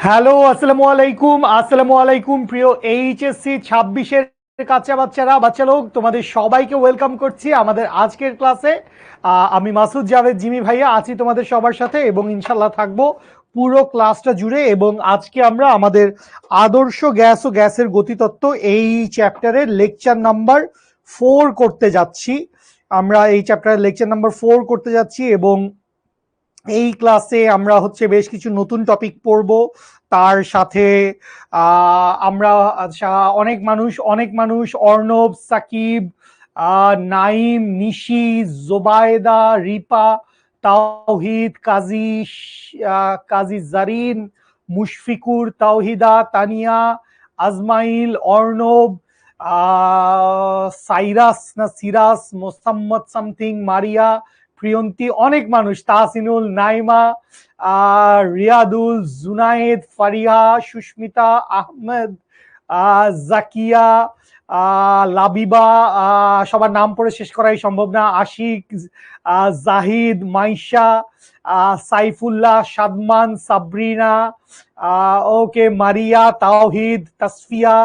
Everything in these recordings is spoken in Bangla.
হ্যালো, আসসালামু আলাইকুম প্রিয় এইচএসসি 26-এর বাচ্চা লোক, তোমাদের সবাইকে ওয়েলকাম করছি আমাদের আজকের ক্লাসে। আমি মাসুদ জাভেদ জিমি ভাইয়া আছি তোমাদের সবার সাথে এবং ইনশাল্লাহ থাকবো পুরো ক্লাসটা জুড়ে। এবং আজকে আমরা আমাদের আদর্শ গ্যাস ও গ্যাসের গতিতত্ত্ব এই চ্যাপ্টারের লেকচার নাম্বার 4 করতে যাচ্ছি। আমরা এই চ্যাপ্টারের লেকচার নাম্বার 4 করতে যাচ্ছি এবং এই ক্লাসে আমরা হচ্ছে বেশ কিছু নতুন টপিক পড়ব। তার সাথে আমরা অনেক মানুষ অর্ণব, সাকিব, নাইম, নিশি, জোবায়দা, রিপা, তাওহিদ, কাজী জারিন, মুশফিকুর, তাওহিদা, তানিয়া, আজমাইল, অর্ণব, সাইরাস না সিরাস, মোসাম্মদ সামথিং, মারিয়া, প্রিয়ন্তী, অনেক মানুষ, তাহসিনুল, নাইমা, রিয়াদুল, জুনায়েদ, ফারিহা, সুস্মিতা, আহমেদ, জাকিয়া, লাবিবা, সবার নাম পড়ে শেষ করাই সম্ভব না, আশিক, জাহিদ, মাইশা, সাইফুল্লাহ, সাদমান, সাবরিনা, ওকে, মারিয়া, তাওহিদ, তাসফিয়া,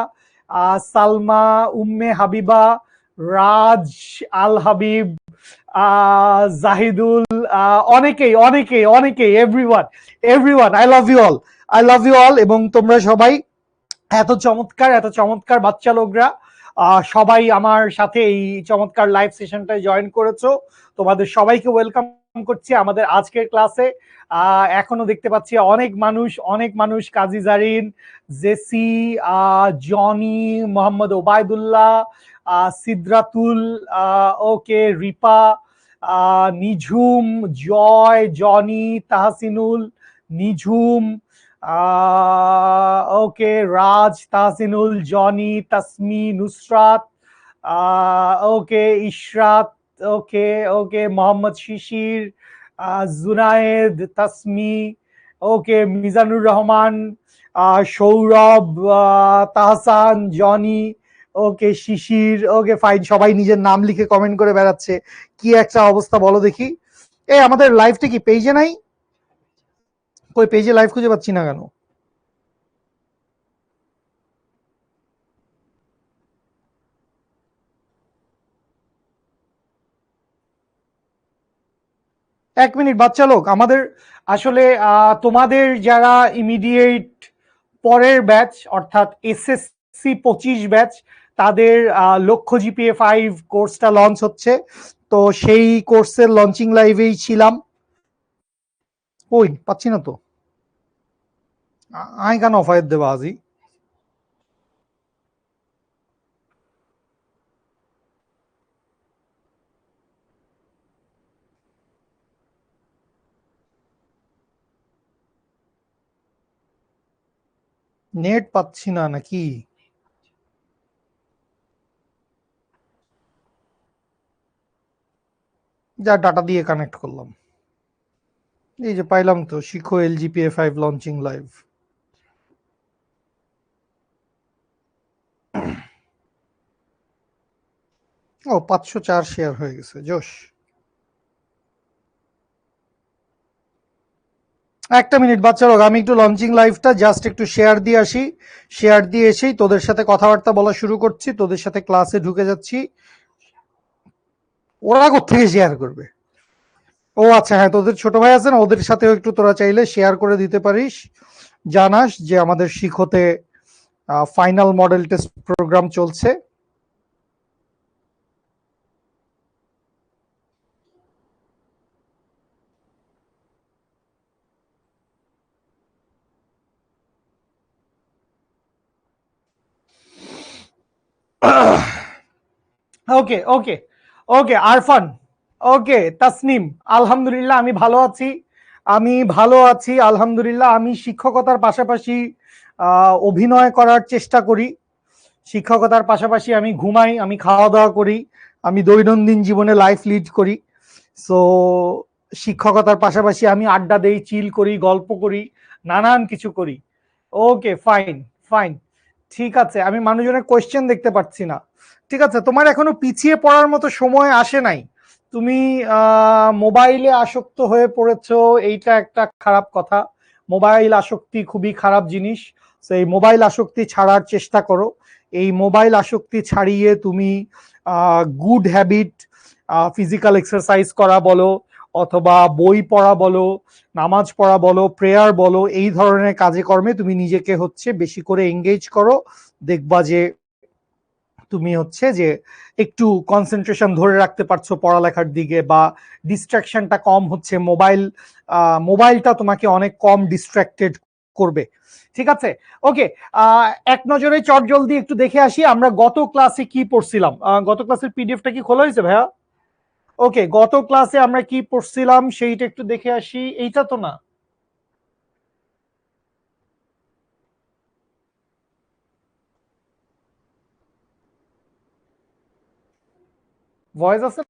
সালমা, উম্মে হাবিবা, রাজ, আল হাবিব, জাহিদুল, অনেকেই everyone, I love you all. এবং তোমরা সবাই এত চমৎকার বাচ্চা লোকরা সবাই আমার সাথে এই চমৎকার লাইভ সেশনটায় জয়েন করেছো। তোমাদের সবাইকে ওয়েলকাম করছি আমাদের আজকের ক্লাসে। এখনো দেখতে পাচ্ছি অনেক মানুষ, কাজী জারিন, জেসি, জনি, মোহাম্মদ ওবায়দুল্লাহ, সিদ্রাতুল, ওকে, রিপা, নিঝুম, জয়, জনি, তাহসিনুল, নিঝুম, ওকে, রাজ, তাহসিনুল, জনি, তাসমি, নুসরাত, ওকে, ইশরাত, ওকে, মোহাম্মদ শিশির, জুনায়েদ, তাসমি, ওকে, মিজানুর রহমান, সৌরভ, তাহসান, জনি, ওকে, শিশির, ওকে, ফাইন। সবাই নিজের নাম লিখে কমেন্ট করে বেড়াচ্ছে, কি একটা অবস্থা বলো দেখি। আমাদের লাইভটা কি পেজে নাই? কই পেজে লাইভ খুঁজে পাচ্ছি না কেন? এক মিনিট বাচ্চা লোক, আমাদের আসলে তোমাদের যারা ইমিডিয়েট পরের ব্যাচ অর্থাৎ এসএসসি 25 ব্যাচ, তাদের লক্ষ্য জিপিএ 5 কোর্সটা লঞ্চ হচ্ছে। তো সেই কোর্সের লঞ্চিং লাইভেই ছিলাম। ওই পাচ্ছি না তো, আই কেন অফার দেবা আজি। নেট পাচ্ছি না নাকি? যা ডাটা দিয়ে কানেক্ট করলাম, এই যে পাইলাম তো, শিখো এলজিপিএ 5 লঞ্চিং লাইভ। ও 504 শেয়ার হয়ে গেছে, জোশ। একটা মিনিট বাচ্চা লোক, আমি একটু লঞ্চিং লাইভটা জাস্ট একটু শেয়ার দিয়ে আসি। শেয়ার দিয়ে এসেই তোদের সাথে কথাবার্তা বলা শুরু করছি, তোদের সাথে ক্লাসে ঢুকে যাচ্ছি। ওরা কোত্থেকে শেয়ার করবে? ও আচ্ছা, হ্যাঁ, তোদের ছোট ভাই আছে না, ওদের সাথেও একটু তোরা চাইলে শেয়ার করে দিতে পারিস। জানাস যে আমাদের শিখোতে ফাইনাল মডেল টেস্ট প্রোগ্রাম চলছে। ওকে ওকে ওকে, আরফান, ওকে, তাসনিম, আলহামদুলিল্লাহ আমি ভালো আছি আলহামদুলিল্লাহ। আমি শিক্ষকতার পাশাপাশি অভিনয় করার চেষ্টা করি। শিক্ষকতার পাশাপাশি আমি ঘুমাই, আমি খাওয়া দাওয়া করি, আমি দৈনন্দিন জীবনে লাইফ লিড করি। সো শিক্ষকতার পাশাপাশি আমি আড্ডা দেই, চিল করি, গল্প করি, নানান কিছু করি। ওকে, ফাইন ফাইন, ঠিক আছে। আমি মানুষজনের কোয়েশ্চেন দেখতে পাচ্ছি না। ঠিক আছে, তোমার এখনো পিছিয়ে পড়ার মতো সময় আসে নাই। তুমি মোবাইলে আসক্ত হয়ে পড়েছো, এইটা একটা খারাপ কথা। মোবাইল আসক্তি খুবই খারাপ জিনিস। তো এই মোবাইল আসক্তি ছাড়ার চেষ্টা করো। এই মোবাইল আসক্তি ছাড়িয়ে তুমি গুড হ্যাবিট, ফিজিক্যাল এক্সারসাইজ করা বলো, অথবা বই পড়া বলো, নামাজ পড়া বলো, প্রেয়ার বলো, এই ধরনের কাজে কর্মে তুমি নিজেকে হচ্ছে বেশি করে এঙ্গেজ করো। দেখবা যে তুমি হচ্ছে যে একটু কনসেন্ট্রেশন ধরে রাখতে পারছো পড়ালেখার দিকে, বা ডিস্ট্রাকশনটা কম হচ্ছে। মোবাইলটা তোমাকে অনেক কম ডিস্ট্রাক্টেড করবে। ঠিক আছে, ওকে। এক নজরে চট জলদি একটু দেখে আসি আমরা গত ক্লাসে কি পড়ছিলাম। গত ক্লাসের পিডিএফটা কি খোলা হয়েছে ভাইয়া? ওকে, গত ক্লাসে আমরা কি পড়ছিলাম সেইটা একটু দেখে আসি। এইটা তো না, ভয়েস আছে?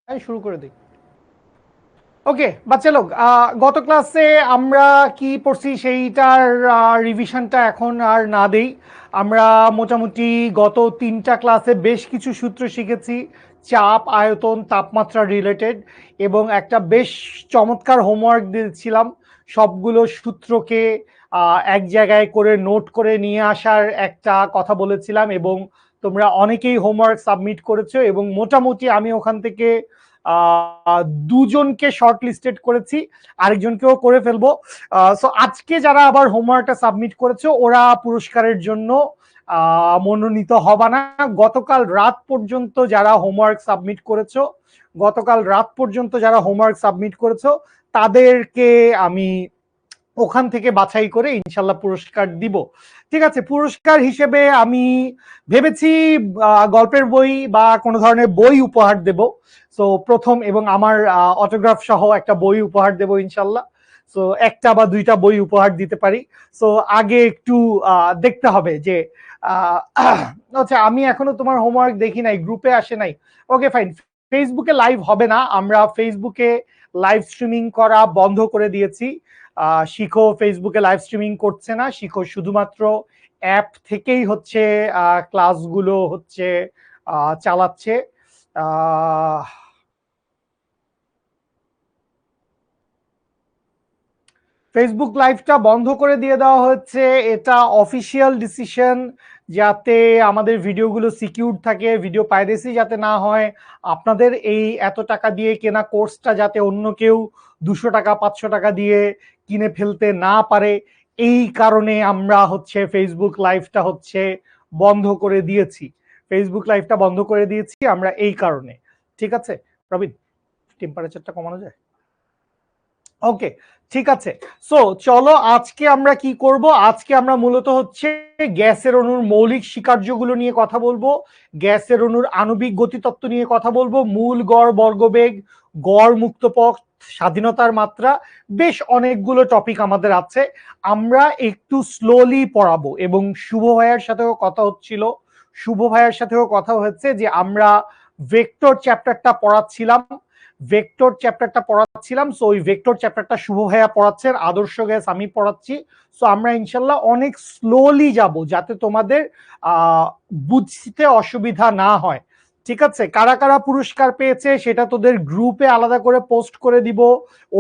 শুরু করে দিই। ওকে বাচ্চা লোক, গত ক্লাসে আমরা কি পড়ছি সেইটার রিভিশনটা এখন আর না দেই। আমরা মোটামুটি গত 3টা ক্লাসে বেশ কিছু সূত্র শিখেছি, চাপ, আয়তন, তাপমাত্রা রিলেটেড, এবং একটা বেশ চমৎকার হোমওয়ার্ক দিয়েছিলাম সবগুলো সূত্রকে এক জায়গায় করে নোট করে নিয়ে আসার একটা কথা বলেছিলাম, এবং তোমরা অনেকেই হোমওয়ার্ক সাবমিট করেছো, এবং মোটামুটি আমি ওখান থেকে দুজনকে শর্ট লিস্টেড করেছি, আরেকজনকেও করে ফেলবো। সো আজকে যারা আবার হোমওয়ার্কটা সাবমিট করেছো ওরা পুরস্কারের জন্য মনোনীত হবা না। গতকাল রাত পর্যন্ত যারা হোমওয়ার্ক সাবমিট করেছো, গতকাল রাত পর্যন্ত যারা হোমওয়ার্ক সাবমিট করেছো তাদেরকে আমি ওখান থেকে বাছাই করে ইনশাল্লাহ পুরস্কার দিব। ঠিক আছে, পুরস্কার হিসেবে আমি ভেবেছি গল্পের বই বা কোনো ধরনের বই উপহার দেব। সো প্রথম, এবং আমার অটোগ্রাফ সহ একটা বই উপহার দেব ইনশাল্লাহ। সো একটা বা দুইটা বই উপহার দিতে পারি। সো আগে একটু দেখতে হবে যে আচ্ছা, আমি এখনো তোমার হোমওয়ার্ক দেখি নাই, গ্রুপে আসে নাই। ওকে ফাইন, ফেসবুকে লাইভ হবে না, আমরা ফেসবুকে লাইভ স্ট্রিমিং করা বন্ধ করে দিয়েছি। শিখো ফেসবুকে লাইভ স্ট্রিমিং করছে না, শিখো শুধুমাত্র অ্যাপ থেকেই হচ্ছে ক্লাসগুলো হচ্ছে চালাচ্ছে। ফেসবুক লাইভটা বন্ধ করে দিয়ে দেওয়া হচ্ছে, এটা অফিসিয়াল ডিসিশন, যাতে আমাদের ভিডিওগুলো সিকিউর থাকে, ভিডিও পাইরেসি যাতে না হয়, আপনাদের এই এত টাকা দিয়ে কেনা কোর্সটা যাতে অন্য কেউ 200 টাকা 500 টাকা দিয়ে কিনে ফেলতে না পারে, এই কারণে আমরা হচ্ছে ফেসবুক লাইভটা হচ্ছে বন্ধ করে দিয়েছি। ফেসবুক লাইভটা বন্ধ করে দিয়েছি আমরা এই কারণে। ঠিক আছে প্রবীণ, টেম্পারেচারটা কমানো যায়? ওকে, ঠিক আছে। সো চলো আজকে আমরা কি করব, আজকে আমরা মূলত হচ্ছে গ্যাসের অণুর মৌলিক স্বীকার্যগুলো নিয়ে কথা বলবো, গ্যাসের অণুর আণবিক গতিতত্ত্ব নিয়ে কথা বলবো, মূল গড়, বর্গবেগ, গড় মুক্ত পথ, স্বাধীনতার মাত্রা, বেশ অনেকগুলো টপিক আমাদের আছে। আমরা একটু স্লোলি পড়াবো, এবং শুভ ভাইয়ার সাথেও কথা হচ্ছিল, শুভ ভাইয়ার সাথেও কথা হচ্ছে যে আমরা ভেক্টর চ্যাপ্টারটা পড়াচ্ছিলাম, সো ওই ভেক্টর চ্যাপ্টারটা শুভ ভাইয়া পড়াচ্ছেন, আদর্শ গ্যাস আমি পড়াচ্ছি। সো আমরা ইনশাল্লাহ অনেক স্লোলি যাব যাতে তোমাদের বুঝতে অসুবিধা না হয়। ঠিক আছে, কারা কারা পুরস্কার পেয়েছে সেটা তোদের গ্রুপে আলাদা করে পোস্ট করে দিব,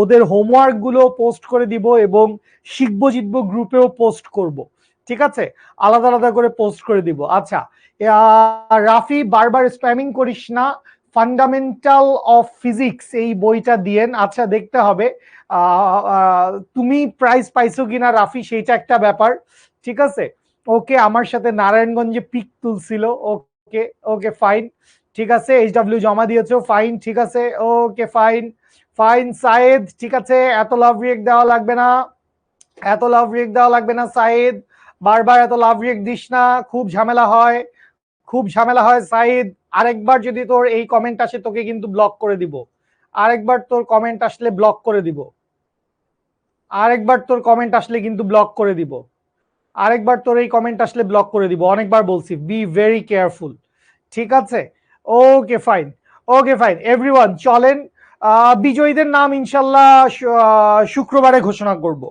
ওদের হোমওয়ার্ক গুলো পোস্ট করে দিব, এবং শিখবো জিতবো গ্রুপেও পোস্ট করব। ঠিক আছে, আলাদা আলাদা করে পোস্ট করে দিব। আচ্ছা, রাফি বারবার স্প্যামিং করিস না, ফান্ডামেন্টাল অফ ফিজিক্স এই বইটা দিয়েন। আচ্ছা দেখতে হবে তুমি প্রাইজ পাইছো কিনা রাফি, সেইটা একটা ব্যাপার। ঠিক আছে, ওকে, আমার সাথে নারায়ণগঞ্জে পিক তুলছিল, ওকে ওকে ফাইন, ঠিক আছে। এইচডব্লিউ জমা দিয়েছো, ফাইন, ঠিক আছে, ওকে ফাইন ফাইন। সায়েদ, ঠিক আছে, এত লাভ রিয়েক্ট দেওয়া লাগবে না, এত লাভ রিয়েক্ট দেওয়া লাগবে না সায়েদ, বারবার এত লাভ রিয়েক্ট দিস না, খুব ঝামেলা হয়, খুব ঝামেলা হয় সাইদ। আরেকবার যদি তোর এই কমেন্ট আসে তোকে কিন্তু ব্লক করে দিব, আরেকবার তোর কমেন্ট আসলে ব্লক করে দিব, আরেকবার তোর কমেন্ট আসলে কিন্তু ব্লক করে দিব, আরেকবার তোর এই কমেন্ট আসলে ব্লক করে দিব, অনেকবার বলছি, বি ভেরি কেয়ারফুল। ঠিক আছে, ওকে ফাইন, ওকে ফাইন এভরিওয়ান, চলেন বিজয়ীদের নাম ইনশাল্লাহ শুক্রবারে ঘোষণা করব।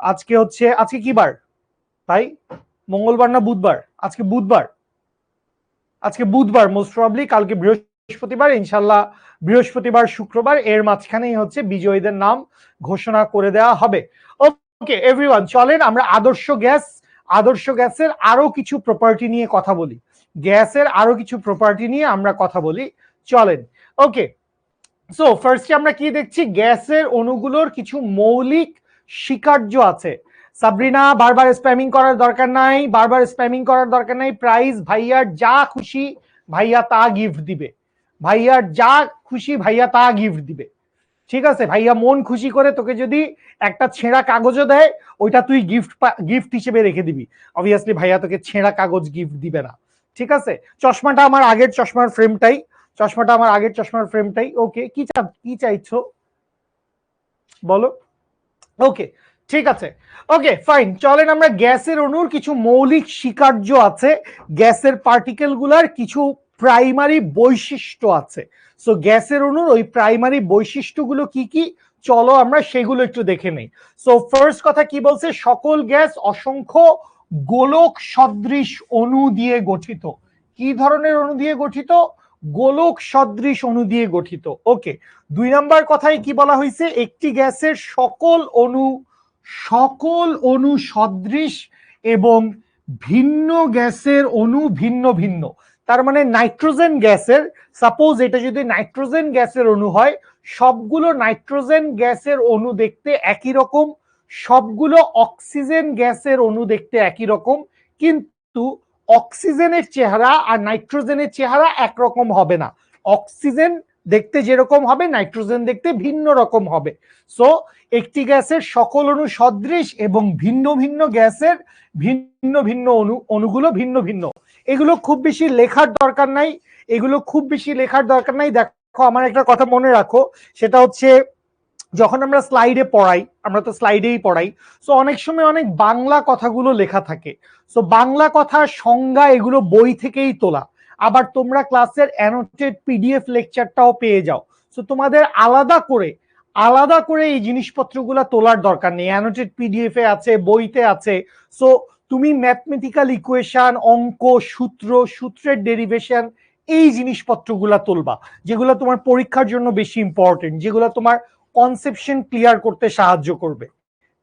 আজকে হচ্ছে, আজকে কি বার ভাই, মঙ্গলবার না বুধবার? আজকে বুধবার, আজকে বুধবার, মোস্ট প্রবাবলি কালকে বৃহস্পতিবার, ইনশাল্লাহ বৃহস্পতিবার শুক্রবার এর মাঝখানেই হচ্ছে বিজয়ীদের নাম ঘোষণা করে দেওয়া হবে। ওকে এভরিওয়ান, চলেন আমরা আদর্শ গ্যাসের আরো কিছু প্রপার্টি নিয়ে কথা বলি, গ্যাসের আরো কিছু প্রপার্টি নিয়ে আমরা কথা বলি, চলেন। ওকে, সো ফার্স্টে আমরা কি দেখছি, গ্যাসের অণুগুলোর কিছু মৌলিক স্বীকার্য আছে। সাবরিনা, বারবার স্প্যামিং করার দরকার নাই, বারবার স্প্যামিং করার দরকার নাই। প্রাইজ ভাইয়ার যা খুশি ভাইয়া তা গিফট দিবে, ভাইয়ার যা খুশি ভাইয়া তা গিফট দিবে। ঠিক আছে, ভাইয়া মন খুশি করে তোকে যদি একটা ছেঁড়া কাগজও দেয়, ওইটা তুই গিফট হিসেবে রেখে দিবি। অবভিয়াসলি ভাইয়া তোকে ছেঁড়া কাগজ গিফট দিবে না। ঠিক আছে, চশমাটা আমার আগের চশমার ফ্রেমটাই, চশমাটা আমার আগের চশমার ফ্রেমটাই। ওকে, কি চাইছো বলো? ওকে, ঠিক আছে, ওকে ফাইন, চলেন আমরা গ্যাসের অণুর কিছু মৌলিক স্বীকার্য আছে, গ্যাসের পার্টিকেল গুলার কিছু প্রাইমারি বৈশিষ্ট্য আছে। সো গ্যাসের অণুর ওই প্রাইমারি বৈশিষ্ট্যগুলো কি কি, চলো আমরা সেগুলো একটু দেখে নেই। সো ফার্স্ট কথা কি বলছে, সকল গ্যাস অসংখ্য গোলক সদৃশ অণু দিয়ে গঠিত। কি ধরনের অণু দিয়ে গঠিত? গোলক সদৃশ অণু দিয়ে গঠিত। ওকে, দুই নাম্বার কথায় কি বলা হয়েছে, একটি গ্যাসের সকল অণু সদৃশ এবং ভিন্ন গ্যাসের অণু ভিন্ন ভিন্ন। তার মানে নাইট্রোজেন গ্যাসের, সাপোজ এটা যদি নাইট্রোজেন গ্যাসের অণু হয়, সবগুলো নাইট্রোজেন গ্যাসের অণু দেখতে একই রকম, সবগুলো অক্সিজেন গ্যাসের অণু দেখতে একই রকম, কিন্তু অক্সিজেনের চেহারা আর নাইট্রোজেনের চেহারা একরকম হবে না। অক্সিজেন দেখতে যেরকম হবে, নাইট্রোজেন দেখতে ভিন্ন রকম হবে। সো একটি গ্যাসের সকল অণু সদৃশ এবং ভিন্ন ভিন্ন গ্যাসের ভিন্ন ভিন্ন অণুগুলো ভিন্ন ভিন্ন। এগুলো খুব বেশি লেখার দরকার নাই, এগুলো খুব বেশি লেখার দরকার নাই। দেখো, আমার একটা কথা মনে রাখো, সেটা হচ্ছে যখন আমরা স্লাইডে পড়াই, আমরা তো স্লাইডেই পড়াই, সো অনেক সময় অনেক বাংলা কথাগুলো লেখা থাকে। সো বাংলা কথা সংজ্ঞা এগুলো বই থেকেই তোলা, আবার তোমরা ক্লাসের অ্যানোটেড পিডিএফ লেকচারটাও পেয়ে যাও। সো তোমাদের আলাদা করে এই জিনিসপত্রগুলো তোলার দরকার নেই, অ্যানোটেড পিডিএফ এ আছে, বইতে আছে। সো তুমি ম্যাথমেটিক্যাল ইকুয়েশন, অঙ্ক, সূত্রের ডেরিভেশন, এই জিনিসপত্রগুলা তুলবা, যেগুলো তোমার পরীক্ষার জন্য বেশি ইম্পর্টেন্ট, যেগুলো তোমার কনসেপশন ক্লিয়ার করতে সাহায্য করবে।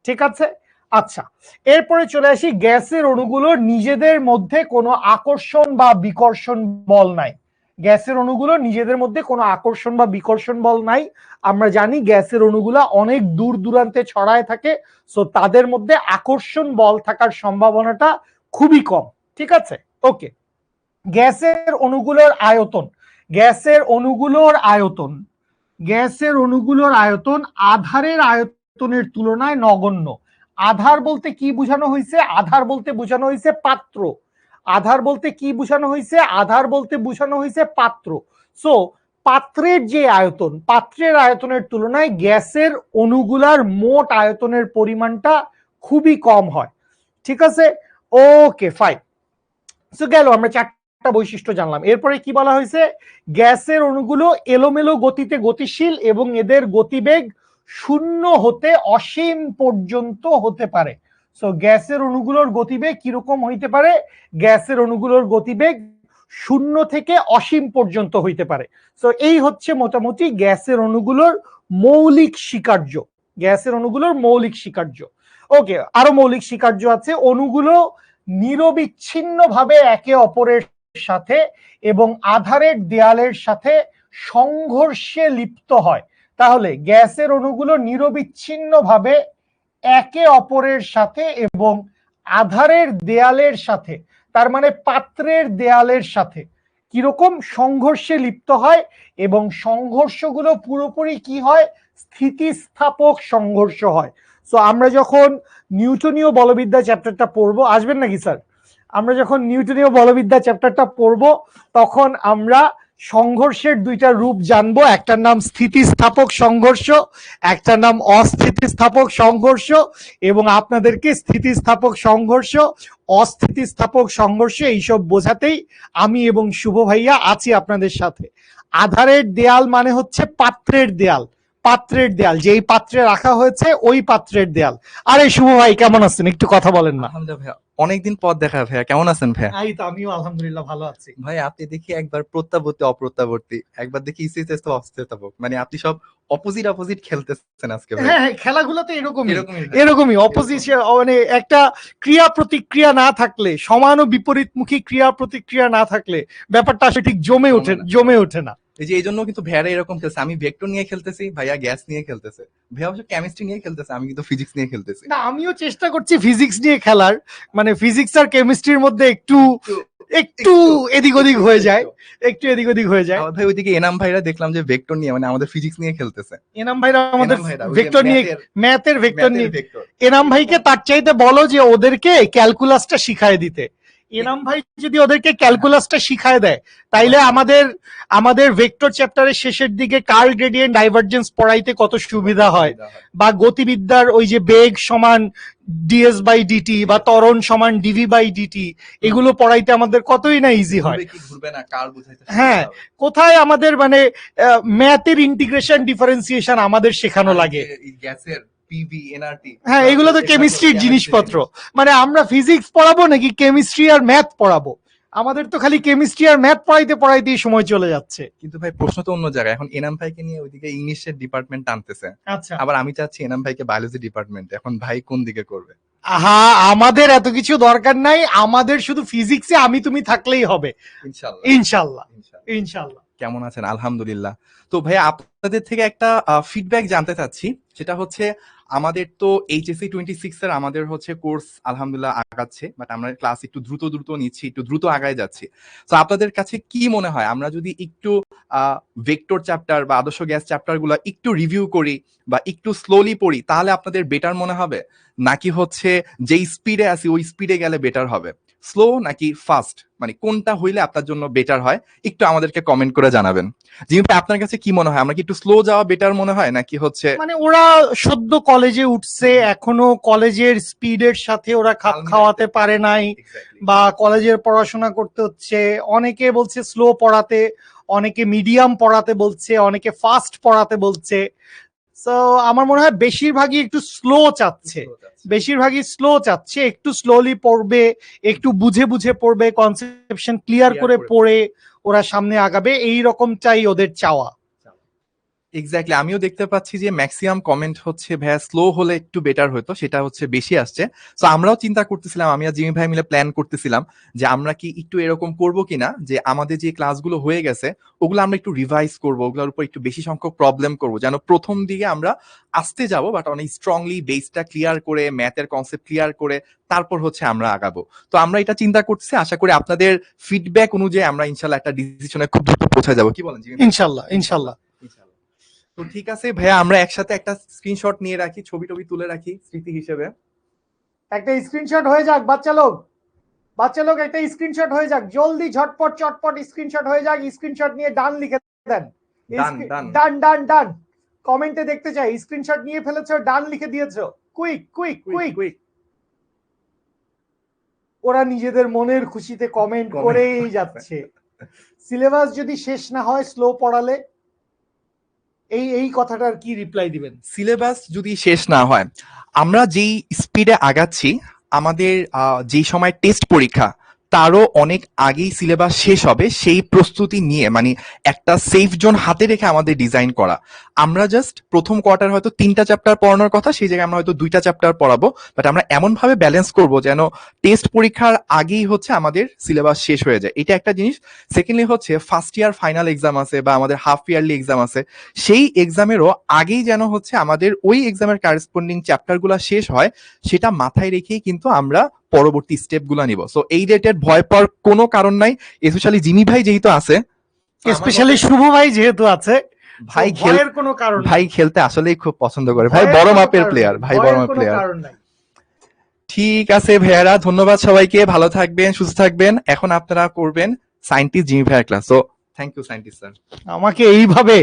ঠিক আছে, আচ্ছা, এরপরে চলে আসি, গ্যাসের অণুগুলোর নিজেদের মধ্যে কোনো আকর্ষণ বা বিকর্ষণ বল নাই। গ্যাসের অণুগুলো নিজেদের মধ্যে কোনো আকর্ষণ বা বিকর্ষণ বল নাই। আমরা জানি গ্যাসের অণুগুলা অনেক দূর দূরান্তে ছড়ায় থাকে, সো তাদের মধ্যে আকর্ষণ বল থাকার সম্ভাবনাটা খুবই কম। ঠিক আছে, ওকে। গ্যাসের অণুগুলোর আয়তন, গ্যাসের অণুগুলোর আয়তন, গ্যাসের অণুগুলোর আয়তন আধারের আয়তনের তুলনায় নগণ্য। আধার বলতে কি বোঝানো হয়েছে? আধার বলতে বোঝানো হয়েছে পাত্র। আধার বলতে কি বোঝানো হয়েছে? আধার বলতে বোঝানো হয়েছে পাত্র। সো পাত্রের যে আয়তন, পাত্রের আয়তনের তুলনায় গ্যাসের অণুগুলার মোট আয়তনের পরিমাণটা খুবই কম হয়। ঠিক আছে, ওকে ফাইন। সো গেল, আমরা চারটা বৈশিষ্ট্য জানলাম। এরপরে কি বলা হয়েছে, গ্যাসের অণুগুলো এলোমেলো গতিতে গতিশীল এবং এদের গতিবেগ শূন্য হতে অসীম পর্যন্ত হতে পারে। সো গ্যাসের অণুগুলোর গতিবেগ কিরকম হইতে পারে? গ্যাসের অণুগুলোর গতিবেগ শূন্য থেকে অসীম পর্যন্ত হইতে পারে। সো এই হচ্ছে মোটামুটি গ্যাসের অণুগুলোর মৌলিক স্বীকার্য, গ্যাসের অণুগুলোর মৌলিক স্বীকার্য। ওকে, আরো মৌলিক স্বীকার্য আছে, অণুগুলো নিরবিচ্ছিন্নভাবে একে অপরের সাথে এবং আধারের দেয়ালের সাথে সংঘর্ষে লিপ্ত হয়, তাহলে গ্যাসের অণুগুলো নিরবিচ্ছিন্নভাবে একে অপরের সাথে এবং আধারের দেয়ালের সাথে, তার মানে পাত্রের দেয়ালের সাথে কিরকম সংঘর্ষে লিপ্ত হয়, এবং সংঘর্ষগুলো পুরোপুরি কি হয়, স্থিতিস্থাপক সংঘর্ষ হয়। সো আমরা যখন নিউটনীয় বলবিদ্যা চ্যাপ্টারটা পড়বো, আসবেন নাকি স্যার, আমরা যখন নিউটনীয় বলবিদ্যা চ্যাপ্টারটা পড়বো তখন আমরা সংঘর্ষের দুইটা রূপ জানবো, একটার নাম স্থিতিস্থাপক সংঘর্ষ, একটার নাম অস্থিতিস্থাপক সংঘর্ষ, এবং আপনাদেরকে স্থিতিস্থাপক সংঘর্ষ, অস্থিতিস্থাপক সংঘর্ষ এইসব বোঝাতেই আমি এবং শুভ ভাইয়া আছি আপনাদের সাথে। আধারের দেয়াল মানে হচ্ছে পাত্রের দেয়াল, পাত্রের দেয়াল যেই পাত্রে রাখা হয়েছে ওই পাত্রের দেয়াল। আরে শুভ ভাই কেমন আছেন, একটু কথা বলেন না। আলহামদুলিল্লাহ ভাইয়া, অনেকদিন পর দেখা ভাইয়া, কেমন আছেন ভাইয়া? এই তো আমিও আলহামদুলিল্লাহ ভালো আছি ভাই আপনি দেখি একবার প্রত্যাবর্তী অপ্রত্যাবর্তী, একবার দেখি স্থিতিস্থাপক অস্থিতিস্থাপক, মানে আপনি সব অপোজিট অপোজিট খেলতেছেন আজকে ভাই। হ্যাঁ খেলাগুলো তো এরকমই এরকমই এরকমই অপোজিশন, মানে একটা ক্রিয়া প্রতিক্রিয়া না থাকলে, সমান ও বিপরীতমুখী ক্রিয়া প্রতিক্রিয়া না থাকলে ব্যাপারটা আসলে ঠিক জমে ওঠে না। এই যে এই জন্য কিন্তু ভাইয়ারা এরকম খেলছে, আমি ভেক্টর নিয়ে খেলতেছি, ভাইয়া গ্যাস নিয়ে খেলতেছে, ভাইয়া অবশ্য কেমিস্ট্রি নিয়ে খেলতেছে, আমি কিন্তু ফিজিক্স নিয়ে খেলতেছি। না আমিও চেষ্টা করছি ফিজিক্স নিয়ে খেলার, মানে ফিজিক্স আর কেমিস্ট্রির মধ্যে একটু একটু এদিক ওদিক হয়ে যায়, একটু এদিক ওদিক হয়ে যায়। ভাই ওইদিকে এনাম ভাইরা দেখলাম যে ভেক্টর নিয়ে, মানে আমাদের ফিজিক্স নিয়ে খেলতেছে। এনাম ভাইরা আমাদের ভেক্টর নিয়ে, ম্যাথের ভেক্টর নিয়ে। এনাম ভাইকে তার চাইতে বলো যে ওদেরকে ক্যালকুলাসটা শিখায় দিতে। এনাম ভাই যদি ওদেরকে ক্যালকুলাসটা শিখায় দেয় তাইলে আমাদের ভেক্টর চ্যাপ্টারের শেষের দিকে কার্ল গ্রেডিয়েন্ট ডাইভারজেন্স পড়াইতে কত সুবিধা হয়, বা গতিবিদ্যার ওই যে বেগ সমান ডিএস বাই ডিটি বা ত্বরণ সমান ডিভি বাই ডিটি, এগুলো পড়াইতে আমাদের কতই না ইজি হয়। হ্যাঁ, কোথায় আমাদের মানে ম্যাথের ইন্টিগ্রেশন ডিফারেন্সিয়েশন আমাদের শেখানো লাগে। গ্যাসের পিভি এনআরটি, হ্যাঁ এগুলো তো কেমিস্ট্রির জিনিসপত্র, মানে আমরা ফিজিক্স পড়াবো নাকি কেমিস্ট্রি আর ম্যাথ পড়াবো? আমাদের তো খালি কেমিস্ট্রি আর ম্যাথ পড়াইতেই সময় চলে যাচ্ছে। কিন্তু ভাই প্রশ্ন তো অন্য জায়গায়, এখন এনাম ভাইকে নিয়ে ওইদিকে ইংলিশের ডিপার্টমেন্ট টানতেছে, আচ্ছা আবার আমি চাচ্ছি এনাম ভাইকে বায়োলজি ডিপার্টমেন্ট, এখন ভাই কোন দিকে করবে? আহা, আমাদের এত কিছু দরকার নাই, আমাদের শুধু ফিজিক্সে আমি তুমি থাকলেই হবে। ইনশাআল্লাহ ইনশাআল্লাহ ইনশাআল্লাহ। কেমন আছেন? আলহামদুলিল্লাহ। তো ভাইয়া আপনাদের থেকে একটা ফিডব্যাক জানতে চাচ্ছি, সেটা হচ্ছে আমাদের তো এইচএসসি 26 এর আমাদের হচ্ছে কোর্স আলহামদুলিল্লাহ আগাচ্ছে, বাট আমরা ক্লাস একটু দ্রুত নিচ্ছি, একটু দ্রুত আগায় যাচ্ছি। তো আপনাদের কাছে কি মনে হয় আমরা যদি একটু ভেক্টর চ্যাপ্টার বা আদর্শ গ্যাস চ্যাপ্টার গুলো একটু রিভিউ করি বা একটু স্লোলি পড়ি, তাহলে আপনাদের বেটার মনে হবে, নাকি হচ্ছে যেই স্পিডে আছি ওই স্পিডে গেলে বেটার হবে? স্লো নাকি ফাস্ট, মানে কোনটা হইলে আপনার জন্য বেটার হয়, একটু আমাদেরকে কমেন্ট করে জানাবেন। যেহেতু আপনার কাছে কি মনে হয়, আমরা কি একটু স্লো যাওয়া বেটার মনে হয়, নাকি হচ্ছে মানে ওরা সদ্য কলেজে উঠছে, এখনো কলেজের স্পিডের সাথে ওরা খাপ খাওয়াতে পারে নাই, বা কলেজের পড়াশোনা করতে হচ্ছে, অনেকে বলছে স্লো পড়াতে, অনেকে মিডিয়াম পড়াতে বলছে, অনেকে ফাস্ট পড়াতে বলছে। সো আমার মনে হয় বেশিরভাগই একটু স্লো চাচ্ছে, একটু স্লোলি পড়বে, একটু বুঝে বুঝে পড়বে, কনসেপশন ক্লিয়ার করে পড়ে ওরা সামনে আগাবে, এই রকমটাই ওদের চাওয়া। এক্স্যাক্টলি, আমিও দেখতে পাচ্ছি যে ম্যাক্সিমাম কমেন্ট হচ্ছে ভাইয়া স্লো হলে একটু বেটার হতো, সেটা হচ্ছে বেশি আসছে। সো আমরাও চিন্তা করতেছিলাম, আমি আর জিমি ভাই মিলে প্ল্যান করতেছিলাম যে আমরা কি একটু এরকম করব কিনা, যে আমাদের যে ক্লাসগুলো হয়ে গেছে ওগুলো আমরা একটু রিভাইজ করব, ওগুলোর উপর একটু বেশি সংখ্যক প্রবলেম করব, যেন প্রথম দিকে আমরা আসতে যাব বাট অনেক স্ট্রংলি বেসটা ক্লিয়ার করে, ম্যাথের কনসেপ্ট ক্লিয়ার করে তারপর হচ্ছে আমরা আগাবো। তো আমরা এটা চিন্তা করতেছি, আশা করি আপনাদের ফিডব্যাক অনুযায়ী আমরা ইনশাল্লাহ একটা ডিসিশনে খুব দ্রুত পৌঁছে যাবো। কি বলেন জিমি? ইনশাল্লাহ ইনশাল্লাহ। তো ঠিক আছে ভাইয়া, আমরা একসাথে একটা স্ক্রিনশট নিয়ে রাখি, ছবি টবি তুলে রাখি স্মৃতি হিসেবে। একটা স্ক্রিনশট হয়ে যাক বাচ্চা লোক, একটা স্ক্রিনশট হয়ে যাক, জলদি ঝটপট চটপট স্ক্রিনশট হয়ে যাক। স্ক্রিনশট নিয়ে ডান লিখে দেন, ডান ডান ডান। কমেন্টে দেখতে চাই স্ক্রিনশট নিয়ে ফেলেছো, ডান লিখে দিয়েছো, কুইক কুইক কুইক কুইক। ওরা নিজেদের মনের খুশিতে কমেন্ট করেই যাচ্ছে। সিলেবাস যদি শেষ না হয় স্লো পড়ালে, এই কথাটার কি রিপ্লাই দিবেন? সিলেবাস যদি শেষ না হয়, আমরা যেই স্পিডে আগাচ্ছি, আমাদের যেই সময় টেস্ট পরীক্ষা তারও অনেক আগেই সিলেবাস শেষ হবে সেই প্রস্তুতি নিয়ে, মানে একটা সেফ জোন হাতে রেখে আমাদের ডিজাইন করা। আমরা জাস্ট প্রথম কোয়ার্টার হয়তো 3টা চ্যাপ্টার পড়ানোর কথা, সেই জায়গায় আমরা হয়তো 2টা চ্যাপ্টার পড়াবো, বাট আমরা এমন ভাবে ব্যালেন্স করব যেন টেস্ট পরীক্ষার আগেই হচ্ছে আমাদের সিলেবাস শেষ হয়ে যায়। এটা একটা জিনিস। সেকেন্ডলি হচ্ছে ফার্স্ট ইয়ার ফাইনাল এক্সাম আছে বা আমাদের হাফ ইয়ারলি এক্সাম আছে, সেই এক্সামেরও আগেই যেন হচ্ছে আমাদের ওই এক্সামের কারেসপন্ডিং চ্যাপ্টারগুলো শেষ হয়, সেটা মাথায় রেখেই কিন্তু আমরা পরবর্তী স্টেপগুলো নিব। সো এই রিলেটেড ভয় পাওয়ার কোনো কারণ নাই, স্পেশালি জিমি ভাই যেহেতু আছে, স্পেশালি শুভ ভাই যেহেতু আছে, ভাই ভয়ের কোনো কারণ ভাই খেলতে আসলেই খুব পছন্দ করে, ভাই বড় মাপের প্লেয়ার, ভাই বড় মাপের প্লেয়ার। ঠিক আছে ভাইয়ারা, ধন্যবাদ সবাইকে, ভালো থাকবেন, সুস্থ থাকবেন। এখন আপনারা করবেন সায়েন্টিস্ট জিমি ভাইয়ের class. So thank you scientist sir. আমাকে এইভাবে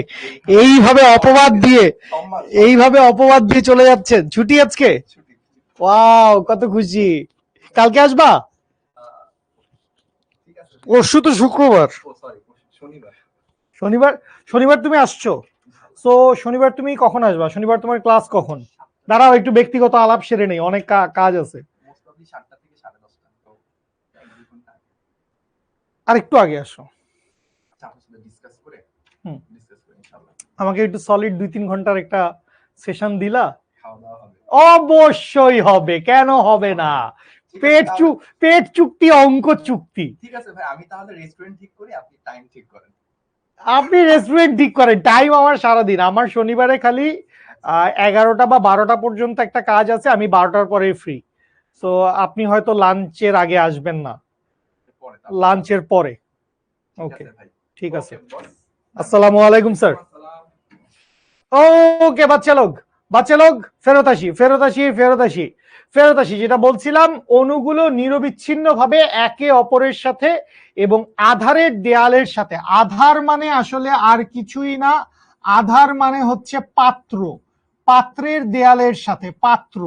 অপবাদ দিয়ে চলে যাচ্ছেন। ছুটি আজকে? ওয়াও, কত খুশি। কালকে আসবা? পরশু তো শুক্রবার। শনিবার তুমি আসছো। সো শনিবার তুমি কখন আসবা? শনিবার তোমার ক্লাস কখন? দাঁড়াও একটু ব্যক্তিগত আলাপ সেরে নেই, অনেক কাজ আছে। আর একটু আগে আসো। আমাকে একটু সলিড 2-3 ঘন্টার একটা সেশন দিলা? অবশ্যই হবে, কেন হবে না? পেট চুক্তি, অঙ্ক চুক্তি। ঠিক আছে ভাই, আমি তাহলে রেস্টুরেন্ট ঠিক করি, আপনি টাইম ঠিক করেন। আপনি রেস্টুরেন্ট ঠিক করেন, টাইম আমার সারাদিন। আমার শনিবারে খালি 11টা বা 12টা পর্যন্ত একটা কাজ আছে, আমি 12টার পরে ফ্রি। সো আপনি হয়তো লাঞ্চের আগে আসবেন না, লাঞ্চের পরে। ওকে, ঠিক আছে। আসসালামু আলাইকুম স্যার। ওকে বাচ্চা লোক ফেরত আসি। যেটা বলছিলাম, অণুগুলো নিরবিচ্ছিন্নভাবে একে অপরের সাথে এবং আধারের দেয়ালের সাথে, আধার মানে আসলে আর কিছুই না, আধার মানে হচ্ছে পাত্রের দেয়ালের সাথে, পাত্র।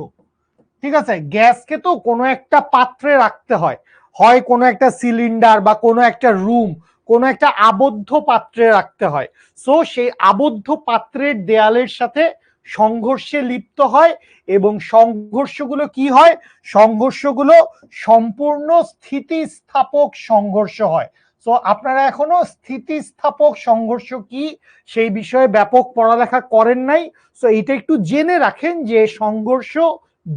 ঠিক আছে, গ্যাসকে তো কোনো একটা পাত্রে রাখতে হয়, হয় কোনো একটা সিলিন্ডার বা কোনো একটা রুম, কোনো একটা আবদ্ধ পাত্রে রাখতে হয়। সো সেই আবদ্ধ পাত্রের দেয়ালের সাথে সংঘর্ষে লিপ্ত হয়, এবং সংঘর্ষগুলো কি হয়? সংঘর্ষগুলো সম্পূর্ণ স্থিতিস্থাপক সংঘর্ষ হয়। সো আপনারা এখনো স্থিতিস্থাপক সংঘর্ষ কি সেই বিষয়ে ব্যাপক পড়ালেখা করেন নাই। সো এটা একটু জেনে রাখেন যে সংঘর্ষ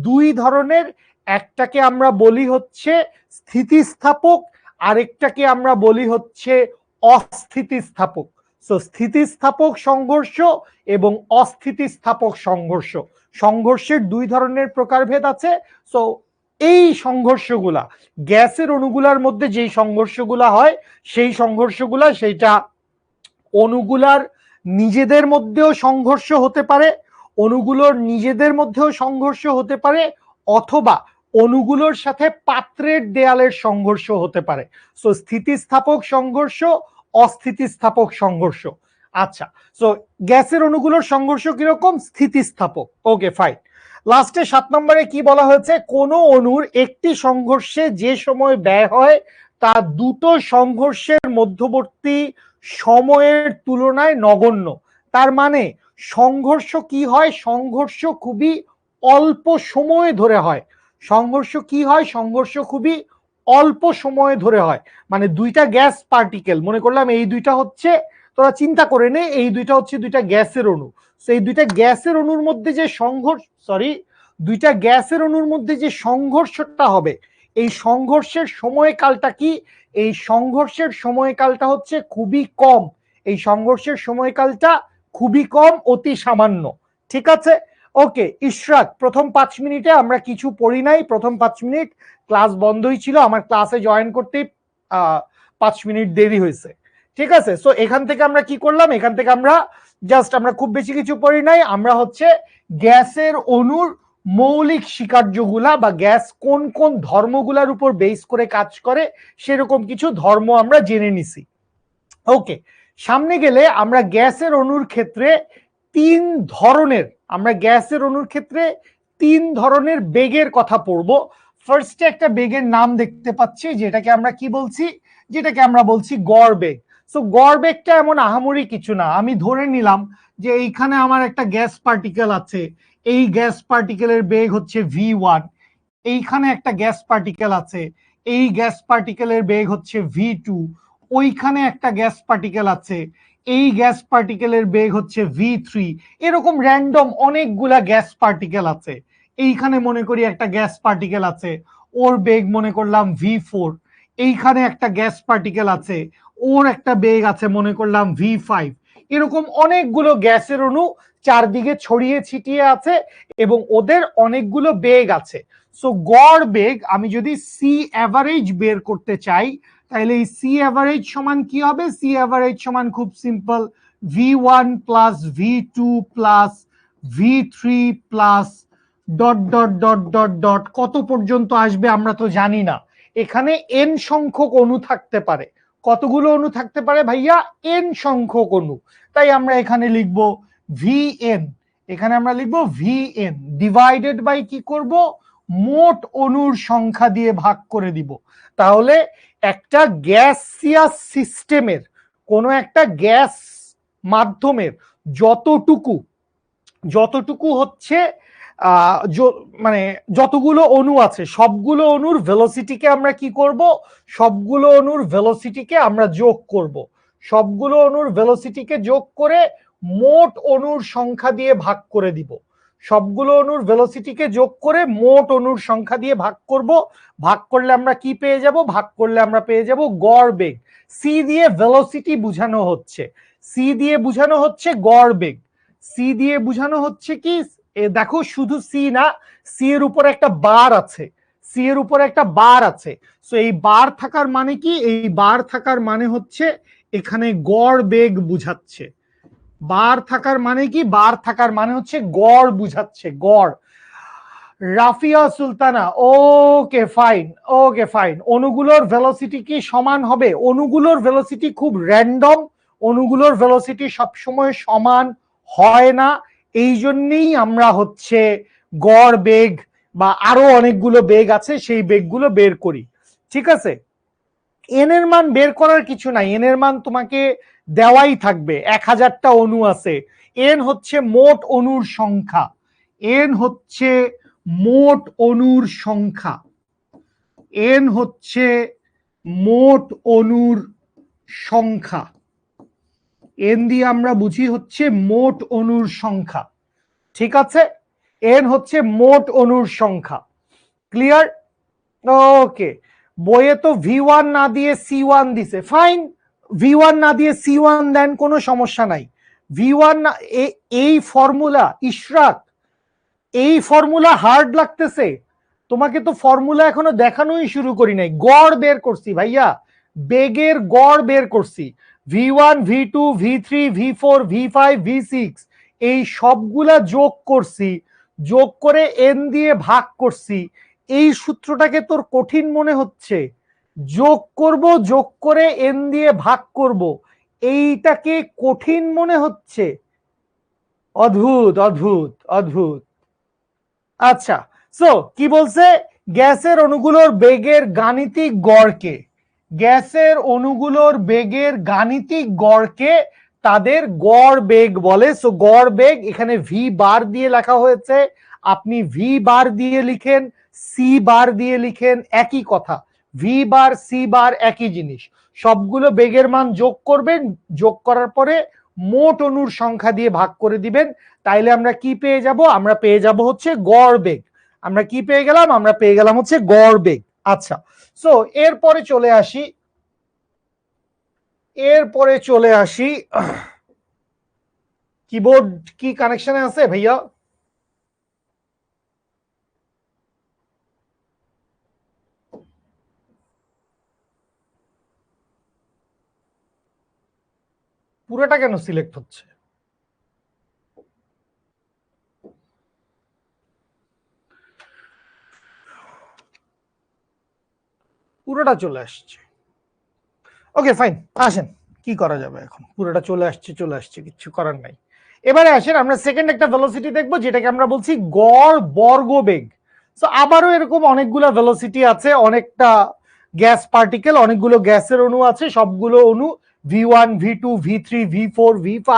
2 ধরনের, একটাকে আমরা বলি হচ্ছে স্থিতিস্থাপক, আরেকটাকে আমরা বলি হচ্ছে অস্থিতিস্থাপক। সো স্থিতিস্থাপক সংঘর্ষ এবং অস্থিতিস্থাপক সংঘর্ষ, সংঘর্ষের 2 ধরনের প্রকারভেদ আছে। সো এই সংঘর্ষগুলা, গ্যাসের অণুগুলার মধ্যে যেই সংঘর্ষগুলা হয়, সেই সংঘর্ষগুলা, সেইটা অণুগুলার নিজেদের মধ্যেও সংঘর্ষ হতে পারে, অণুগুলোর নিজেদের মধ্যেও সংঘর্ষ হতে পারে, অথবা অণুগুলোর সাথে পাত্রের দেয়ালের সংঘর্ষ হতে পারে। সো স্থিতিস্থাপক সংঘর্ষ, অস্থিতিস্থাপক সংঘর্ষ। আচ্ছা, সো গ্যাসের অণুগুলোর সংঘর্ষ কিরকম? স্থিতিস্থাপক। ওকে, ফাইন। লাস্টে 7 নম্বরে কি বলা হয়েছে? কোন অণুর একটি সংঘর্ষে যে সময় ব্যয় হয় তা দুটো সংঘর্ষের মধ্যবর্তী সময়ের তুলনায় নগণ্য। তার মানে সংঘর্ষ কি হয়? সংঘর্ষ খুবই অল্প সময় ধরে হয়। সংঘর্ষ কি হয়? সংঘর্ষ খুবই অল্প সময় ধরে হয়। মানে দুইটা গ্যাস পার্টিকেল, মনে করলাম এই দুইটা হচ্ছে, তোরা চিন্তা করে নে, এই দুইটা হচ্ছে দুইটা গ্যাসের অণু। সেই দুইটা গ্যাসের অণুর মধ্যে যে দুইটা গ্যাসের অণুর মধ্যে যে সংঘর্ষটা হবে, এই সংঘর্ষের সময়কালটা কি? এই সংঘর্ষের সময়কালটা হচ্ছে খুবই কম। এই সংঘর্ষের সময়কালটা খুবই কম, অতি সামান্য। ঠিক আছে, ওকে। ইশরাক, প্রথম 5 মিনিটে আমরা কিছু পড়ি নাই। প্রথম 5 মিনিট ক্লাস বন্ধই ছিল, আমার ক্লাসে জয়েন করতে 5 মিনিট দেরি হয়েছে। ঠিক আছে, সো এখান থেকে আমরা কি করলাম? এখান থেকে আমরা খুব বেশি কিছু পড়ি নাই। আমরা হচ্ছে গ্যাসের অণুর মৌলিক স্বীকার্যগুলা বা গ্যাস কোন কোন ধর্মগুলার উপর বেস করে কাজ করে সেরকম কিছু ধর্ম আমরা জেনে নিছি। ওকে, সামনে গেলে আমরা গ্যাসের অণুর ক্ষেত্রে 3 ধরনের বেগের কথা পড়ব। ফার্স্টে একটা বেগের নাম দেখতে পাচ্ছি, যেটাকে আমরা কি বলছি? যেটাকে আমরা বলছি গড় বেগ। সো গড় বেগটা এমন আহামরি কিছু না। আমি ধরে নিলাম যে এইখানে আমার একটা গ্যাস পার্টিকেল আছে, এই গ্যাস পার্টিকেলের বেগ হচ্ছে v1, এইখানে একটা গ্যাস পার্টিকেল আছে, এই গ্যাস পার্টিকেলের বেগ হচ্ছে v2, ওইখানে একটা গ্যাস পার্টিকেল আছে, এই গ্যাস পার্টিকেলের বেগ হচ্ছে v3। এরকম র্যান্ডম অনেকগুলা গ্যাস পার্টিকেল আছে। এইখানে মনে করি একটা গ্যাস পার্টিকেল আছে, ওর বেগ মনে করলাম v4। এইখানে একটা গ্যাস পার্টিকেল আছে, ওর একটা বেগ আছে মনে করলাম v5। এরকম অনেকগুলো গ্যাসের অণু চারদিকে ছড়িয়ে ছিটিয়ে আছে এবং ওদের অনেকগুলো বেগ আছে। সো গড় বেগ আমি যদি সি অ্যাভারেজ বের করতে চাই, তাহলে এই সি অ্যাভারেজ সমান কি হবে? সি অ্যাভারেজ সমান খুব simple, v1 plus v2 plus v3 plus dot dot dot dot dot কত পর্যন্ত আসবে আমরা তো জানি না। এখানে এন সংখ্যক অণু থাকতে পারে। কতগুলো অণু থাকতে পারে ভাইয়া? এন সংখ্যক অণু। তাই আমরা এখানে লিখবো vn, এখানে আমরা লিখবো vn ডিভাইডেড বাই কি করব? মোট অণুর সংখ্যা দিয়ে ভাগ করে দিব। তাহলে একটা গ্যাসিয়াস সিস্টেমের, কোন একটা গ্যাস মাধ্যমের যতটুকু হচ্ছে মানে যতগুলো অণু আছে সবগুলো অণুর ভেলোসিটিকে আমরা কি করব? সবগুলো অণুর ভেলোসিটিকে আমরা যোগ করব। সবগুলো অণুর ভেলোসিটিকে যোগ করে মোট অণুর সংখ্যা দিয়ে ভাগ করে দিব। সবগুলো অণুর ভেলোসিটিকে যোগ করে মোট অণুর সংখ্যা দিয়ে ভাগ করব। ভাগ করলে আমরা কি পেয়ে যাব? ভাগ করলে আমরা পেয়ে যাব গড় বেগ। সি দিয়ে ভেলোসিটি বোঝানো হচ্ছে, সি দিয়ে বোঝানো হচ্ছে গড় বেগ। সি দিয়ে বোঝানো হচ্ছে কি? দেখো শুধু সি না, সি এর উপর একটা বার আছে, সি এর উপর একটা বার আছে। সো এই বার থাকার মানে কি? এই বার থাকার মানে হচ্ছে এখানে গড় বেগ বুঝাচ্ছে। বার থাকার মানে কি? বার থাকার মানে হচ্ছে গড় বুঝাচ্ছে, গড়। Rafia Sultana, okay fine, okay fine. অণুগুলোর ভেলোসিটি কি সমান হবে? অণুগুলোর ভেলোসিটি খুব র্যান্ডম, অণুগুলোর ভেলোসিটি সবসময় সমান হয় না। এই জন্যই আমরা হচ্ছে গড় বেগ বা আরো অনেকগুলো বেগ আছে সেই বেগগুলো বের করি। ঠিক আছে, এন এর মান বের করার কিছু নাই, এন এর মান তোমাকে দেওয়াই থাকবে। 1000টা অণু আছে, এন হচ্ছে মোট অণুর সংখ্যা, এন হচ্ছে মোট অণুর সংখ্যা, এন হচ্ছে মোট অণুর সংখ্যা। এন দিয়ে আমরা বুঝি হচ্ছে মোট অণুর সংখ্যা। ঠিক আছে, এন হচ্ছে মোট অণুর সংখ্যা। ক্লিয়ার? ওকে, বইয়ে তো v1 না দিয়ে c1 দিছে, ফাইন, v1 না দিয়ে c1 দেন, কোনো সমস্যা নাই। v1 এই ফর্মুলা, ইশরাক এই ফর্মুলা হার্ড লাগতেছে? তোমাকে তো ফর্মুলা এখনো দেখানোই শুরু করি নাই, গড় বের করছি ভাইয়া, বেগের গড় বের করছি। v1 v2 v3 v4 v5 v6 এই সবগুলা যোগ করছি, যোগ করে এন দিয়ে ভাগ করছি। এই সূত্রটাকে তোর কঠিন মনে হচ্ছে? যোগ করব, যোগ করে এন দিয়ে ভাগ করব, এইটাকে কঠিন মনে হচ্ছে? অদ্ভুত অদ্ভুত অদ্ভুত। আচ্ছা, সো কি বলছে? গ্যাসের অণুগুলোর বেগের গাণিতিক গড়কে, গ্যাসের অণুগুলোর বেগের গাণিতিক গড়কে তাদের গড় বেগ বলে। সো গড় বেগ এখানে ভি বার দিয়ে লেখা হয়েছে, আপনি ভি বার দিয়ে লিখেন, সি বার দিয়ে লিখেন, একই কথা। ভি বার সি বার একই জিনিস। সবগুলো বেগের মান যোগ করবেন, যোগ করার পরে মোট অণুর সংখ্যা দিয়ে ভাগ করে দিবেন। তাইলে আমরা কি পেয়ে যাব? আমরা পেয়ে যাব হচ্ছে গড় বেগ। আমরা কি পেয়ে গেলাম? আমরা পেয়ে গেলাম হচ্ছে গড় বেগ। আচ্ছা, সো এরপরে চলে আসি, কিবোর্ড কি কানেকশনে আছে ভাইয়া? পুরোটা কেন সিলেক্ট হচ্ছে? পুরোটা চলে আসছে। ওকে ফাইন, আসেন, কি করা যাবে এখন? পুরোটা চলে আসছে, কিছু করার নাই। এবারে আসেন আমরা সেকেন্ড একটা ভেলোসিটি দেখবো, যেটাকে আমরা বলছি গড় বর্গবেগ। সো আবারও এরকম অনেকগুলো ভেলোসিটি আছে, অনেকটা গ্যাস পার্টিকেল, অনেকগুলো গ্যাসের অণু আছে, সবগুলো অণু v1 v2 v3 v4 v5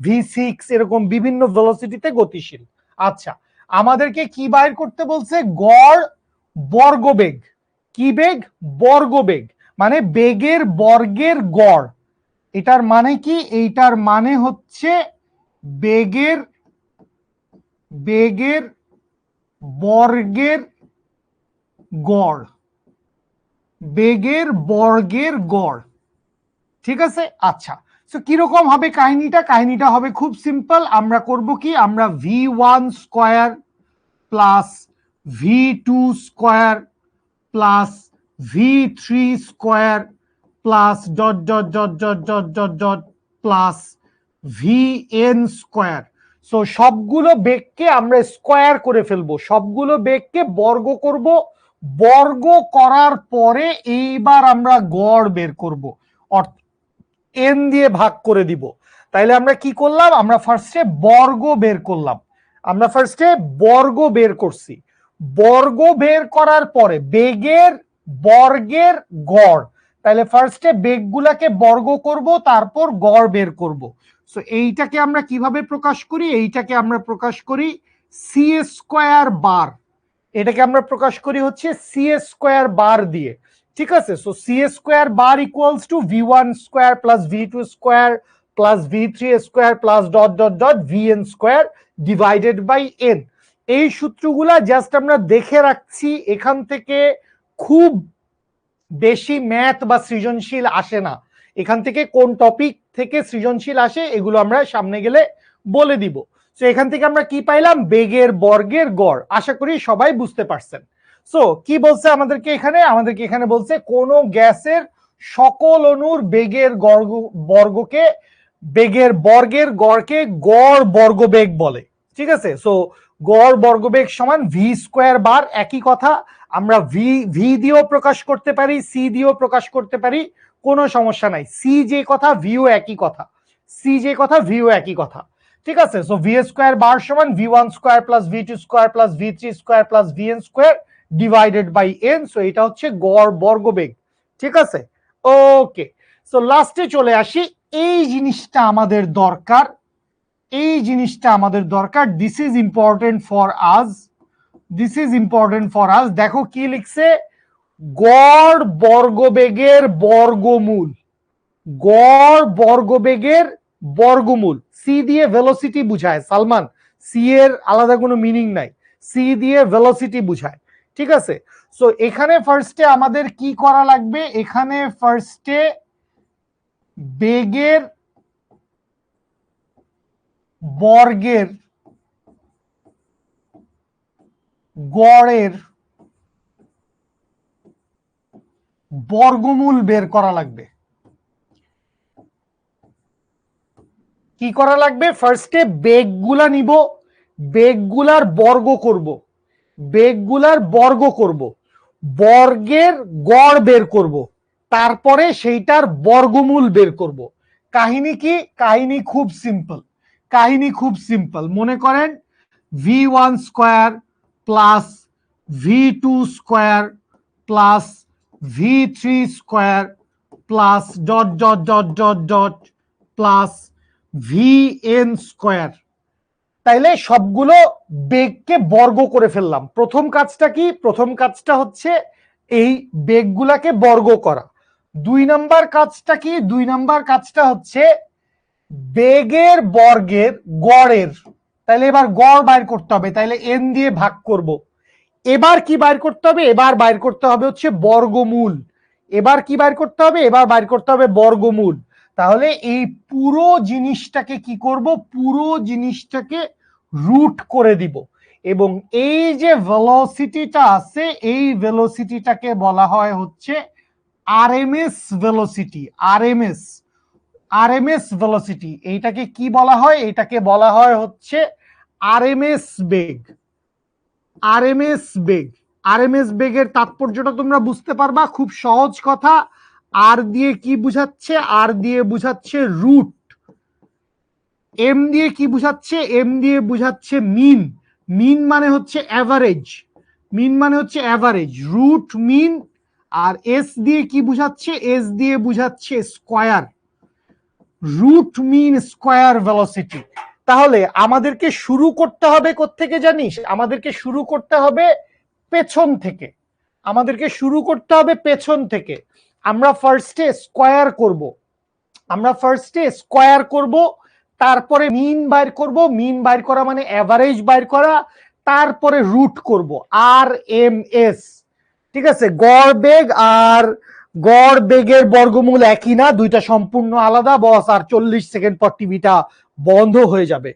v6 এরকম বিভিন্ন ভেলোসিটিতে গতিশীল। আচ্ছা, আমাদেরকে কি বাইর করতে বলছে? গড় বর্গবেগ। কি বেগ? বর্গবেগ, মানে বেগের বর্গের গড়। এটার মানে কি? এইটার মানে হচ্ছে বেগের বেগের বর্গের গড়, বেগের বর্গের গড়। ঠিক আছে? আচ্ছা, তো কিরকম হবে কাহিনীটা? কাহিনীটা হবে খুব সিম্পল। আমরা করব কি, আমরা v1 square plus v2 square plus v3 square plus dot dot dot dot dot dot dot plus vn square. So সবগুলো বেগকে আমরা স্কয়ার করে ফেলবো, সবগুলো বেগকে বর্গ করব। বর্গ করার পরে এইবার আমরা গড় বের করব, এন দিয়ে ভাগ করে দিব। তাইলে আমরা কি করলাম? আমরা ফার্স্টে বর্গ বের করলাম, আমরা ফার্স্টে বর্গ বের করছি। বর্গ বের করার পরে বেগের বর্গের গড়, তাহলে ফার্স্টে বেগগুলাকে বর্গ করব, তারপর গড় বের করব। সো এইটাকে আমরা কিভাবে প্রকাশ করি? এইটাকে আমরা প্রকাশ করি সি স্কয়ার বার। এটাকে আমরা প্রকাশ করি হচ্ছে সি স্কয়ার বার দিয়ে। ঠিক আছে? So C square bar equals to v1 square plus v2 square plus v3 square plus dot dot dot vn square divided by n। এই সূত্রগুলা জাস্ট আমরা দেখে রাখছি, এখান থেকে খুব বেশি ম্যাথ বা সৃজনশীল আসে না। এখান থেকে কোন টপিক থেকে সৃজনশীল আসে এগুলো আমরা সামনে গেলে বলে দিব। সো এখান থেকে আমরা কি পাইলাম? বেগের বর্গের গড়। আশা করি সবাই বুঝতে পারছেন। সো কি বলছে আমাদেরকে এখানে? আমাদেরকে এখানে বলছে কোন গ্যাসের সকল অণুর বেগের বর্গকে, বেগের বর্গের গড়কে গড় বর্গবেগ বলে। ঠিক আছে? সো গড় বর্গবেগ সমান ভি স্কয়ার বার। একই কথা, আমরা ভি দিয়েও প্রকাশ করতে পারি, সি দিয়েও প্রকাশ করতে পারি, কোনো সমস্যা নাই। সি যে কথা, ভিও একই কথা, সি যে কথা, ভিও একই কথা। ঠিক আছে? সো ভি স্কয়ার বার সমান v1 square plus v2 square plus v3 square plus vn square divided by n। So এটা হচ্ছে গড় বর্গবেগ। ঠিক আছে? ওকে, সো লাস্টে চলে আসি। এই জিনিসটা আমাদের দরকার, এই জিনিসটা আমাদের দরকার। This is important for us, this is important for us. দেখো কি লিখছে? গড় বর্গবেগের বর্গমূল, গড় বর্গবেগের বর্গমূল। সি দিয়ে ভেলোসিটি বুঝায় সালমান, সি এর আলাদা কোনো মিনিং নাই, সি দিয়ে ভেলোসিটি বুঝায়। ঠিক আছে? সো এখানে ফার্স্টে আমাদের কি করা লাগবে? এখানে ফার্স্টে বেগের বর্গের গড়ের বর্গমূল বের করা লাগবে। কি করা লাগবে? ফার্স্টে বেগগুলা নিব, বেগগুলার বর্গ করব, বেগগুলার বর্গ করব, বর্গের গড় বের করব, তারপরে সেইটার বর্গমূল বের করব। কাহিনী কি? কাহিনী খুব সিম্পল, কাহিনী খুব সিম্পল। মনে করেন v1 square plus v2 square plus v3 square plus dot dot dot dot dot plus vn square. তাইলে সবগুলো বেগকে বর্গ করে ফেললাম। প্রথম কাজটা কি? প্রথম কাজটা হচ্ছে এই বেগগুলাকে বর্গ করা। দুই নাম্বার কাজটা কি? দুই নাম্বার কাজটা হচ্ছে বেগের বর্গের গড়ের, তাইলে এবার গড় বাইর করতে হবে, তাইলে এন দিয়ে ভাগ করব। এবার কি বাইর করতে হবে? এবার বাইর করতে হবে হচ্ছে বর্গমূল। এবার কি বাইর করতে হবে? এবার বাইর করতে হবে বর্গমূল। তাহলে এই পুরো জিনিসটাকে কি করব? পুরো জিনিসটাকে রুট করে দিব, এবং এই যে ভেলোসিটিটা আছে, এই ভেলোসিটিটাকে বলা হয় হচ্ছে RMS velocity. RMS, RMS velocity. এইটাকে কি বলা হয়? এটাকে বলা হয় হচ্ছে আরএমএস বেগ। আরএমএস বেগ, আরএমএস বেগের তাৎপর্যটা তোমরা বুঝতে পারবা। খুব সহজ কথা। আর দিয়ে কি বুঝাচ্ছে? আর দিয়ে বুঝাচ্ছে রুট। এম দিয়ে কি বুঝাচ্ছে? এম দিয়ে বুঝাচ্ছে মিন। মিন মানে হচ্ছে অ্যাভারেজ, মিন মানে হচ্ছে অ্যাভারেজ, রুট মিন। আর এস দিয়ে কি বুঝাচ্ছে? এস দিয়ে বুঝাচ্ছে square, root mean square velocity. তাহলে আমাদেরকে শুরু করতে হবে কোত্থেকে জানিস? আমাদেরকে শুরু করতে হবে পেছন থেকে। আমাদেরকে শুরু করতে হবে পেছন থেকে। আমরা ফার্স্টে স্কোয়ার করব, তারপরে মিন বাইর করব, মিন বাইর করা মানে অ্যাভারেজ বাইর করা, তারপরে রুট করব, RMS। ঠিক আছে, গড় বেগ আর গড় বেগের বর্গমূল একই না, দুইটা সম্পূর্ণ আলাদা বস। আর 40 সেকেন্ড পর টিভিটা বন্ধ হয়ে যাবে।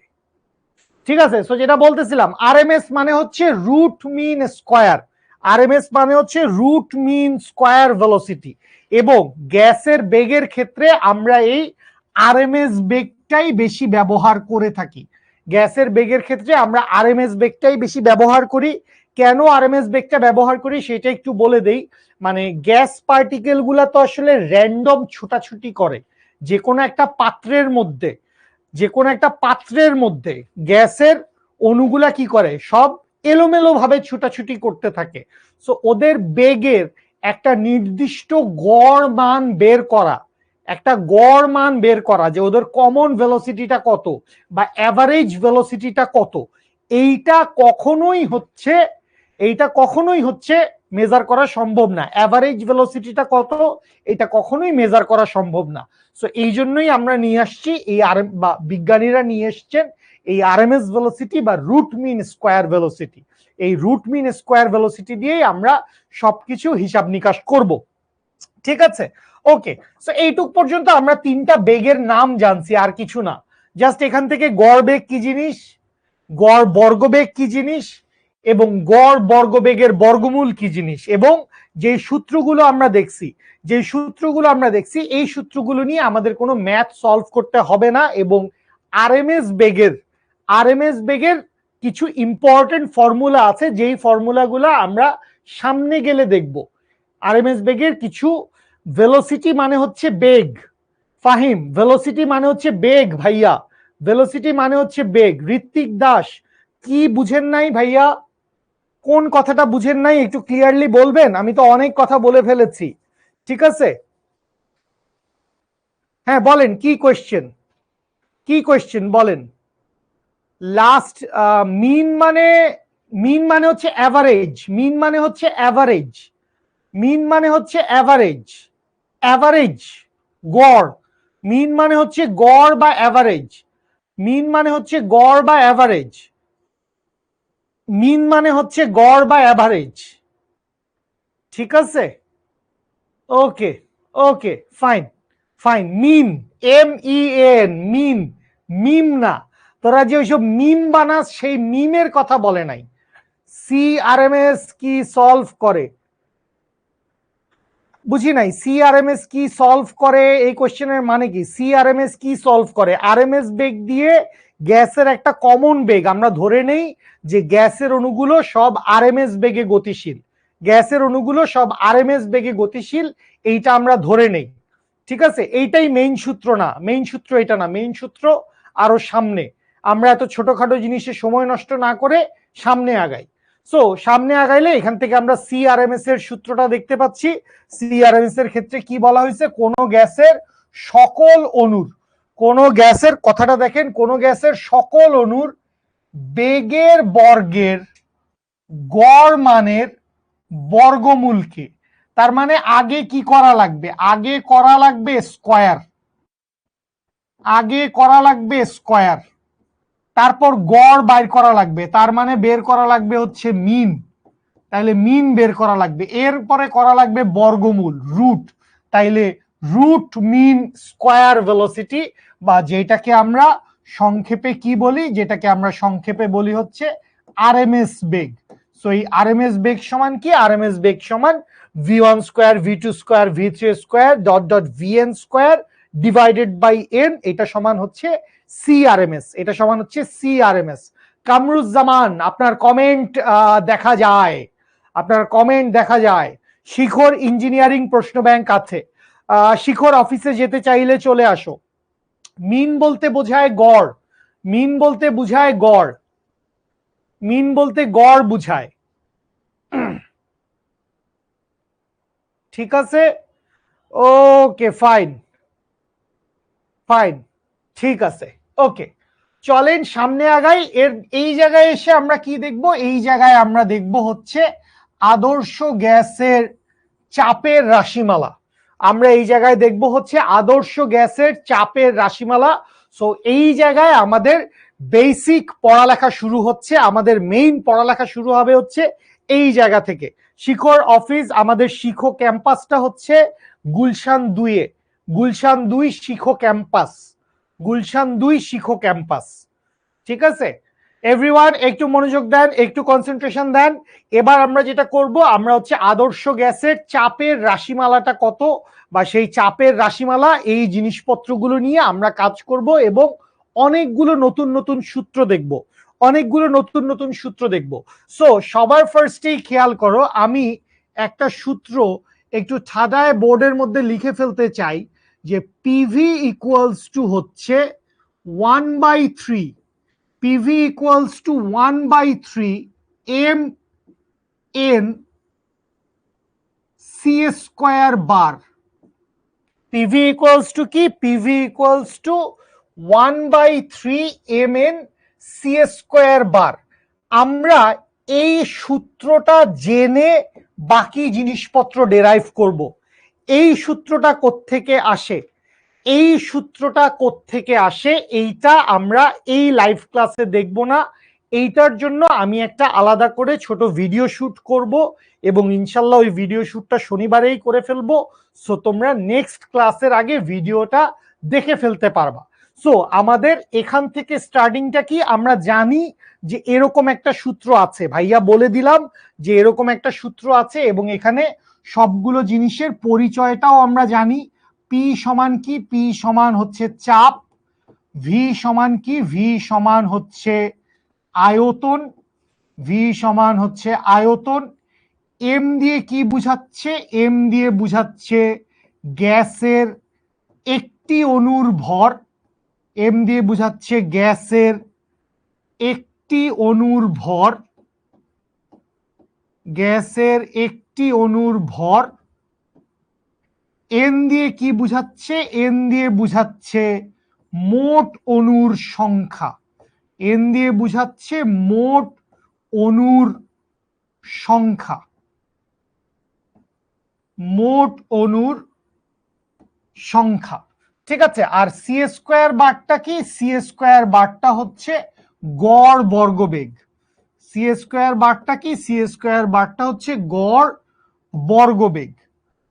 ঠিক আছে, সো যেটা বলতেছিলাম, RMS মানে হচ্ছে রুট মিন স্কোয়ার। RMS মানে হচ্ছে রুট মিন স্কোয়ার ভেলোসিটি। এবং গ্যাসের বেগের ক্ষেত্রে আমরা এই RMS বেগটাই বেশি ব্যবহার করে থাকি। গ্যাসের বেগের ক্ষেত্রে আমরা RMS বেগটাই বেশি ব্যবহার করি। কেন RMS বেগটা ব্যবহার করি সেটা একটু বলে দেই। মানে গ্যাস পার্টিকেল গুলা তো আসলে র্যান্ডম ছুটাছুটি করে যে কোনো একটা পাত্রের মধ্যে। গ্যাসের অণুগুলা কি করে, সব এলোমেলো ভাবে ছুটাছুটি করতে থাকে। সো ওদের বেগের একটা নির্দিষ্ট গড় মান বের করা, যে ওদের কমন ভেলোসিটিটা কত বা অ্যাভারেজ ভেলোসিটিটা কত, এইটা কখনোই হচ্ছে মেজার করা সম্ভব না। অ্যাভারেজ ভেলোসিটিটা কত, এটা কখনোই মেজার করা সম্ভব না। সো এই জন্যই আমরা নিয়ে আসছি এই বা বিজ্ঞানীরা নিয়ে এসছেন এই RMS ভেলোসিটি বা রুট মিন স্কোয়ার ভেলোসিটি। এই রুট মিন স্কোয়ার ভেলোসিটি দিয়েই আমরা সবকিছু হিসাব নিকাশ করব। ঠিক আছে, ওকে। সো এইটুক পর্যন্ত আমরা তিনটা বেগের নাম জানছি, আর কিছু না। জাস্ট এখান থেকে গড় বেগ কি জিনিস, গড় বর্গবেগ কি জিনিস, এবং গড় বর্গবেগের বর্গমূল কি জিনিস, এবং যে সূত্রগুলো আমরা দেখছি এই সূত্রগুলো নিয়ে আমাদের কোনো ম্যাথ সলভ করতে হবে না। এবং আরএমএস বেগের কিছু ইম্পর্টেন্ট ফর্মুলা আছে, যেই ফর্মুলাগুলো আমরা সামনে গেলে দেখব। আরএমএস বেগের কিছু, ভেলোসিটি মানে হচ্ছে বেগ, ফাহিম, ভেলোসিটি মানে হচ্ছে বেগ ভাইয়া, ভেলোসিটি মানে হচ্ছে বেগ। ঋত্বিক দাস, কি বুঝেন নাই ভাইয়া, কোন কথাটা বুঝেন নাই একটু ক্লিয়ারলি বলবেন? আমি তো অনেক কথা বলে ফেলেছি। ঠিক আছে, হ্যাঁ বলেন কি কোয়েশ্চেন বলেন। লাস্ট মিন মানে হচ্ছে অ্যাভারেজ, অ্যাভারেজ গড়। মিন মানে হচ্ছে গড় বা অ্যাভারেজ, মিন মানে হচ্ছে গড় বা অ্যাভারেজ, ঠিক আছে, ওকে ওকে ফাইন ফাইন। MIN, মিম না, তোরা যে ওইসব মিম বানাস সেই মিমের কথা বলে নাই। CRMS কি সলভ করে, বুঝি নাই। CRMS কি সলভ করে, এই কোশ্চেনের মানে কি? CRMS কি সলভ করে? RMS বেগ দিয়ে গ্যাসের একটা কমন বেগ আমরা ধরে নেই যে গ্যাসের অণুগুলো সব RMS বেগে গতিশীল, এইটা আমরা ধরে নেই। ঠিক আছে, এইটাই মেইন সূত্র না, এটা না, মেইন সূত্র আরো সামনে। আমরা এত ছোটখাটো জিনিসে সময় নষ্ট না করে সামনে আগাই। সো সামনে আগাইলে এখান থেকে আমরা CRMS এর সূত্রটা দেখতে পাচ্ছি। CRMS এর ক্ষেত্রে কি বলা হয়েছে, কোন গ্যাসের কথাটা দেখেন, কোন গ্যাসের সকল অণুর বেগের বর্গের গড় মানের বর্গমূলকে, তার মানে আগে কি করা লাগবে, আগে করা লাগবে স্কয়ার, তারপর গড় বাইর করা লাগবে, তার মানে বের করা লাগবে হচ্ছে মিন, তাইলে মিন বের করা লাগবে, এরপরে করা লাগবে বর্গমূল রুট, তাইলে রুট মিন স্কয়ার ভেলোসিটি, বা যেটাকে আমরা সংক্ষেপে বলি হচ্ছে RMS বেগ। সো এই RMS বেগ সমান কি, RMS বেগ সমান V1 square, V2 square, V3 square dot Vn square divided by n, এটা সমান হচ্ছে CRMS। কামরুজ্জামান, আপনার কমেন্ট দেখা যায়। শিখর ইঞ্জিনিয়ারিং প্রশ্ন ব্যাংক আছে, শিখর অফিসে যেতে চাইলে চলে আসো। মিন বলতে বোঝায় গড়, গড় বুঝায়। ঠিক আছে, ওকে ফাইন, ঠিক আছে, ওকে চলেন সামনে আগাই। এই জায়গায় এসে আমরা কি দেখব, এই জায়গায় আমরা দেখব হচ্ছে আদর্শ গ্যাসের চাপের রাশিমালা। আমরা এই জায়গায় দেখব হচ্ছে আদর্শ গ্যাসের চাপের রাশিমালা। সো এই জায়গায় আমাদের বেসিক পড়ালেখা শুরু হচ্ছে, আমাদের মেইন পড়ালেখা শুরু হবে হচ্ছে এই জায়গা থেকে। শিখর অফিস, আমাদের শিখো ক্যাম্পাসটা হচ্ছে গুলশান 2-এ, গুলশান 2 শিখো ক্যাম্পাস, গুলশান 2 শিখো ক্যাম্পাস। ঠিক আছে, এভরিওয়ান একটু মনোযোগ দেন, একটু কনসেন্ট্রেশন দেন। এবার আমরা যেটা করব, আমরা হচ্ছে আদর্শ গ্যাসের চাপের রাশিমালাটা কত বা সেই চাপের রাশিমালা, এই জিনিসপত্রগুলো নিয়ে আমরা কাজ করব এবং অনেকগুলো নতুন নতুন সূত্র দেখব, অনেকগুলো নতুন নতুন সূত্র দেখব। সো সবার ফার্স্টেই খেয়াল করো, আমি একটা সূত্র একটু ঠাডায় বোর্ডের মধ্যে লিখে ফেলতে চাই যে পিভি ইকুয়ালস টু হচ্ছে 1/3, PV equals to 1/3 mn c square bar. PV equals to কি? PV equals to 1/3 mn c square bar. আমরা এই সূত্রটা জেনে বাকি জিনিসপত্র ডেরাইভ করব। এই সূত্রটা কোত্থেকে আসে, এই সূত্রটা কোত্থেকে আসে এইটা আমরা এই লাইভ ক্লাসে দেখব না। এইটার জন্য আমি একটা আলাদা করে ছোট ভিডিও শুট করব এবং ইনশাল্লাহ ওই ভিডিও শুটটা শনিবারেই করে ফেলবো। সো তোমরা নেক্সট ক্লাসের আগে ভিডিওটা দেখে ফেলতে পারবা। সো আমাদের এখান থেকে স্টার্টিংটা কি, আমরা জানি যে এরকম একটা সূত্র আছে, ভাইয়া বলে দিলাম যে এরকম একটা সূত্র আছে এবং এখানে সবগুলো জিনিসের পরিচয়টাও আমরা জানি। পি সমান কি? পি সমান হচ্ছে চাপ। ভি সমান কি? ভি সমান হচ্ছে আয়তন। ভি সমান হচ্ছে আয়তন। এম দিয়ে কি বুঝাচ্ছে? এম দিয়ে বুঝাচ্ছে গ্যাসের একটি অণুর ভর। এম দিয়ে বুঝাচ্ছে গ্যাসের একটি অণুর ভর, গ্যাসের একটি অণুর ভর। এন দিয়ে কি বুঝাচ্ছে? এন দিয়ে বুঝাচ্ছে মোট অণুর সংখ্যা। এন দিয়ে বুঝাচ্ছে মোট অণুর সংখ্যা, মোট অণুর সংখ্যা। ঠিক আছে, আর সি স্কোয়ার বারটা কি? সি স্কোয়ার বারটা হচ্ছে গড় বর্গবেগ। সি স্কোয়ার বারটা কি? সি স্কোয়ার বারটা হচ্ছে গড় বর্গবেগ।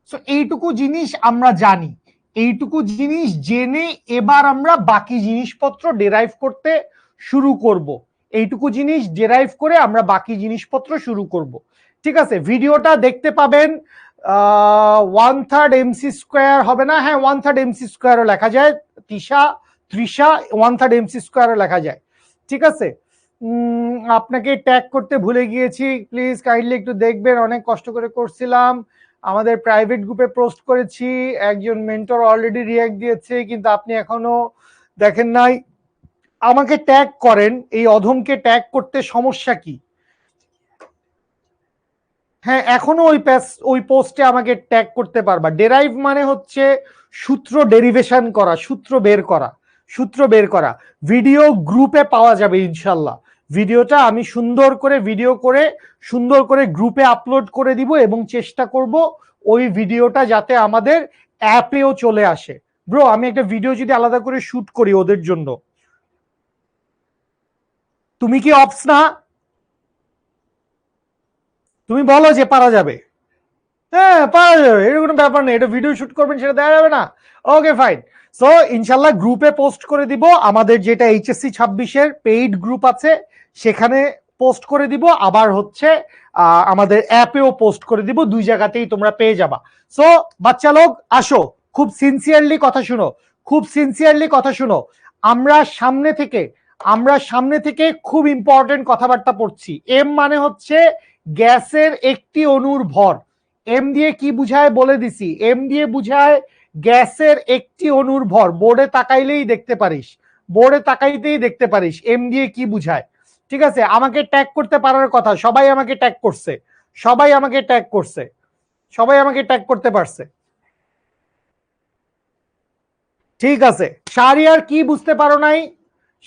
সো এইটুকু জিনিস আমরা জানি, এইটুকু জিনিস জেনে এবার আমরা বাকি জিনিসপত্র ডেরাইভ করতে শুরু করব। এইটুকু জিনিস ডেরাইভ করে আমরা বাকি জিনিসপত্র শুরু করব। ঠিক আছে, ভিডিওটা দেখতে পাবেন। 1/3 MC স্কোয়ার হবে না? হ্যাঁ, 1/3 MC স্কোয়ারও লেখা যায়। তৃষা 1/3 MC স্কোয়ারও লেখা যায়। ঠিক আছে, আপনাকে ট্যাগ করতে ভুলে গিয়েছি, প্লিজ কাইন্ডলি একটু দেখবেন, অনেক কষ্ট করে করছিলাম। আমাদের প্রাইভেট গ্রুপে পোস্ট করেছি, একজন মেন্টর অলরেডি রিঅ্যাক্ট দিয়েছে, কিন্তু আপনি এখনো দেখেন নাই। আমাকে ট্যাগ করেন, এই অধমকে ট্যাগ করতে সমস্যা কি? হ্যাঁ, এখনো ওই পোস্টে আমাকে ট্যাগ করতে পারবা। ডেরাইভ মানে হচ্ছে সূত্র ডেরিভেশন করা, সূত্র বের করা, সূত্র বের করা। ভিডিও গ্রুপে পাওয়া যাবে ইনশাল্লাহ। ভিডিওটা আমি সুন্দর করে ভিডিও করে সুন্দর করে গ্রুপে আপলোড করে দিব এবং চেষ্টা করব ওই ভিডিওটা যাতে আমাদের অ্যাপেও চলে আসে। ব্রো, আমি একটা ভিডিও যদি আলাদা করে শুট করি ওদের জন্য, তুমি কি অপস না? তুমি বলো যে পারা যাবে। হ্যাঁ, পাওয়া যাবে, এটা কোনো ব্যাপার নেই। এটা ভিডিও শুট করবেন, সেটা দেওয়া যাবে না? Okay fine. সো ইনশাল্লাহ গ্রুপে পোস্ট করে দিব, আমাদের যেটা HSC 26-এর পেইড গ্রুপ আছে সেখানে পোস্ট করে দিব, আবার হচ্ছে আমাদের অ্যাপেও পোস্ট করে দিব, দুই জায়গাতেই তোমরা পেয়ে যাবা। সো বাচ্চা লোক আসো, খুব সিনসিয়ারলি কথা শুনো, খুব সিনসিয়ারলি কথা শুনো। আমরা সামনে থেকে খুব ইম্পর্টেন্ট কথাবার্তা পড়ছি। এম মানে হচ্ছে গ্যাসের একটি অণুর ভর। এম দিয়ে কি বুঝায় বলে দিছি, এম দিয়ে বুঝায় গ্যাসের একটি অণুর ভর। বোর্ডে তাকাইলেই দেখতে পারিস, বোর্ডে তাকাইতেই দেখতে পারিস এম দিয়ে কি বুঝায়। ঠিক আছে, আমাকে ট্যাগ করতে পারার কথা, সবাই আমাকে ট্যাগ করছে, সবাই আমাকে ট্যাগ করছে, সবাই আমাকে ট্যাগ করতে পারছে। ঠিক আছে, শাহরিয়ার কি বুঝতে পারো নাই?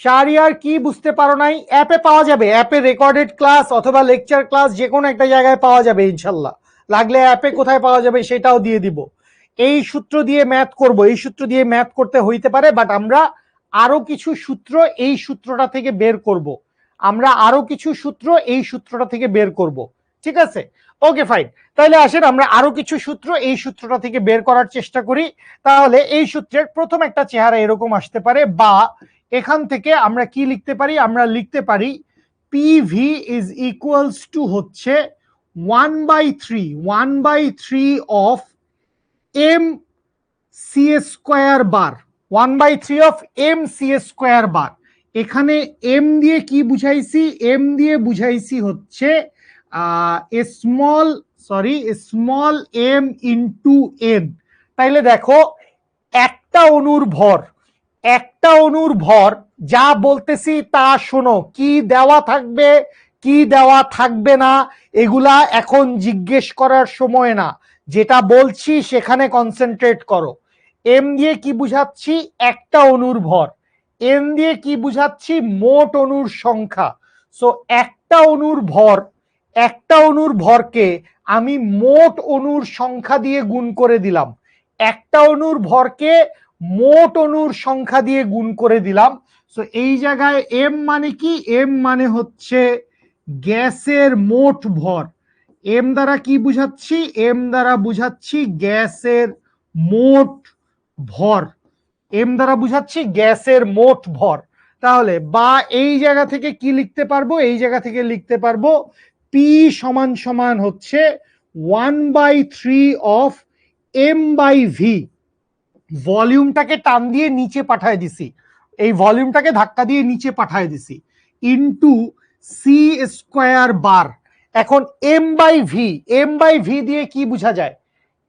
শাহরিয়ার কি বুঝতে পারো নাই? অ্যাপে পাওয়া যাবে, অ্যাপে রেকর্ডেড ক্লাস অথবা লেকচার ক্লাস যে কোনো একটা জায়গায় পাওয়া যাবে ইনশাল্লাহ। লাগলে অ্যাপে কোথায় পাওয়া যাবে সেটাও দিয়ে দিব। এই সূত্র দিয়ে ম্যাথ করব, এই সূত্র দিয়ে ম্যাথ করতে হইতে পারে, বাট আমরা আরো কিছু সূত্র এই সূত্রটা থেকে বের করব। আমরা আরো কিছু সূত্র এই সূত্রটা থেকে বের করব, ঠিক আছে? ওকে ফাইন, তাহলে আসেন আমরা আরো কিছু সূত্র এই সূত্রটা থেকে বের করার চেষ্টা করি। তাহলে এই সূত্রের প্রথম একটা চেহারা এরকম আসতে পারে, বা এখান থেকে আমরা কি লিখতে পারি? আমরা লিখতে পারি পিভি ইজ ইকুয়ালস টু হচ্ছে 1/3 of M C square bar, 1/3 of M C square bar. এখানে এম দিয়ে কি বুঝাইছি? এম দিয়ে বুঝাইছি হচ্ছে small small M into N. তাইলে দেখো, একটা অণুর ভর, একটা অণুর ভর যা বলতেছি তা শোনো, কি দেওয়া থাকবে কি দেওয়া থাকবে না এগুলা এখন জিজ্ঞেস করার সময় না, যেটা বলছি সেখানে কনসেন্ট্রেট করো। এম দিয়ে কি বুঝাচ্ছি? একটা অণুর ভর। এন দিয়ে কি বুঝাচ্ছি? মোট অণুর সংখ্যা। সো একটা অণুর ভর, একটা অণুর ভরকে আমি মোট অণুর সংখ্যা দিয়ে গুণ করে দিলাম। একটা অণুর ভরকে মোট অণুর সংখ্যা দিয়ে গুণ করে দিলাম। সো এই জায়গায় এম মানে কি? এম মানে হচ্ছে গ্যাসের মোট ভর। এম দ্বারা কি বুঝাচ্ছি? এম দ্বারা বুঝাচ্ছি গ্যাসের মোট ভর। এম দ্বারা বুঝাচ্ছি গ্যাসের মোট ভর। তাহলে বা এই জায়গা থেকে কি লিখতে পারবো? এই জায়গা থেকে লিখতে পারবো পি সমান সমান হচ্ছে 1/3 অফ এম বাই ভি। ভলিউমটাকে টান দিয়ে নিচে পাঠায় দিছি, এই ভলিউমটাকে ধাক্কা দিয়ে নিচে পাঠায় দিছি, ইনটু সি স্কোয়ার বার। এখন M by V, M by V দিয়ে কি বোঝা যায়?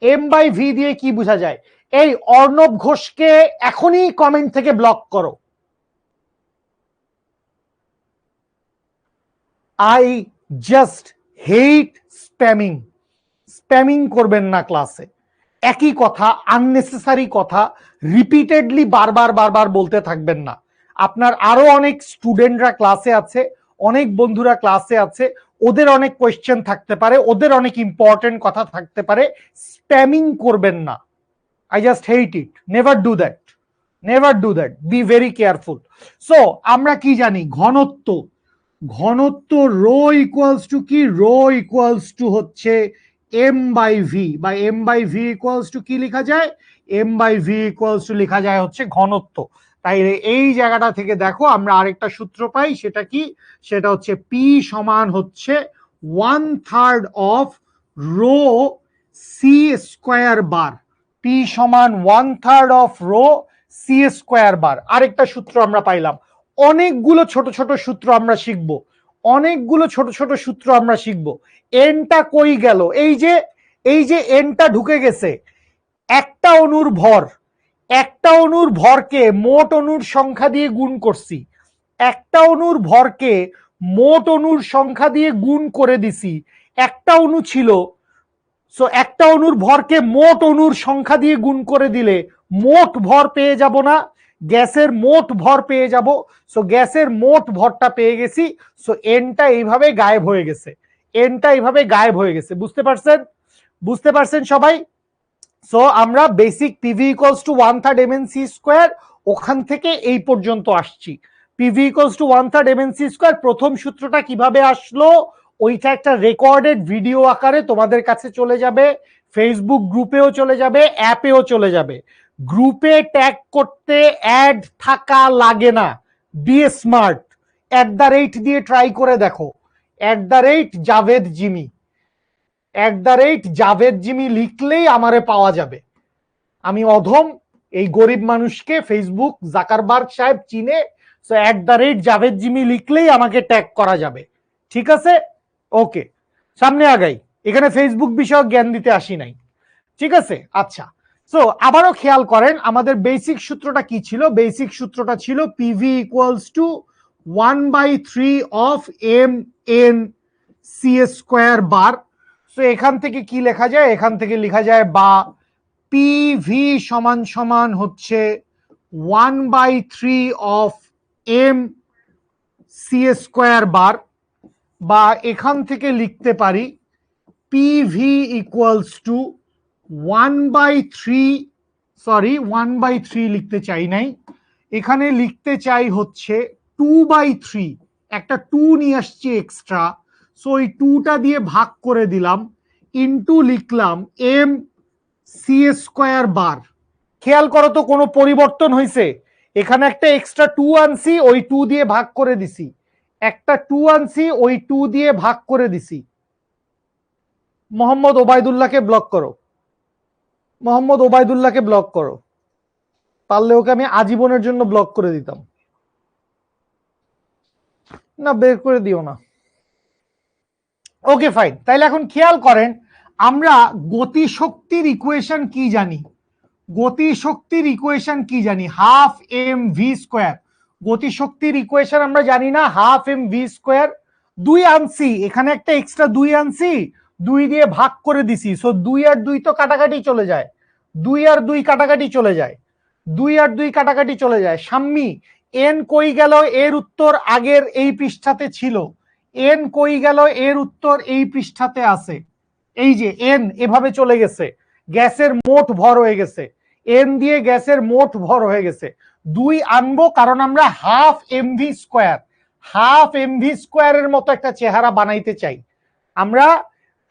এম বাই ভি দিয়ে কি বোঝা যায়? এই অর্ণব ঘোষকে এখনই কমেন্ট থেকে ব্লক করো। I just hate spamming. Spamming করবেন না ক্লাসে, একই কথা, আননেসেসারি কথা রিপিটেডলি বারবার বারবার বলতে থাকবেন না। আপনার আরো অনেক স্টুডেন্টরা ক্লাসে আছে, অনেক বন্ধুরা ক্লাসে আছে, ওদের অনেক কোয়েশ্চেন থাকতে পারে, ওদের অনেক ইম্পর্টেন্ট কথা থাকতে পারে। স্প্যামিং করবেন না। I just hate it, never do that, never do that, be very careful. So আমরা কি জানি? ঘনত্ব, ঘনত্ব রো ইকুয়ালস টু কি? রো ইকুয়ালস টু হচ্ছে এম বাই ভি, বা M by V equals to কি লেখা যায়? M by V equals to লেখা যায় হচ্ছে ঘনত্ব। তাই এই জায়গাটা থেকে দেখো আমরা আরেকটা সূত্র পাই, সেটা কি? সেটা হচ্ছে পি সমান হচ্ছে 1/3 of rho C square bar. P সমান 1/3 of rho C square bar. আরেকটা সূত্র আমরা পাইলাম। অনেকগুলো ছোট ছোট সূত্র আমরা শিখবো, অনেকগুলো ছোট ছোট সূত্র আমরা শিখবো। এনটা কই গেল? এই যে, এই যে এনটা ঢুকে গেছে। একটা অণুর ভর, একটা অণুর ভরকে মোট অণুর সংখ্যা দিয়ে গুণ করছি, একটা অণুর ভরকে মোট অণুর সংখ্যা দিয়ে গুণ করে দিছি। একটা অণু ছিল, সো একটা অণুর ভরকে মোট অণুর সংখ্যা দিয়ে গুণ করে দিলে মোট ভর পেয়ে যাব না? গ্যাসের মোট ভর পেয়ে যাব। সো গ্যাসের মোট ভরটা পেয়ে গেছি। সো এনটা এইভাবে গায়েব হয়ে গেছে, এনটা এইভাবে গায়েব হয়ে গেছে। বুঝতে পারছেন? বুঝতে পারছেন সবাই? সো আমরা basic PV equals to 1/3 MNC square, ওখান থেকে এই পর্যন্ত আসছি। PV equals to 1/3 MNC square, প্রথম সূত্রটা কিভাবে আসলো ওইটা একটা রেকর্ডেড ভিডিও আকারে তোমাদের কাছে চলে যাবে, ফেসবুক গ্রুপেও চলে যাবে, অ্যাপেও চলে যাবে। গ্রুপে ট্যাগ করতে অ্যাড থাকা লাগে না, বি স্মার্ট। @ দিয়ে ট্রাই করে দেখো, @জাভেদ জিমি, জাভেদ জিমি লিখলেই আমারে পাওয়া যাবে। আমি অধম, এই গরিব মানুষকে ফেসবুক জাকারবার্গ সাহেব চিনে। সো জাভেদ জিমি লিখলেই আমাকে ট্যাগ করা যাবে, ঠিক আছে? ওকে, সামনে আগাই, এখানে ফেসবুক বিষয়ক জ্ঞান দিতে আসি নাই, ঠিক আছে? আচ্ছা, সো আবারও খেয়াল করেন আমাদের বেসিক সূত্রটা কি ছিল? বেসিক সূত্রটা ছিল PV equals to 1/3 of M N C square bar. So এখান থেকে কি লেখা যায়? এখান থেকে লেখা যায় বা পিভি সমান সমান হচ্ছে 1/3 অফ এম সি স্কোয়ার বার, বা এখান থেকে লিখতে পারি পিভি ইকুয়ালস টু 1/3 লিখতে চাই নাই, এখানে লিখতে চাই হচ্ছে 2/3, একটা 2 নিয়ে আসছি এক্সট্রা, সো এই 2টা দিয়ে ভাগ করে দিলাম, ইনটু লিখলাম এম সি স্কোয়ার বার। খেয়াল করো তো কোনো পরিবর্তন হয়েছে? এখানে একটা এক্সট্রা 2 আনছি, ওই 2 দিয়ে ভাগ করে দিছি, একটা 2 আনছি, ওই 2 দিয়ে ভাগ করে দিছি। মোহাম্মদ ওবায়দুল্লাহকে ব্লক করো, মোহাম্মদ ওবায়দুল্লাহকে ব্লক করো, পারলে ওকে আমি আজীবনের জন্য ব্লক করে দিতাম। না, বের করে দিও না। ওকে ফাইন, তাইলে এখন খেয়াল করেন আমরা গতিশক্তির ইকুয়েশন কি জানি, গতিশক্তির ইকুয়েশন কি জানি, হাফ এম ভি স্কোয়ার। গতিশক্তির ইকুয়েশন আমরা জানি না, হাফ এম ভি স্কোয়ার। 2 আনছি, এখানে একটা এক্সট্রা 2 আনছি, 2 দিয়ে ভাগ করে দিছি, সো 2 আর 2 তো কাটাকাটি চলে যায়, 2 আর 2 কাটাকাটি চলে যায়, 2 আর 2 কাটাকাটি চলে যায়। সাম্মি এন কই গেল? এর উত্তর আগের এই পৃষ্ঠাতে ছিল, এন কই গেল? এর উত্তর এই পৃষ্ঠাতে আছে, এই যে এন এভাবে চলে গেছে, গ্যাসের মোট ভর হয়ে গেছে, এন দিয়ে গ্যাসের মোট ভর হয়ে গেছে। 2 আনবো কারণ আমরা half MV square, half MV স্কোয়ারের মতো একটা চেহারা বানাইতে চাই, আমরা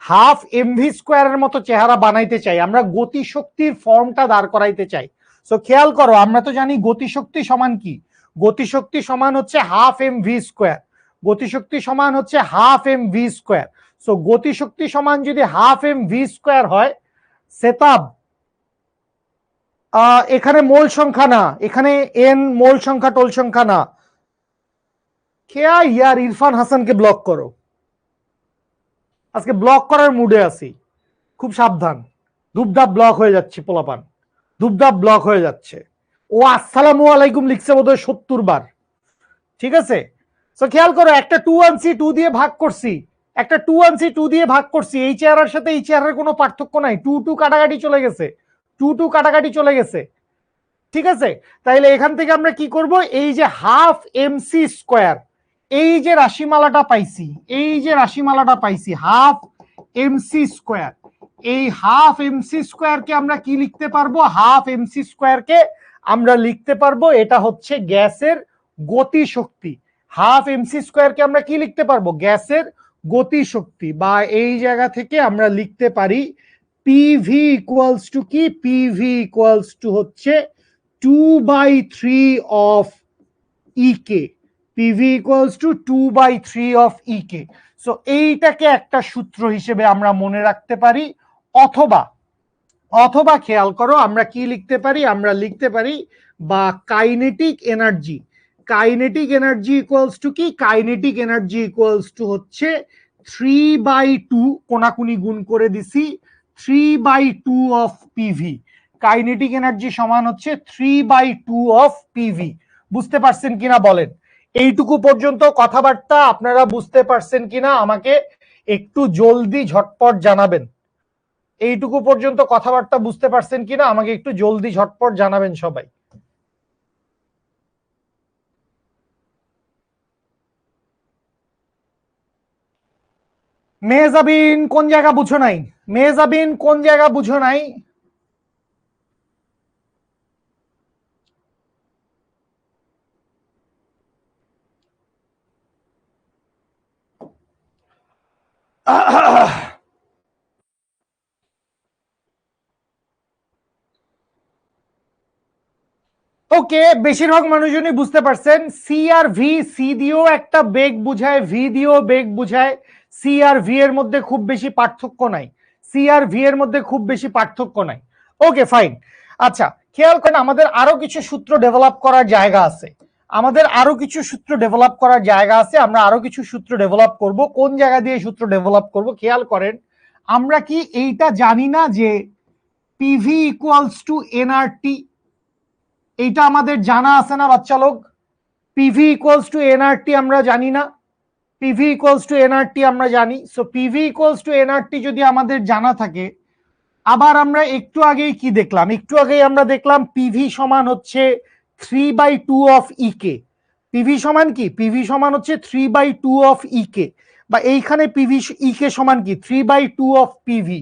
হাফ এমভি স্কোয়ারের মতো চেহারা বানাইতে চাই, আমরা গতিশক্তির ফর্মটা দাঁড় করাইতে চাই। সো খেয়াল করো, আমরা তো জানি গতিশক্তি সমান কি, গতিশক্তি সমান হচ্ছে হাফ এমভি স্কোয়ার, গতিশক্তি সমান হচ্ছে হাফ এমভি স্কোয়ার। সো গতিশক্তি সমান যদি হাফ এমভি স্কোয়ার হয়, সেতাব এখানে মোল সংখ্যা না, এখানে এন মোল সংখ্যা টোল সংখ্যা না। খেয়া ইয়ার ইরফান হাসানকে ব্লক করো, আজকে ব্লক করার মুডে আছি, খুব সাবধান, ধূপধাপ ব্লক হয়ে যাচ্ছে, পোলাপান ধূপধাপ ব্লক হয়ে যাচ্ছে। ও আসসালামু আলাইকুম লিখছে বোধহয় 70 বার, ঠিক আছে? তো খেয়াল করো, একটা 2 আনছি, 2 দিয়ে ভাগ করছি, একটা 2 আনছি, 2 দিয়ে ভাগ করছি, এই চেহারার সাথে এই চেহারার কোনো পার্থক্য নাই, 2 2 কাটাকাটি চলে গেছে, 2 2 কাটাকাটি চলে গেছে, ঠিক আছে? তাইলে এখান থেকে আমরা কি করব, এই যে হাফ এমসি স্কোয়ার, এই যে রাশিমালাটা পাইছি, এই যে রাশিমালাটা পাইছি হাফ এমসি স্কোয়ার, এই হাফ এমসি স্কোয়ার কে আমরা কি লিখতে পারবো, হাফ এমসি স্কোয়ার কে আমরা লিখতে পারবো এটা হচ্ছে গ্যাসের গতি শক্তি। হাফ এমসি স্কোয়ার কে আমরা কি লিখতে পারবো, গ্যাসের গতি শক্তি, বা এই জায়গা থেকে আমরা লিখতে পারি পিভি ইকুয়ালস টু কি, পিভি ইকুয়ালস টু হচ্ছে 2/3 of EK, PV equals to 2/3 of EK। So এইটাকে একটা সূত্র হিসেবে আমরা মনে রাখতে পারি, অথবা অথবা খেয়াল করো আমরা কি লিখতে পারি, আমরা লিখতে পারি বা kinetic energy, kinetic energy equals to কি, কাইনেটিক এনার্জি ইকুয়ালস টু হচ্ছে 3/2, কোনাকুনি গুণ করে দিছি, 3/2 অফ পিভি। কাইনেটিক এনার্জি সমান হচ্ছে 3/2 অফ পিভি। বুঝতে পারছেন কিনা বলেন? এইটুকু পর্যন্ত কথাবার্তা আপনারা বুঝতে পারছেন কিনা আমাকে একটু জলদি ঝটপট জানাবেন। এইটুকু পর্যন্ত কথাবার্তা বুঝতে পারছেন কিনা আমাকে একটু জলদি ঝটপট জানাবেন সবাই। মেহজাবিন কোন জায়গা বুঝো নাই, মেহজাবিন কোন জায়গা বুঝো নাই? ওকে, বেশিরভাগ মানুষজনই বুঝতে পারছেন। সি আর ভি, সি দিয়েও একটা বেগ বুঝায়, ভি দিয়েও বেগ বুঝায়, সি আর ভি এর মধ্যে খুব বেশি পার্থক্য নাই, সি আর ভি এর মধ্যে খুব বেশি পার্থক্য নাই। Okay fine. আচ্ছা খেয়াল করেন, আমাদের আরো কিছু সূত্র ডেভেলপ করার জায়গা আছে, আমাদের আরো কিছু সূত্র ডেভেলপ করার জায়গা আছে, আমরা আরো কিছু সূত্র ডেভেলপ করব। কোন জায়গা দিয়ে সূত্র ডেভেলপ করব খেয়াল করেন, আমরা কি এইটা জানি না যে পিভি ইকুয়ালস টু এনআরটি, এইটা আমাদের জানা আছে না বাচ্চা লোক? পিভি ইকুয়ালস টু এনআরটি আমরা জানি না, পিভি ইকুয়ালস টু এনআরটি আমরা জানি। So PV equals to nRT যদি আমাদের জানা থাকে, আবার আমরা একটু আগেই কি দেখলাম, একটু আগেই আমরা দেখলাম পিভি সমান হচ্ছে 3/2 অফ ইকে, পিভি সমান কি? পিভি সমান হচ্ছে 3/2 অফ ইকে, বা এইখানে পিভি ইকে সমান কি? 3/2 অফ পিভি।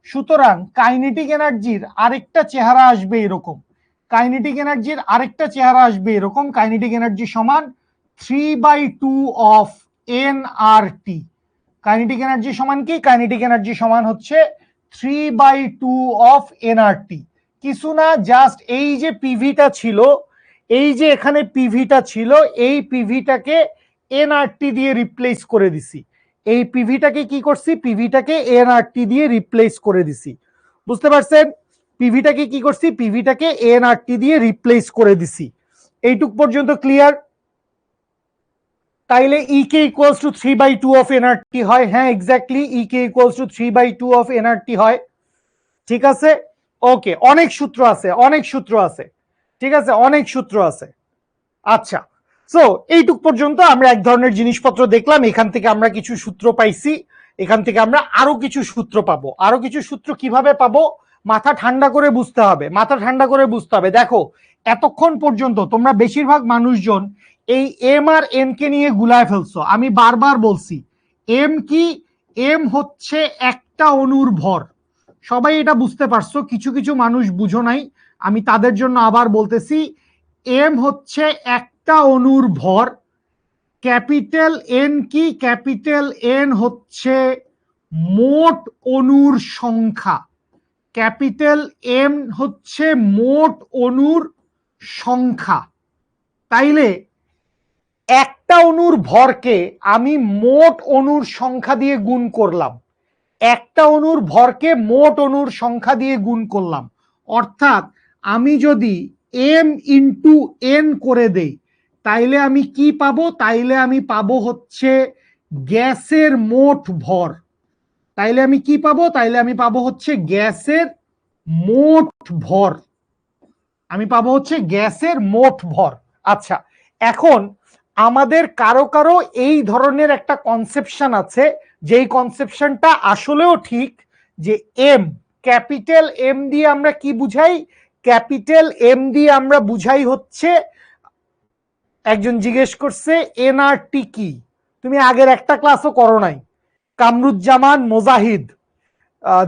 সুতরাং কাইনেটিক এনার্জির আরেকটা চেহারা আসবে এরকম, কাইনেটিক এনার্জির আরেকটা চেহারা আসবে এরকম, কাইনেটিক এনার্জি সমান 3/2 of N R T. Kinetic energy সমান কি? কাইনেটিক এনার্জি সমান হচ্ছে 3/2 অফ এন আর টি। কিছু না, জাস্ট এই যে পিভিটা ছিল, এই যে এখানে পিভিটা ছিল, এই পিভিটাকে এনআরটি দিয়ে রিপ্লেস করে দিছি। এই পিভিটাকে কি করছি? পিভিটাকে এনআরটি দিয়ে রিপ্লেস করে দিছি। বুঝতে পারছেন? পিভিটাকে কি করছি? পিভিটাকে এনআরটি দিয়ে রিপ্লেস করে দিছি। এইটুক পর্যন্ত ক্লিয়ার? তাইলে EK equals to 3/2 of NRT হয়। হ্যাঁ, exactly, EK equals to 3/2 of NRT হয়। ঠিক আছে, ওকে, অনেক সূত্র আছে, অনেক সূত্র আছে, ঠিক আছে, অনেক সূত্র আছে। আচ্ছা, সো এইটুক পর্যন্ত আমরা এক ধরনের জিনিসপত্র দেখলাম, এখান থেকে আমরা কিছু সূত্র পাইছি, এখান থেকে আমরা আরো কিছু সূত্র পাবো। আরো কিছু সূত্র কিভাবে পাবো? মাথা ঠান্ডা করে বুঝতে হবে, মাথা ঠান্ডা করে বুঝতে হবে। দেখো, এতক্ষণ পর্যন্ত তোমরা বেশিরভাগ মানুষজন এই এম আর এন কে নিয়ে গুলায় ফেলছো। আমি বারবার বলছি, এম কি? এম হচ্ছে একটা অণুর ভর। সবাই এটা বুঝতে পারছো, কিছু কিছু মানুষ বুঝো নাই, আমি তাদের জন্য আবার বলতেছি, এম হচ্ছে একটা অণুর ভর। ক্যাপিটাল এন কি? ক্যাপিটাল এন হচ্ছে মোট অণুর সংখ্যা। ক্যাপিটাল এম হচ্ছে মোট অণুর সংখ্যা। তাইলে একটা অণুর ভরকে আমি মোট অণুর সংখ্যা দিয়ে গুণ করলাম, একটা অণুর ভরকে মোট অণুর সংখ্যা দিয়ে গুণ করলাম। অর্থাৎ আমি যদি এম ইন্টু এন করে দেই, তাইলে আমি কি পাবো? তাইলে আমি পাবো হচ্ছে গ্যাসের মোট ভর। তাইলে আমি কি পাবো? তাইলে আমি পাবো হচ্ছে গ্যাসের মোট ভর। আমি পাবো হচ্ছে গ্যাসের মোট ভর। আচ্ছা, এখন আমাদের কারো কারো এই ধরনের একটা কনসেপশন আছে, যেই কনসেপশনটা আসলেও ঠিক, যে এম, ক্যাপিটাল এম দিয়ে আমরা কি বুঝাই? ক্যাপিটাল এম দিয়ে আমরা বুঝাই হচ্ছে, একজন জিজ্ঞেস করছে এনআরটি কি? তুমি আগের একটা ক্লাসও করো নাই। কামরুজ্জামান, মোজাহিদ,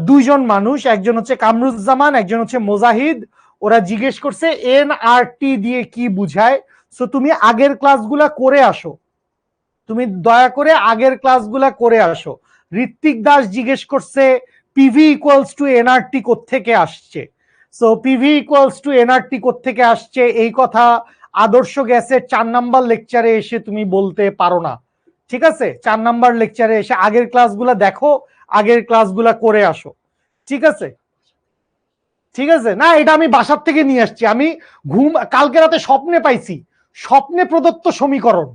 দুইজন মানুষ, একজন হচ্ছে কামরুজ্জামান, একজন হচ্ছে মোজাহিদ, ওরা জিজ্ঞেস করছে এনআরটি দিয়ে কি বুঝায়। সো তুমি আগের ক্লাসগুলা করে আসো, তুমি দয়া করে আগের ক্লাসগুলা করে আসো। ঋত্বিক দাস জিজ্ঞেস করছে পিভি ইকুয়ালস টু এনআরটি কোত্থেকে আসছে। So PV equals to nRT কোত্থেকে আসছে এই কথা আদর্শ গ্যাসের 4 নাম্বার লেকচারে এসে তুমি বলতে পারো না, ঠিক আছে? 4 নাম্বার লেকচারে এসে আগের ক্লাসগুলা দেখো, আগের ক্লাসগুলা করে আসো, ঠিক আছে? ঠিক আছে, না এটা আমি বাসার থেকে নিয়ে আসছি, আমি কালকে রাতে স্বপ্নে পাইছি, স্বপ্নে প্রদত্ত সমীকরণ।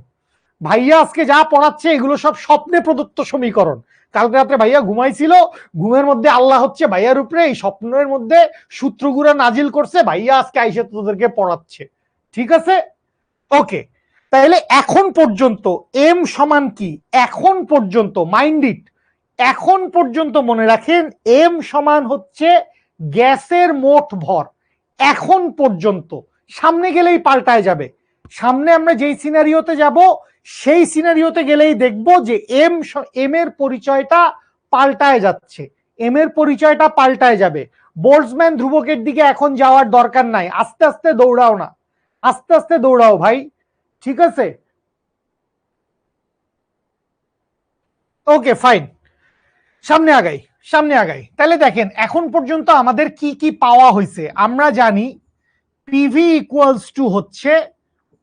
ভাইয়া আজকে যা পড়াচ্ছে এগুলো সব স্বপ্নে প্রদত্ত সমীকরণ। কালকে রাত্রে ভাইয়া ঘুমাইছিল, ঘুমের মধ্যে আল্লাহ হচ্ছে ভাইয়ার উপরে এই স্বপ্নের মধ্যে সূত্রগুলা নাজিল করছে, ভাইয়া আজকে আইসে তোদেরকে পড়াচ্ছে, ঠিক আছে? ওকে, তাহলে এখন পর্যন্ত এম সমান কি? এখন পর্যন্ত মাইন্ড ইট, এখন পর্যন্ত মনে রাখেন, এম সমান হচ্ছে গ্যাসের মোট ভর। এখন পর্যন্ত, সামনে গেলেই পাল্টায় যাবে। সামনে আমরা যেই সিনারিওতে যাব, সেই সিনারিওতে গেলেই দেখব যে এম এর পরিচয়টা পাল্টায় যাচ্ছে, এম এর পরিচয়টা পাল্টায় যাবে। বোল্টজম্যান ধ্রুবকের দিকে এখন যাওয়ার দরকার নাই, আস্তে আস্তে দৌড়াও না, আস্তে আস্তে দৌড়াও ভাই, ঠিক আছে? ওকে ফাইন, সামনে আগাই, সামনে আগাই। তাহলে দেখেন এখন পর্যন্ত আমাদের কি কি পাওয়া হয়েছে। আমরা জানি পিভি ইকুয়ালস টু হচ্ছে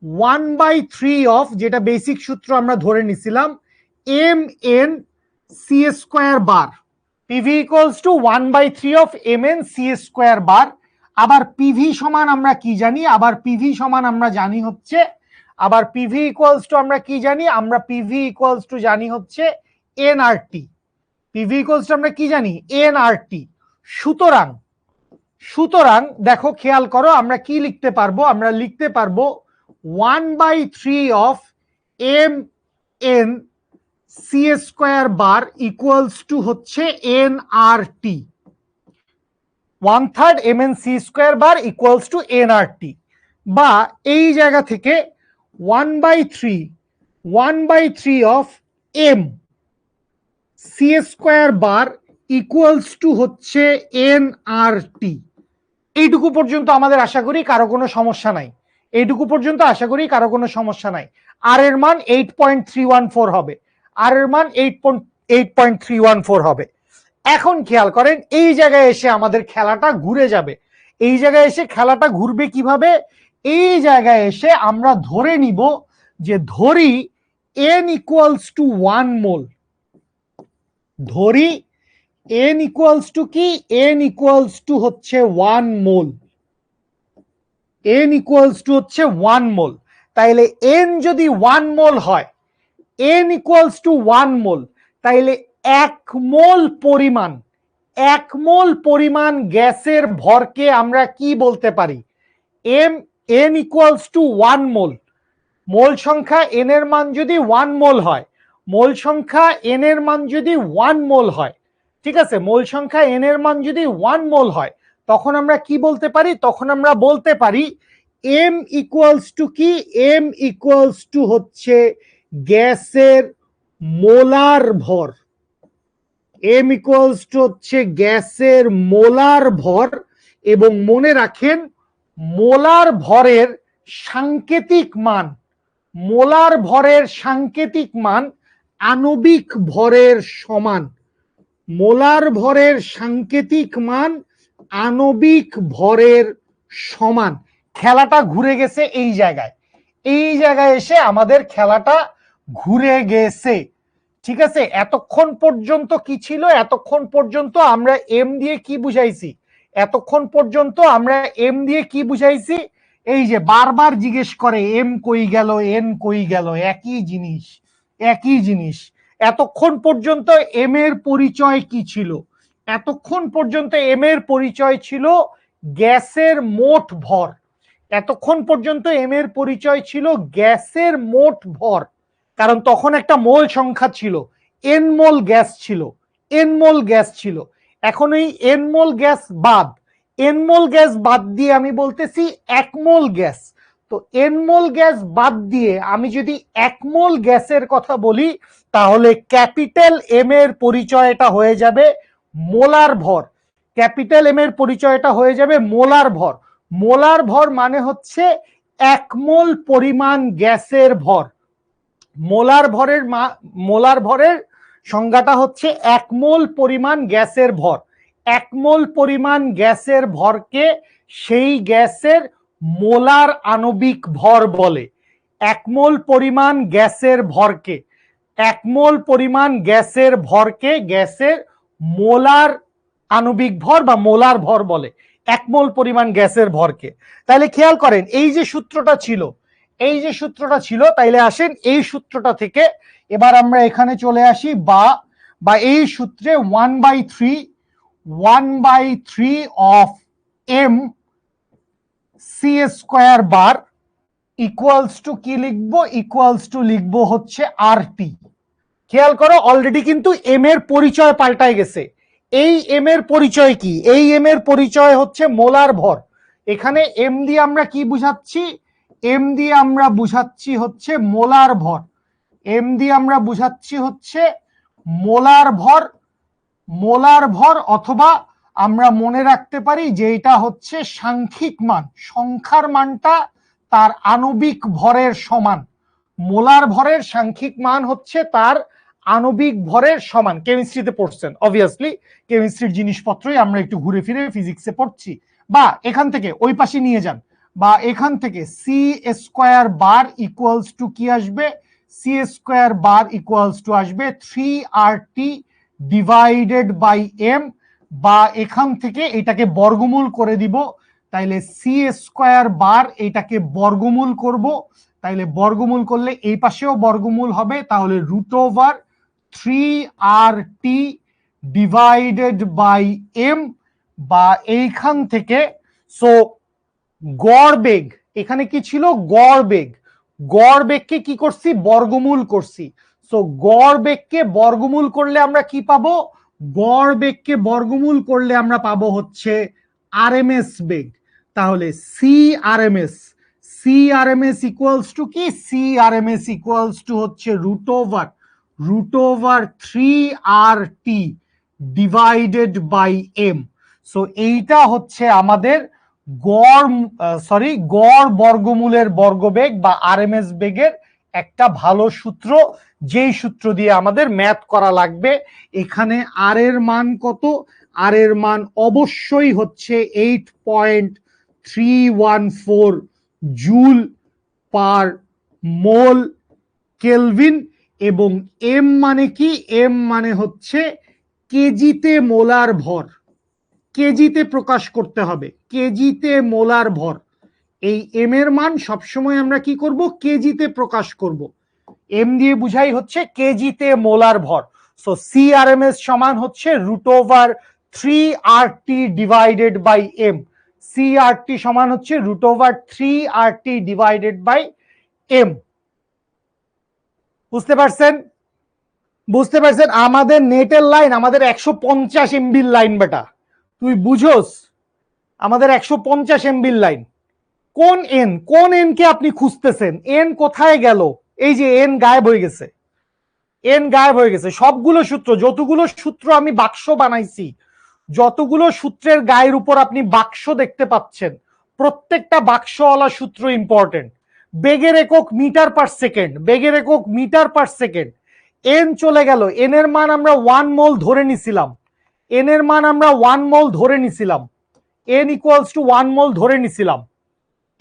1/3 অফ, যেটা বেসিক সূত্র আমরা ধরে নিছিলাম, M N C square bar. PV equals to 1/3 of M N C square bar. আবার পিভি সমান আমরা কি জানি? আবার পিভি সমান আমরা জানি হচ্ছে, আবার পিভি ইকুয়ালস টু আমরা কি জানি? আমরা পিভি ইকুয়ালস টু জানি হচ্ছে এনআরটি। পিভি ইকুয়ালস টু আমরা কি জানি? এনআরটি। সুতরাং, সুতরাং দেখো খেয়াল করো, আমরা কি লিখতে পারবো? আমরা লিখতে পারবো 1/3 of M N C square bar equals to হচ্ছে N R T. 1/3 M N C square bar equals to N R T. বা এই জায়গা থেকে 1/3 of M C square bar equals to হচ্ছে এন আর টি। এইটুকু পর্যন্ত আমাদের আশা করি কারো কোনো সমস্যা নাই। এইটুকু পর্যন্ত আশা করি কারো কোনো সমস্যা নাই। আর এর মান 8.314 হবে। আর এর মান 8.314 হবে। এখন খেয়াল করেন, এই জায়গায় এসে আমাদের খেলাটা ঘুরে যাবে। এই জায়গায় এসে খেলাটা ঘুরবে কিভাবে? এই জায়গায় এসে আমরা ধরে নিব যে ধরি n ইকুয়ালস টু 1 মোল। ধরি n ইকুয়ালস টু কি? n ইকুয়ালস টু হচ্ছে 1 মোল। n ইকুয়ালস টু হচ্ছে 1 মোল। তাইলে n যদি 1 মোল হয়, n ইকুয়ালস টু 1 মোল, তাইলে 1 মোল পরিমাণ, 1 মোল পরিমাণ গ্যাসের ভরকে আমরা কি বলতে পারি? n ইকুয়ালস টু 1 মোল। মোল সংখ্যা n এর মান যদি 1 মোল হয়, মোল সংখ্যা n এর মান যদি 1 মোল হয়, ঠিক আছে, মোল সংখ্যা n এর মান যদি 1 মোল হয়, তখন আমরা কি বলতে পারি? তখন আমরা বলতে পারি m ইকুয়ালস টু কি? m ইকুয়ালস টু হচ্ছে গ্যাসের মোলার ভর। m ইকুয়ালস টু হচ্ছে গ্যাসের মোলার ভর। এবং মনে রাখেন, মোলার ভরের সাংকেতিক মান, মোলার ভরের সাংকেতিক মান আণবিক ভরের সমান। মোলার ভরের সাংকেতিক মান আণবিক ভরের সমান। খেলাটা ঘুরে গেছে এই জায়গায়। এই জায়গায় এসে আমাদের খেলাটা ঘুরে গেছে, ঠিক আছে। এতক্ষণ পর্যন্ত কি ছিল? এতক্ষণ পর্যন্ত আমরা এম দিয়ে কি বুঝাইছি? এতক্ষণ পর্যন্ত আমরা এম দিয়ে কি বুঝাইছি? এই যে বারবার জিজ্ঞেস করে এম কই গেল, এন কই গেল, একই জিনিস, একই জিনিস। এতক্ষণ পর্যন্ত এম এর পরিচয় কি ছিল? এতক্ষণ পর্যন্ত এম এর পরিচয় ছিল গ্যাসের মোট ভর। এতক্ষণ পর্যন্ত এম এর পরিচয় ছিল গ্যাসের মোট ভর, কারণ তখন একটা মোল সংখ্যা ছিল, এন মোল গ্যাস ছিল, এন মোল গ্যাস ছিল। এখন এই এন মোল গ্যাস বাদ, এন মোল গ্যাস বাদ দিয়ে আমি বলতেছি 1 মোল গ্যাস। তো এন মোল গ্যাস বাদ দিয়ে আমি যদি 1 মোল গ্যাসের কথা বলি, তাহলে ক্যাপিটাল এম এর পরিচয়টা হয়ে যাবে মোলার ভর। ক্যাপিটাল এম এর পরিচয়টা হয়ে যাবে মোলার ভর। মোলার ভর মানে হচ্ছে 1 মোল পরিমাণ গ্যাসের ভর। মোলার ভরের সংজ্ঞাটা হচ্ছে 1 মোল পরিমাণ গ্যাসের ভর। 1 মোল পরিমাণ গ্যাসের ভরকে সেই গ্যাসের মোলার আণবিক ভর বলে। 1 মোল পরিমাণ গ্যাসের ভরকে, 1 মোল পরিমাণ গ্যাসের ভরকে গ্যাসের মোলার আণবিক ভর বা মোলার ভর বলে। 1 মোল পরিমাণ গ্যাসের ভরকে। তাহলে খেয়াল করেন, এই যে সূত্রটা ছিল, এই যে সূত্রটা ছিল, তাইলে আসেন এই সূত্রটা থেকে এবার আমরা এখানে চলে আসি, বা এই সূত্রে 1/3 of M C square bar equals to কি লিখবো? ইকুয়ালস টু লিখবো হচ্ছে আর টি। খেয়াল করো, অলরেডি কিন্তু এম এর পরিচয় পাল্টায় গেছে। এই এম এর পরিচয় কি? এই এম এর পরিচয় হচ্ছে মোলার ভর। এখানে এম দিয়ে আমরা কি বুঝাচ্ছি? এম দিয়ে আমরা বুঝাচ্ছি হচ্ছে মোলার ভর। এম দিয়ে আমরা বুঝাচ্ছি হচ্ছে মোলার ভর। মোলার ভর, অথবা আমরা মনে রাখতে পারি যে এটা হচ্ছে সাংখ্যিক মান, সংখ্যার মানটা তার আণবিক ভরের সমান। মোলার ভরের সাংখ্যিক মান হচ্ছে তার আণবিক ভরের সমান। কেমিস্ট্রিতে পড়ছেন, অবভিয়াসলি কেমিস্ট্রির জিনিসপত্রই আমরা একটু ঘুরে ফিরে ফিজিক্সে পড়ছি। বা এখান থেকে ওই পাশে নিয়ে যান, বা এখান থেকে C square bar equals to কি আসবে? C square bar equals to আসবে 3RT ডিভাইডেড বাই এম, বা এখান থেকে এটাকে বর্গমূল করে দিব। তাইলে সি স্কোয়ার বার এটাকে বর্গমূল করব, তাইলে বর্গমূল করলে এই পাশেও বর্গমূল হবে, তাহলে √3RT ডিভাইডেড বাই এম, বা এইখান থেকে, সো গড় বেগ, এখানে কি ছিল? গড় বেগ। গড় বেগকে কি করছি? বর্গমূল করছি। সো গড় বেগকে বর্গমূল করলে আমরা কি পাবো? গড় বেগকে বর্গমূল করলে আমরা পাবো হচ্ছে আরএমএস বেগ। তাহলে CRMS ইকুয়ালস টু কি? CRMS ইকুয়ালস টু হচ্ছে root over 3RT divided by M। So এইটা হচ্ছে আমাদের গড় বর্গমূলের বর্গবেগ বা আরএমএস বেগের একটা ভালো সূত্র, যেই সূত্র দিয়ে আমাদের ম্যাথ করা লাগবে। এখানে আর এর মান কত? আর এর মান অবশ্যই হচ্ছে 8.314 জুল পার মোল কেলভিন। এবং এম মানে কি? এম মানে হচ্ছে কেজিতে মোলার ভর, কেজিতে প্রকাশ করতে হবে, কেজিতে মোলার ভর। এই এম এর মান সবসময় আমরা কি করব? কেজিতে প্রকাশ করব। এম দিয়ে বুঝাই হচ্ছে কেজিতে মোলার ভর। সো CRMS সমান হচ্ছে root over 3RT divided by M. CRT সমান হচ্ছে root over 3RT divided by M. বুঝতে পারছেন? বুঝতে পারছেন? আমাদের নেটের লাইন আমাদের 150 MB লাইন বেটা, তুই বুঝোস? আমাদের 150 MB লাইন। কোন এন? কোন এন কে আপনি খুঁজতেছেন? এন কোথায় গেল? এই যে এন গায়েব হয়ে গেছে, এন গায়েব হয়ে গেছে। সবগুলো সূত্র, যতগুলো সূত্র আমি বাক্স বানাইছি, যতগুলো সূত্রের গায়ের উপর আপনি বাক্স দেখতে পাচ্ছেন, প্রত্যেকটা বাক্সওয়ালা সূত্র ইম্পর্টেন্ট। বেগের একক মিটার পার সেকেন্ড, বেগের একক মিটার পার সেকেন্ড। এন চলে গেল, এন এর মান আমরা 1 মোল ধরে নিছিলাম, এন এর মান আমরা 1 মোল ধরে নিছিলাম, এন ইকুয়ালস টু 1 মোল ধরে নিছিলাম,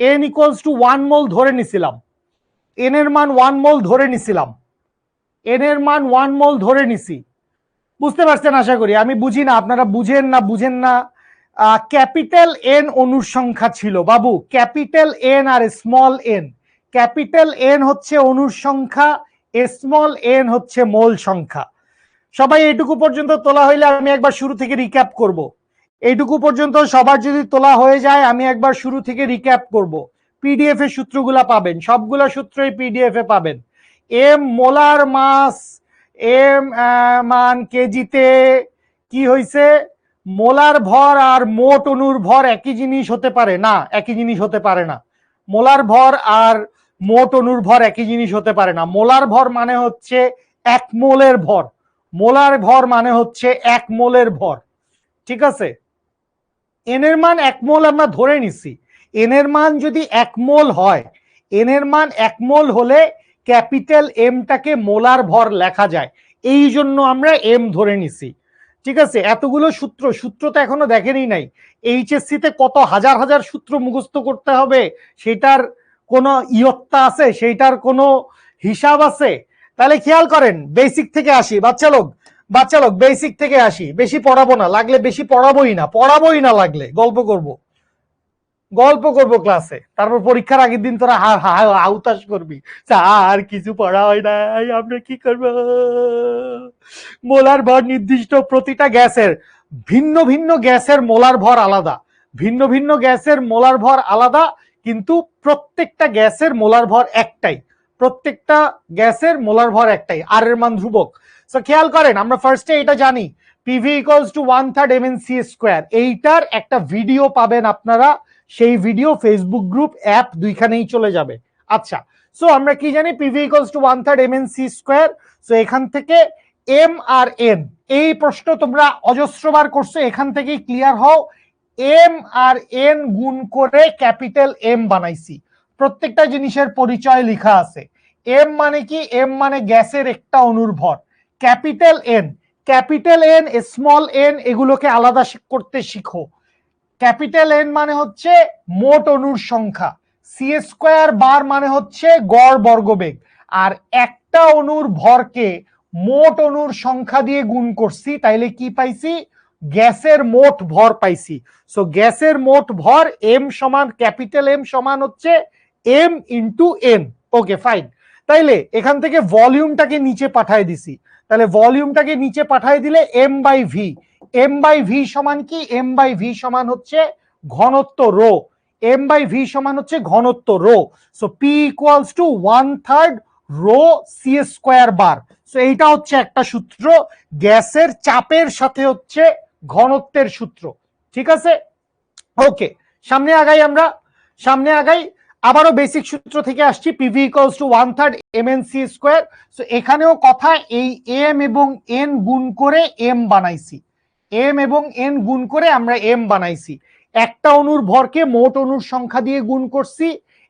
এন ইকুয়ালস টু 1 মোল ধরে নিছিলাম, এন এর মান 1 মোল ধরে নিছিলাম, এন এর মান 1 মোল ধরে নিছি। বুঝতে পারছেন আশা করি? আমি বুঝি না আপনারা বুঝেন না। ক্যাপিটাল এন অনুর সংখ্যা ছিল বাবু, ক্যাপিটাল এন আর স্মল এন। ক্যাপিটাল এন হচ্ছে অনুর সংখ্যা, স্মল এন হচ্ছে মোল সংখ্যা। সবাই এইটুকু পর্যন্ত তোলা হইলে আমি একবার শুরু থেকে রিক্যাপ করব। এইটুকু পর্যন্ত সবার যদি তোলা হয়ে যায় আমি একবার শুরু থেকে রিক্যাপ করব। পিডিএফ এর সূত্রগুলা পাবেন, সবগুলা সূত্রই পিডিএফ এ পাবেন। এম মোলার মাস, এম মান কেজিতে, কি হইছে? মোলার ভর আর মোট অণুর ভর একই জিনিস হতে পারে না, একই জিনিস হতে পারে না। মোলার ভর আর মোট অণুর ভর একই জিনিস হতে পারে না। মোলার ভর মানে হচ্ছে 1 মোলের ভর, মোলার ভর মানে হচ্ছে 1 মোলের ভর। ঠিক আছে? এন এর মান 1 মোল আমরা ধরে নিছি। এন এর মান যদি 1 মোল হয়, এন এর মান 1 মোল হলে ক্যাপিটাল এমটাকে মোলার ভর লেখা যায়, এই জন্য আমরা এম ধরে নিছি। ঠিক আছে? এতগুলো সূত্র তো এখনো দেখেনি নাই। এইচএসসি তে কত হাজার হাজার সূত্র মুখস্থ করতে হবে সেটার কোনো ইয়ত্তা আছে? সেটার কোনো হিসাব আছে? তাহলে খেয়াল করেন, বেসিক থেকে আসি বাচ্চা লোক, বেসিক থেকে আসি। বেশি পড়াবো না, লাগলে বেশি পড়াবোই না, লাগলে গল্প করব ক্লাসে, তারপর পরীক্ষার আগের দিন তোরা আউতাস করবি, আর কিছু পড়া হয় নাই, আমরা কি করব? মোলার ভর নির্দিষ্ট প্রতিটা গ্যাসের, ভিন্ন ভিন্ন গ্যাসের মোলার ভর আলাদা, ভিন্ন ভিন্ন গ্যাসের মোলার ভর আলাদা, কিন্তু প্রত্যেকটা গ্যাসের মোলার ভর একটাই, প্রত্যেকটা গ্যাসের মোলার ভর একটাই, আর এর মান ধ্রুবক। সো খেয়াল করেন, আমরা ফার্স্টে এটা জানি, PV equals to 1/3 mnc square. এইটার একটা ভিডিও পাবেন আপনারা, সেই ভিডিও ফেসবুক গ্রুপ অ্যাপ দুইখানেই চলে যাবে। আচ্ছা, সো আমরা কি জানি? PV equals to 1/3 mnc square. So এখান থেকে এম আর এন, এই প্রশ্ন তোমরা অজস্রবার করছো, এখান থেকেই ক্লিয়ার হও। এম আর এন গুণ করে ক্যাপিটাল এম বানাইছি, প্রত্যেকটা জিনিসের পরিচয় লেখা আছে। এম মানে কি? এম মানে গ্যাসের একটা অণুর ভর। Capital N, capital N, small N, এগুলোকে আলাদা করতে শিখো। ক্যাপিটাল এন মানে হচ্ছে মোট অণুর সংখ্যা, সি স্কয়ার বার মানে হচ্ছে গড় বর্গবেগ, আর একটা অণুর ভরকে মোট অণুর সংখ্যা দিয়ে গুণ করছি, তাইলে কি পাইছি? গ্যাসের মোট ভর পাইছি। সো গ্যাসের মোট ভর এম সমান, ক্যাপিটাল এম সমান হচ্ছে M into N. Okay fine. তাইলে এখান থেকে ভলিউমটাকে নিচে পাঠায় দিছি, তাহলে ভলিউমটাকে নিচে পাঠায় দিলে M by V, M by V সমান কি? এম বাই ভি সমান হচ্ছে ঘনত্ব রো, এম বাই ভি সমান হচ্ছে ঘনত্ব rho. So P equals to 1/3 rho C square bar. So এইটা হচ্ছে একটা সূত্র, গ্যাসের চাপের সাথে হচ্ছে ঘনত্বের সূত্র। ঠিক আছে? ওকে, সামনে আগাই আমরা, সামনে আগাই। আবারও বেসিক সূত্র থেকে আসছি, PV equals to 1/3 mnc square. So এখানেও কথা এই এম এবং এন গুণ করে এম বানাইছি, এম এবং এন গুণ করে আমরা এম বানাইছি। একটা অণুর ভরকে মোট অণুর সংখ্যা দিয়ে গুণ করছি,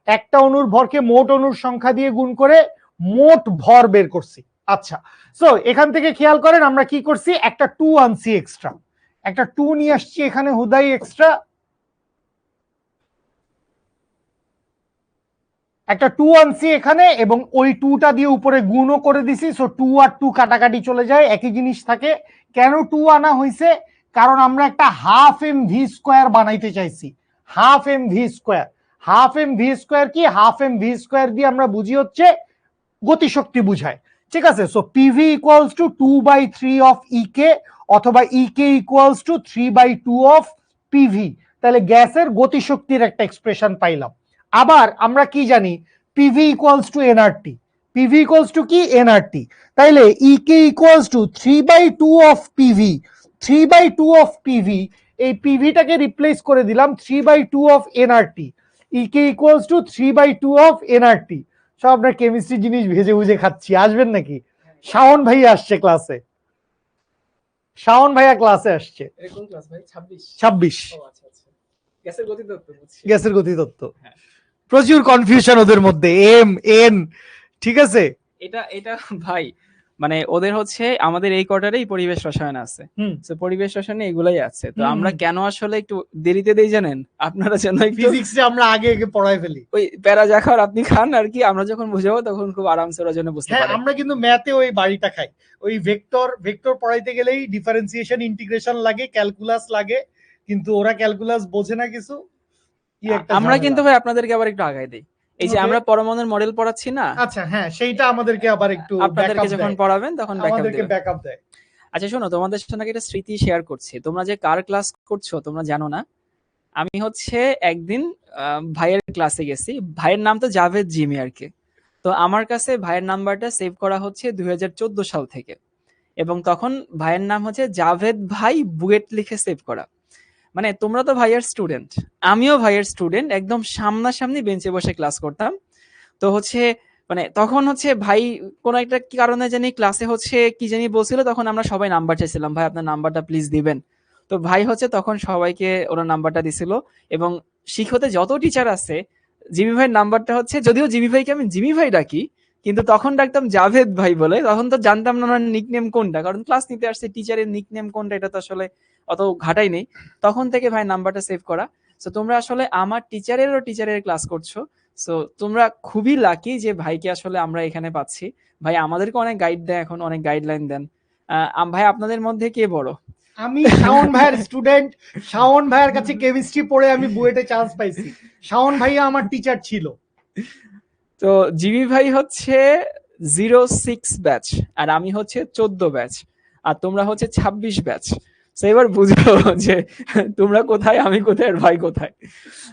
একটা অণুর ভরকে মোট অণুর সংখ্যা দিয়ে গুণ করে মোট ভর বের করছি। আচ্ছা, সো এখান থেকে খেয়াল করেন আমরা কি করছি, একটা 2 আনছি এক্সট্রা, একটা 2 নিয়ে আসছি এখানে হুদাই এক্সট্রা, একটা 2 আনছি এখানে এবং ওই 2টা দিয়ে উপরে গুণও করে দিছি। সো 2 আর 2 কাটাকাটি চলে যায়, একই জিনিস থাকে। কেন 2 আনা হয়েছে, কারণ আমরা একটা হাফ এম ভি স্কোয়ার বানাইতে চাইছি। Half M V square, half M V square কি, হাফ এম ভি স্কোয়ার দিয়ে আমরা বুঝি হচ্ছে গতিশক্তি বুঝায়, ঠিক আছে। So PV equals to 2/3 of EK অথবা EK equals to 3/2 of PV. তাহলে গ্যাসের গতিশক্তির একটা এক্সপ্রেশন পাইলাম। আবার আমরা কি জানি, PV equals to NRT, PV equals to কি, এনআরটি। তাইলে EK equals to 3/2 of PV, 3/2 of PV, এই পিভিটাকে রিপ্লেস করে দিলাম 3/2 of NRT, EK equals to 3/2 of NRT. সব আপনার কেমিস্ট্রি জিনিস ভেজে ভুজে খাচ্ছি, আসবেন নাকি? শাওন ভাই আসছে ক্লাসে, শাওন ভাইয়া ক্লাসে আসছে। কোন ক্লাস ভাই? 26 26 ও আচ্ছা আচ্ছা, গ্যাসের গতিতত্ত্ব বুঝছি। গ্যাসের গতিতত্ত্ব, হ্যাঁ। প্রচুর কনফিউশন ওদের মধ্যে, এম এন, ঠিক আছে। এটা ভাই মানে ওদের হচ্ছে আমাদের এই কোয়ার্টারেই পরিবেশ রসায়ন আছে, হুম, তো পরিবেশ রসায়নে এগুলাই আছে। তো হুম, আমরা হুম। কেন আসলে একটু দেরিতে দেই জানেন? আপনারা যেন একটু ফিজিক্সে আমরা আগে আগে পড়াই ফেলি। ওই প্যারা যা খাওয়ার আপনি খান আর কি, আমরা যখন বুঝাবো তখন খুব আরামসে ওরা যেন বুঝতে হ্যাঁ, পারে। আমরা কিন্তু ম্যাথে ওই বাড়িটা খাই, ওই ভেক্টর ভেক্টর পড়াইতে গেলেই ডিফারেন্সিয়েশন ইন্টিগ্রেশন লাগে, ক্যালকুলাস লাগে, কিন্তু ওরা ক্যালকুলাস বোঝে না কিছু, কি একটা আমরা ঝামেলা। কিন্তু ভাই আপনাদেরকে আবার একটু আগায় দিই। এই যে Okay. আমরা পরমাণুর মডেল পড়াচ্ছি না, আচ্ছা, হ্যাঁ, সেইটা আমাদেরকে আবার একটু আপনাদেরকে ব্যাকআপ যখন দেয়, পড়াবেন তখন ব্যাকআপ আমাদেরকে দেবেন। ব্যাকআপ দেয়। আচ্ছা শোনো, তোমাদের সঙ্গে একটা স্মৃতি শেয়ার করছি। তোমরা যে কার ক্লাস করছো তোমরা জানো না। আমি হচ্ছে একদিন ভাইয়ের ক্লাসে গেছি, ভাইয়ের নাম তো জাভেদ জিমি আর কি। তো আমার কাছে ভাইয়ের নাম্বারটা সেভ করা হচ্ছে 2014 সাল থেকে, এবং তখন ভাইয়ের নাম হচ্ছে জাভেদ ভাই বুয়েট লিখে সেভ করা। মানে তোমরা তো ভাইয়ের স্টুডেন্ট, আমিও ভাইয়ের স্টুডেন্ট, একদম সামনাসামনি বেঞ্চে বসে ক্লাস করতাম। তো হচ্ছে মানে তখন হচ্ছে ভাই কোন একটা কি কারণে জানি ক্লাসে হচ্ছে কি জানি বলছিল, তখন আমরা সবাই নাম্বার চাইছিলাম, ভাই আপনার নাম্বারটা প্লিজ দিবেন। তো ভাই হচ্ছে তখন সবাইকে ওনার নাম্বারটা দিছিল, এবং শিক্ষতে যত টিচার আছে জিমি ভাইয়ের নাম্বারটা হচ্ছে, যদিও জিমি ভাইকে আমি জিমি ভাই ডাকি কিন্তু তখন ডাকতাম জাভেদ ভাই বলে। তখন তো জানতাম না ওনার নিকনেম কোনটা, কারণ ক্লাস নিতে আসছে, টিচারের নিকনেম কোনটা এটা তো আসলে অত ঘাটাই নেই। তখন থেকে ভাই নাম্বারটা সেভ করা। তো তোমরা আসলে আমার টিচারের ক্লাস করছো। সো তোমরা খুবই লাকি যে ভাইকে আসলে আমরা এখানে পাচ্ছি। ভাই আমাদেরকে অনেক গাইড দেয়, এখন অনেক গাইডলাইন দেন। ভাই আপনাদের মধ্যে কে বড়? আমি শাওন ভাইয়ের স্টুডেন্ট, শাওন ভাইয়ের কাছে কেমিস্ট্রি পড়ে আমি বুয়েটে চান্স পাইছি, শাওন ভাইয়া আমার টিচার ছিল। তো জিমি ভাই হচ্ছে 06 ব্যাচ, আর আমি হচ্ছে 14 ব্যাচ, আর তোমরা হচ্ছে 26 ব্যাচ। তো এবার বুঝো যে তোমরা কোথায়, আমি কোথায়, আর ভাই কোথায়।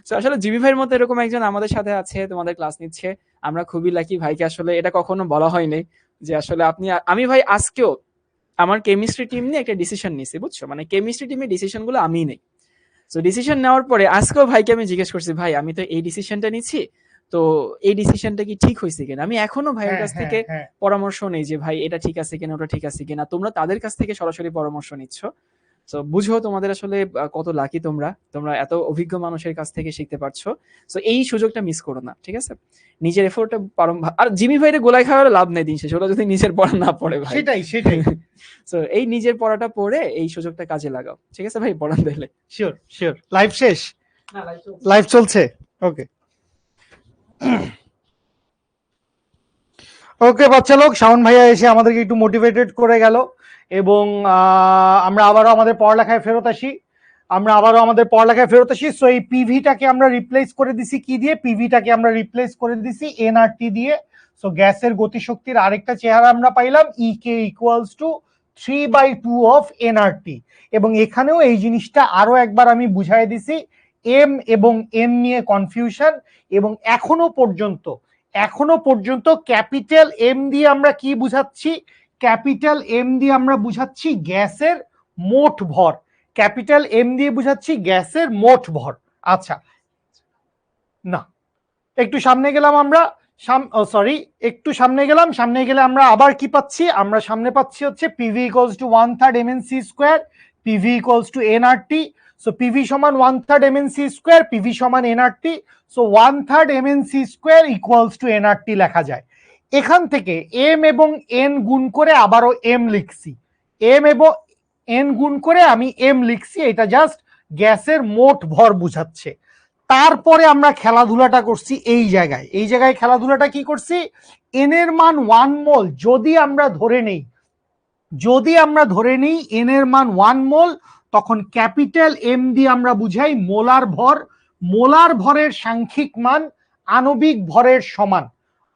তো আসলে জিমি ভাইয়ের মতো এরকম একজন আমাদের সাথে আছে, তোমাদের ক্লাস নিচ্ছে। আমরা খুবই লাকি, ভাইকে আসলে এটা কখনো বলা হয়নি যে আসলে আপনি, আমি ভাই আজকেও আমার কেমিস্ট্রি টিম নিয়ে একটা ডিসিশন নিছি, বুঝছো? মানে কেমিস্ট্রি টিমের ডিসিশন গুলো আমি নেই। তো ডিসিশন নেওয়ার পরে আজকেও ভাইকে আমি জিজ্ঞেস করছি, ভাই আমি তো এই ডিসিশনটা নিচ্ছি, তো এই ডিসিশনটা কি ঠিক হয়েছে কিনা। আমি এখনো ভাইয়ের হ্যাঁ, কাছ হ্যাঁ, থেকে হ্যাঁ। পরামর্শ নেই যে ভাই এটা ঠিক আছে কিনা, ওটা ঠিক আছে কিনা। তোমরা তাদের কাছ থেকে সরাসরি পরামর্শ নিচ্ছ। তো বুঝো তোমাদের আসলে কত লাকি তোমরা, তোমরা এত অভিজ্ঞ মানুষের কাছ থেকে শিখতে পারছো। তো এই সুযোগটা মিস করো না, ঠিক আছে? নিজের এফোর্টটা আর জিমি ভাইরে গোলাই খাওয়ার লাভ নেই দিন শেষে, ওরা যদি নিজের পড়া না পড়ে ভাই। সেটাই সেটাই। তো এই নিজের পড়াটা পড়ে এই সুযোগটা কাজে লাগাও, ঠিক আছে ভাই? পড়ান দিলে। Sure sure. লাইভ শেষ? না, লাইভ চলছে, ওকে ওকে। বাচ্চা লোক, শাওন ভাইয়া এসে আমাদেরকে একটু মোটিভেটেড করে গেল, এবং আমরা আবারও আমাদের পড়ালেখায় ফেরত আসি, সো এই পিভিটাকে আমরা রিপ্লেস করে দিছি কি দিয়ে, পিভিটাকে আমরা রিপ্লেস করে দিছি এনআরটি দিয়ে। সো গ্যাসের গতিশক্তির আরেকটা চেহারা আমরা পাইলাম, ইকে ইকুয়ালস টু 3/2 অফ এনআরটি। এবং এখানেও এই জিনিসটা আরো একবার আমি বুঝাই দিছি, এম এবং এন নিয়ে কনফিউশন। এবং এখনো পর্যন্ত ক্যাপিটাল এম দিয়ে আমরা কি বুঝাচ্ছি, ক্যাপিটাল এম দিয়ে আমরা বুঝাচ্ছি গ্যাসের মোট ভর, ক্যাপিটাল এম দিয়ে বুঝাচ্ছি গ্যাসের মোট ভর। আচ্ছা, না একটু সামনে গেলাম আমরা, সরি, একটু সামনে গেলাম, সামনে গেলে আমরা আবার কি পাচ্ছি, আমরা সামনে পাচ্ছি হচ্ছে PV equals to 1/3 mnc square, PV equals two nRT। So PV সমান 1/3 mnc স্কোয়ার, পিভি সমান nRT। So 1/3 mnc square equals to nRT লেখা যায়। এখান থেকে এম এবং এন গুণ করে আবারও এম লিখছি, এম এবং এন গুণ করে আমি এম লিখছি, এটা জাস্ট গ্যাসের মোট ভর বুঝাচ্ছে। তারপরে আমরা খেলাধুলাটা করছি এই জায়গায়, এই জায়গায় খেলাধুলাটা কি করছি, এন এর মান 1 মোল যদি আমরা ধরে নেই, যদি আমরা ধরে নিই এন এর মান 1 মোল, তখন ক্যাপিটাল এম দিয়ে আমরা বুঝাই মোলার ভর। মোলার ভরের সাংখ্যিক মান আণবিক ভরের সমান,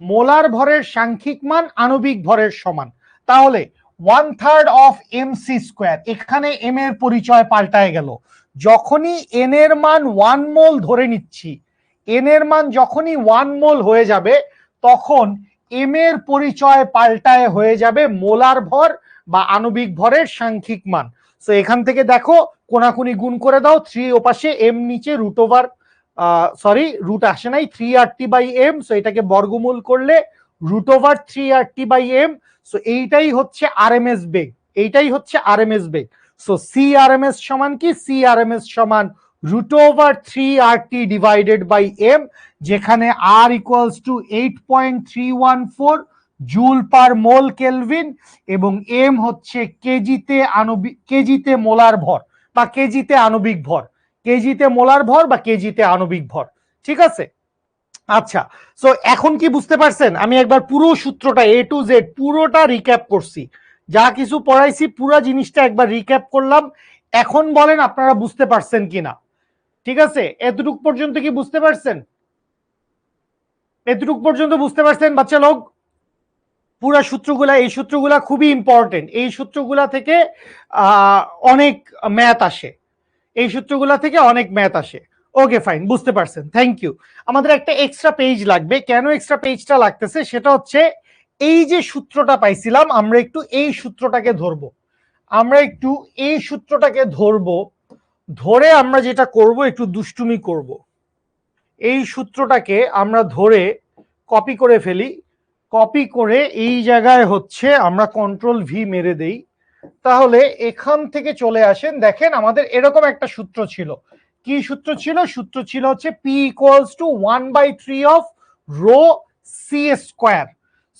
মোলার ভরের সাংখ্যিক মান আণবিক ভরের সমান। তাহলে 1/3 অফ mc স্কোয়ার, এখানে এম এর পরিচয় পাল্টায় গেল। যখনই এন এর মান 1 মোল ধরে নিচ্ছি, এন এর মান যখনই 1 মোল হয়ে যাবে, তখন এম এর পরিচয় পাল্টায় হয়ে যাবে মোলার ভর বা আণবিক ভরের সাংখ্যিক মান। সো এখান থেকে দেখো কোনাকুনি গুণ করে দাও, 3 ওপাশে এম নিচে রুট ওভার, সরি রুট আসে নাই, 3RT/m। সো এটাকে বর্গমূল করলে রুট ওভার 3RT/m। সো এইটাই হচ্ছে আরএমএস বেগ, এইটাই হচ্ছে আরএমএস বেগ। সো সিআরএমএস সমান কি, সিআরএমএস সমান রুট ওভার 3RT/m, যেখানে R equals to 8.314 joule per mole kelvin, এবং এম হচ্ছে কেজিতে আণবিক, কেজিতে মোলার ভর বা কেজিতে আণবিক ভর, কেজিতে মোলার ভর বা কেজিতে আণবিক ভর। ঠিক আছে, আচ্ছা। সো এখন কি বুঝতে পারছেন, আমি একবার পুরো সূত্রটা এ টু জেড পুরোটা রিক্যাপ করছি, যা কিছু পড়াইছি পুরো জিনিসটা একবার রিক্যাপ করলাম। এখন বলেন আপনারা বুঝতে পারছেন কিনা। ঠিক আছে, এতটুক পর্যন্ত কি বুঝতে পারছেন, এতটুক পর্যন্ত বুঝতে পারছেন বাচ্চা লোক? পুরা সূত্রগুলা, এই সূত্রগুলা খুবই ইম্পর্টেন্ট, এই সূত্রগুলা থেকে অনেক ম্যাথ আসে, এই সূত্রগুলা থেকে অনেক ম্যাথ আসে। ওকে ফাইন, বুঝতে পারছেন, থ্যাংক ইউ। আমাদের একটা এক্সট্রা পেজ লাগবে, কেন এক্সট্রা পেজটা লাগতেছে সেটা হচ্ছে এই যে সূত্রটা পাইছিলাম, আমরা একটু এই সূত্রটাকে ধরবো, আমরা একটু এই সূত্রটাকে ধরবো, ধরে আমরা যেটা করব একটু দুষ্টুমি করব, এই সূত্রটাকে আমরা ধরে কপি করে ফেলি, কপি করে এই জায়গায় হচ্ছে আমরা কন্ট্রোল ভি মেরে দেই, তাহলে এখান থেকে চলে আসেন। দেখেন আমাদের এরকম একটা সূত্র ছিল, কি সূত্র ছিল, সূত্র ছিল হচ্ছে P equals to 1/3 of rho C square.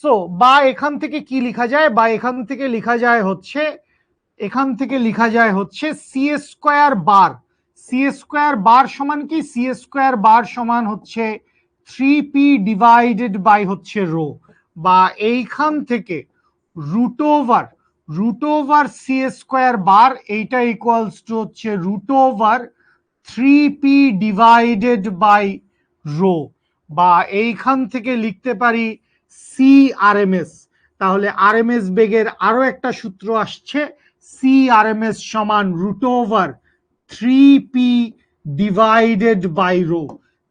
So বা এখান থেকে কি লেখা যায়, বা এখান থেকে লেখা যায় হচ্ছে, এখান থেকে লেখা যায় হচ্ছে সি স্কোয়ার বার, সি স্কোয়ার বার সমান কি, সি স্কোয়ার বার সমান হচ্ছে 3p ডিভাইডেড বাই হচ্ছে রো, বা এইখান থেকে root over C square bar, এইটা ইকুয়ালস টু হচ্ছে root over 3p divided by rho, বা এইখান থেকে লিখতে পারি সি আরএমএস। তাহলে আরএমএস বেগের আরো একটা সূত্র আসছে, সি আরএমএস সমান root over 3p divided by rho.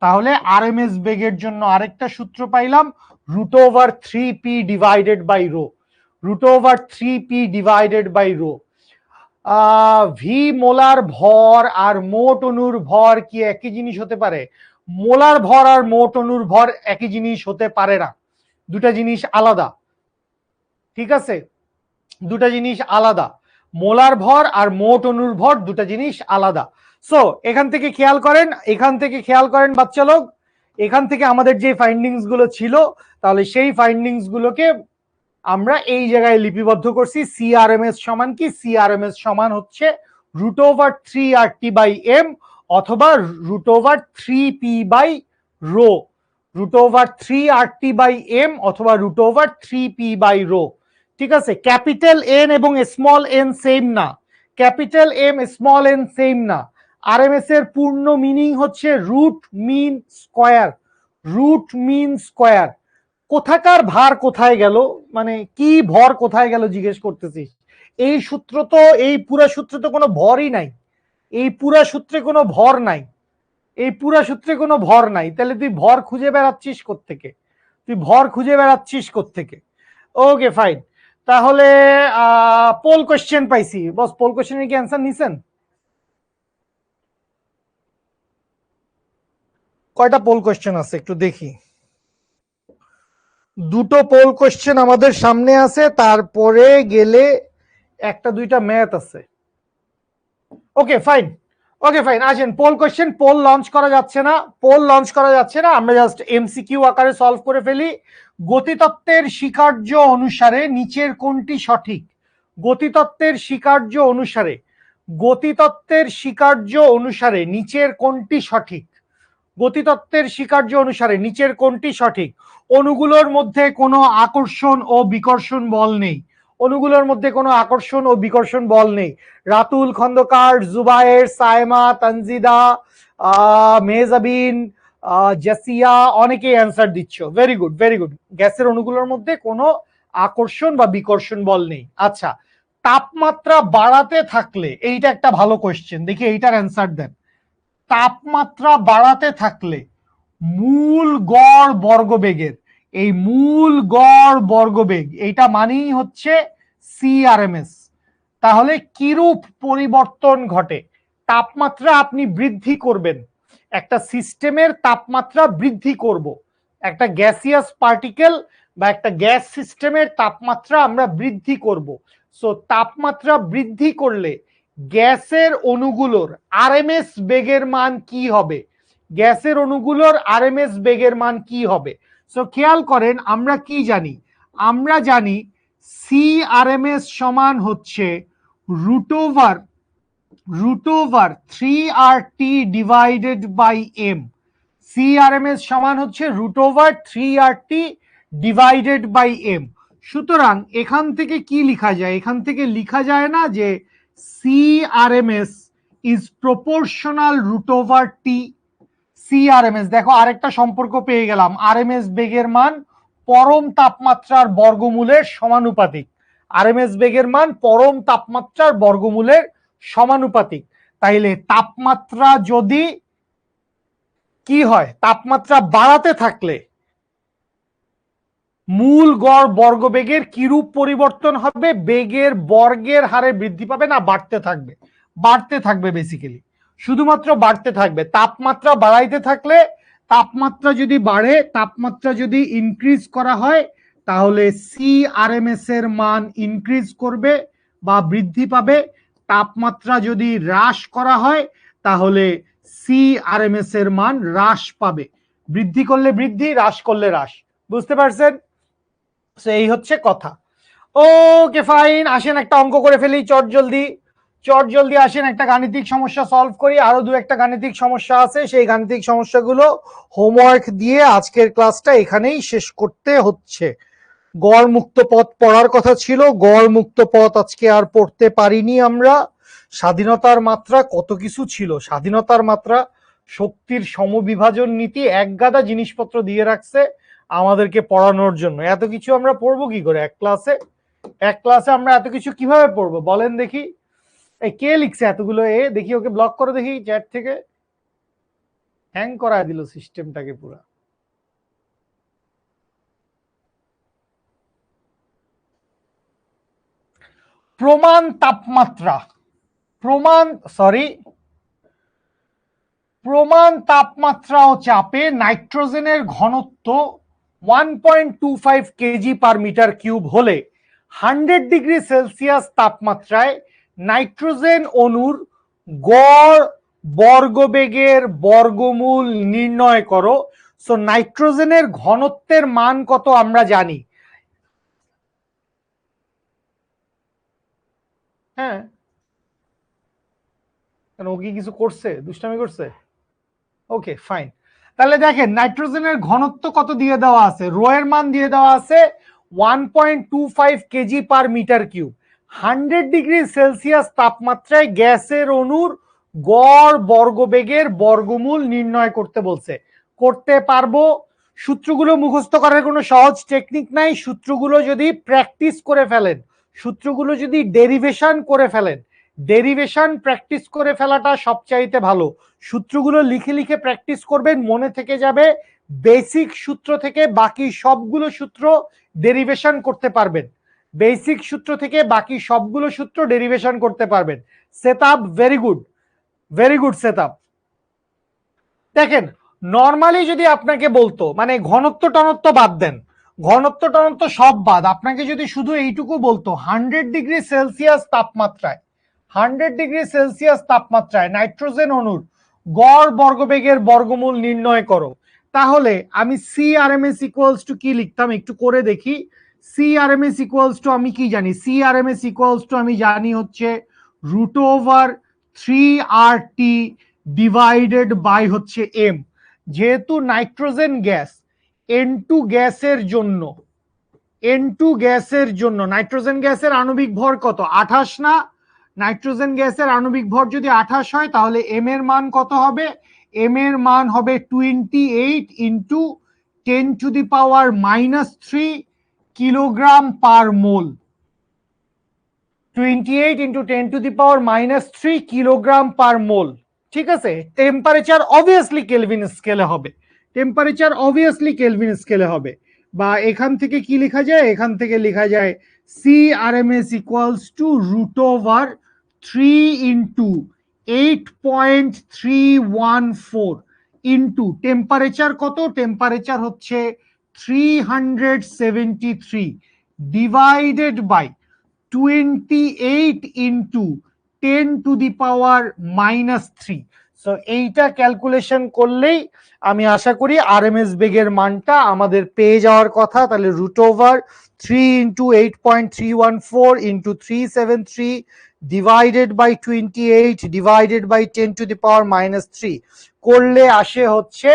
তাহলে আরএমএস বেগের জন্য আরেকটা সূত্র পাইলাম, root over 3p divided by rho, root over 3p divided by rho. V molar ভর আর মোট অণুর ভর কি একই জিনিস হতে পারে? মোলার ভর আর মোট অণুর ভর একই জিনিস হতে পারে না, দুটা জিনিস আলাদা। ঠিক আছে, দুটা জিনিস আলাদা, মোলার ভর আর মোট অণুর ভর দুটা জিনিস আলাদা। সো এখান থেকে খেয়াল করেন, এখান থেকে খেয়াল করেন বাচ্চা লোক, এখান থেকে আমাদের যে ফাইন্ডিংস গুলো ছিল, তাহলে সেই ফাইন্ডিংস গুলোকে আমরা এই জায়গায় লিপিবদ্ধ করছি। সিআরএমএস সমান কি, সিআরএমএস সমান হচ্ছে রুট ওভার 3RT/m অথবা root over 3p by rho, root over 3RT/m অথবা root over 3p by rho. ঠিক আছে, ক্যাপিটাল এন এবং স্মল এন সেম না, capital M small N same না। আরএমএস এর পূর্ণ মিনিং হচ্ছে root mean square, root mean square. কোথাকার ভার কোথায় গেল, মানে কি ভর কোথায় গেল জিজ্ঞেস করতেছিস? এই সূত্র তো, এই পুরা সূত্রে তো কোনো ভরই নাই, এই পুরা সূত্রে কোনো ভর নাই, এই পুরা সূত্রে কোনো ভর নাই, তাহলে তুই ভর খুঁজে বেড়াচ্ছিস কোত্থেকে, তুই ভর খুঁজে বেড়াচ্ছিস কোত্থেকে? ওকে ফাইন, তাহলে পোল কোশ্চেন পাইছি বস, পোল কোশ্চেনের কি অ্যান্সার নিছেন? কয়টা পোল কোশ্চেন আছে একটু দেখি। দুটো পোল কোশ্চেন আমাদের সামনে আছে, তারপরে গেলে একটা দুইটা ম্যাথ আছে। ওকে ফাইন, ওকে ফাইন, আসেন পোল কোশ্চেন। পোল লঞ্চ করা যাচ্ছে না, পোল লঞ্চ করা যাচ্ছে না, আমরা জাস্ট এমসিকিউ আকারে সলভ করে ফেলি। গতিতত্ত্বের স্বীকার্য অনুসারে নিচের কোনটি সঠিক? গতিতত্ত্বের স্বীকার্য অনুসারে, গতিতত্ত্বের স্বীকার্য অনুসারে নিচের কোনটি সঠিক? গতিতত্ত্বের স্বীকার্য অনুসারে নিচের কোনটি সঠিক? অণুগুলোর মধ্যে কোনো আকর্ষণ ও বিকর্ষণ বল নেই। অণুগুলোর মধ্যে কোনো আকর্ষণ ও বিকর্ষণ বল নেই। রাতুল খন্দকার, জুবায়ের, সায়মা, তানজিদা, মেহজাবিন, জাসিয়া, অনেকেই অ্যান্সার দিচ্ছ। Very good, very good. গ্যাসের অণুগুলোর মধ্যে কোনো আকর্ষণ বা বিকর্ষণ বল নেই। আচ্ছা, তাপমাত্রা বাড়াতে থাকলে, এইটা একটা ভালো কোয়েশ্চেন, দেখি এইটার অ্যান্সার দেন। তাপমাত্রা বাড়াতে থাকলে মূল গড় বর্গবেগের, এই মূল গড় বর্গবেগ এইটা মানেই হচ্ছে সিআরএমএস। তাহলে কিরূপ পরিবর্তন ঘটে? তাপমাত্রা আপনি বৃদ্ধি করবেন, একটা সিস্টেমের তাপমাত্রা বৃদ্ধি করব, একটা গ্যাসিয়াস পার্টিকেল বা একটা গ্যাস সিস্টেমের তাপমাত্রা আমরা বৃদ্ধি করব। সো তাপমাত্রা বৃদ্ধি করলে গ্যাসের অণুগুলোর আরএমএস বেগের মান কি হবে? গ্যাসের অণুগুলোর আরএমএস বেগের মান কি হবে? সো খেয়াল করেন, আমরা কি জানি? আমরা জানি সিআরএমএস সমান হচ্ছে root over 3RT divided by M. CRMS সমান হচ্ছে root over 3RT divided by M. সুতরাং এখান থেকে কি লেখা যায়? এখান থেকে লেখা যায় না যে CRMS is proportional root over T? CRMS, দেখো আরেকটা সম্পর্ক পেয়ে গেলাম, আরএমএস বেগের মান পরম তাপমাত্রার বর্গমূলের সমানুপাতিক। আরএমএস বেগের মান পরম তাপমাত্রার বর্গমূলের সমানুপাতিক। তাইলে তাপমাত্রা যদি কি হয়, তাপমাত্রা বাড়াতে থাকলে মূল গড় বর্গবেগের কিরূপ পরিবর্তন হবে? বেগের বর্গের হারে বৃদ্ধি পাবে না বাড়তে থাকবে? বাড়তে থাকবে, বেসিক্যালি শুধুমাত্র বাড়তে থাকবে। তাপমাত্রা বাড়াইতে থাকলে, তাপমাত্রা যদি বাড়ে, তাপমাত্রা যদি ইনক্রিজ করা হয়, তাহলে সিআরএমএস এর মান ইনক্রিজ করবে বা বৃদ্ধি পাবে। তাপমাত্রা যদি হ্রাস করা হয়, তাহলে সিআরএমএস এর মান হ্রাস পাবে। বৃদ্ধি করলে বৃদ্ধি, হ্রাস করলে হ্রাস। বুঝতে পারছেন? এই হচ্ছে কথা। ওকে ফাইন, আসেন একটা অঙ্ক করে ফেলি চট জলদি আসেন একটা গাণিতিক সমস্যা সলভ করি। আরো দু একটা গাণিতিক সমস্যা আছে, সেই গাণিতিক সমস্যাগুলো হোমওয়ার্ক দিয়ে আজকের ক্লাসটা এখানেই শেষ করতে হচ্ছে। গড় মুক্ত পথ পড়ার কথা ছিল, গড় মুক্ত পথ আজকে আর পড়তে পারিনি আমরা। স্বাধীনতার মাত্রা কত কিছু ছিল, স্বাধীনতার মাত্রা, শক্তির সমবিভাজন নীতি, একগাদা জিনিসপত্র দিয়ে রাখছে আমাদেরকে পড়ানোর জন্য। এত কিছু আমরা পড়বো কি করে এক ক্লাসে? এক ক্লাসে আমরা এত কিছু কিভাবে পড়বো বলেন দেখি? এই কে লিখছে এতগুলো? দেখি ওকে ব্লক করে দেখি চ্যাট থেকে। হ্যাং করায় দিল সিস্টেমটাকে পুরো। প্রমাণ তাপমাত্রা, প্রমাণ তাপমাত্রা ও চাপে নাইট্রোজেনের ঘনত্ব 1.25 কেজি পার মিটার কিউব হলে 100 ডিগ্রি সেলসিয়াস তাপমাত্রায় নাইট্রোজেন অণুর গড় বর্গবেগের বর্গমূল নির্ণয় করো। সো নাইট্রোজেনের ঘনত্বের মান কত আমরা জানি। হ্যাঁ, ও কি কিছু করছে, দুষ্টামি করছে? ওকে ফাইন, তাহলে দেখেন নাইট্রোজেনের ঘনত্ব কত দিয়ে দেওয়া আছে, রো এর মান দিয়ে দেওয়া আছে 1.25 KG per metre cube. 100 degree Celsius তাপমাত্রায় গ্যাসের অণুর গড় বর্গবেগের বর্গমূল নির্ণয় করতে বলছে। করতে পারবো। সূত্রগুলো মুখস্থ করার কোনো সহজ টেকনিক নাই। সূত্রগুলো যদি প্র্যাকটিস করে ফেলেন, সূত্রগুলো যদি ডেরিভেশন করে ফেলেন, ডেরিভেশন প্র্যাকটিস করে ফেলাটা সবচাইতে ভালো। সূত্রগুলো লিখে লিখে প্র্যাকটিস করবেন, মনে থেকে যাবে। বেসিক সূত্র থেকে বাকি সবগুলো সূত্র ডেরিভেশন করতে পারবেন। বেসিক সূত্র থেকে বাকি সবগুলো সূত্র ডেরিভেশন করতে পারবেন। Setup very good, very good setup. দেখেন নর্মালি যদি আপনাকে বলতো, মানে ঘনত্ব টনত্ব বাদ দেন, ঘনত্ব টনত্ব সব বাদ, আপনাকে যদি শুধু এইটুকু বলতো 100 ডিগ্রি সেলসিয়াস তাপমাত্রায়, 100 ডিগ্রি সেলসিয়াস তাপমাত্রায় নাইট্রোজেন অণুর গড় বর্গবেগের বর্গমূল নির্ণয় করো, তাহলে আমি CRMS ইকুয়ালস টু কি লিখতাম একটু করে দেখি। CRMS ইকুয়ালস টু আমি কি জানি, CRMS ইকুয়ালস টু আমি জানি হচ্ছে √3RT ডিভাইডেড বাই হচ্ছে M। যেহেতু নাইট্রোজেন গ্যাস N2 গ্যাসের জন্য, N2 গ্যাসের জন্য নাইট্রোজেন গ্যাসের আণবিক ভর কত, 28 না? নাইট্রোজেন গ্যাসের আণবিক ভর যদি 28 হয় তাহলে এম এর মান কত হবে? এম এর মান হবে 28 ইন্টু 10⁻³ কিলোগ্রাম পার মোল। 28 ইন্টু 10⁻³ কিলোগ্রাম পার মোল। ঠিক আছে, টেম্পারেচার অবভিয়াসলি কেলভিন স্কেলে হবে, টেম্পারেচার অবভিয়াসলি কেলভিন স্কেলে হবে। বা এখান থেকে কি লেখা যায়, এখান থেকে লেখা যায় CRMS equals two √3 into 8.314 into temperature কত, টেম্পারেচার হচ্ছে 373 ডিভাইডেড বাই 28 ইন্টু 10⁻³ সো এইটা ক্যালকুলেশন করলেই আমি আশা করি আরএমএস বেগের মানটা আমাদের পেয়ে যাওয়ার কথা। তাহলে √3 into 8.314 into 373 divided by 28 divided by 10⁻³ করলে আসে হচ্ছে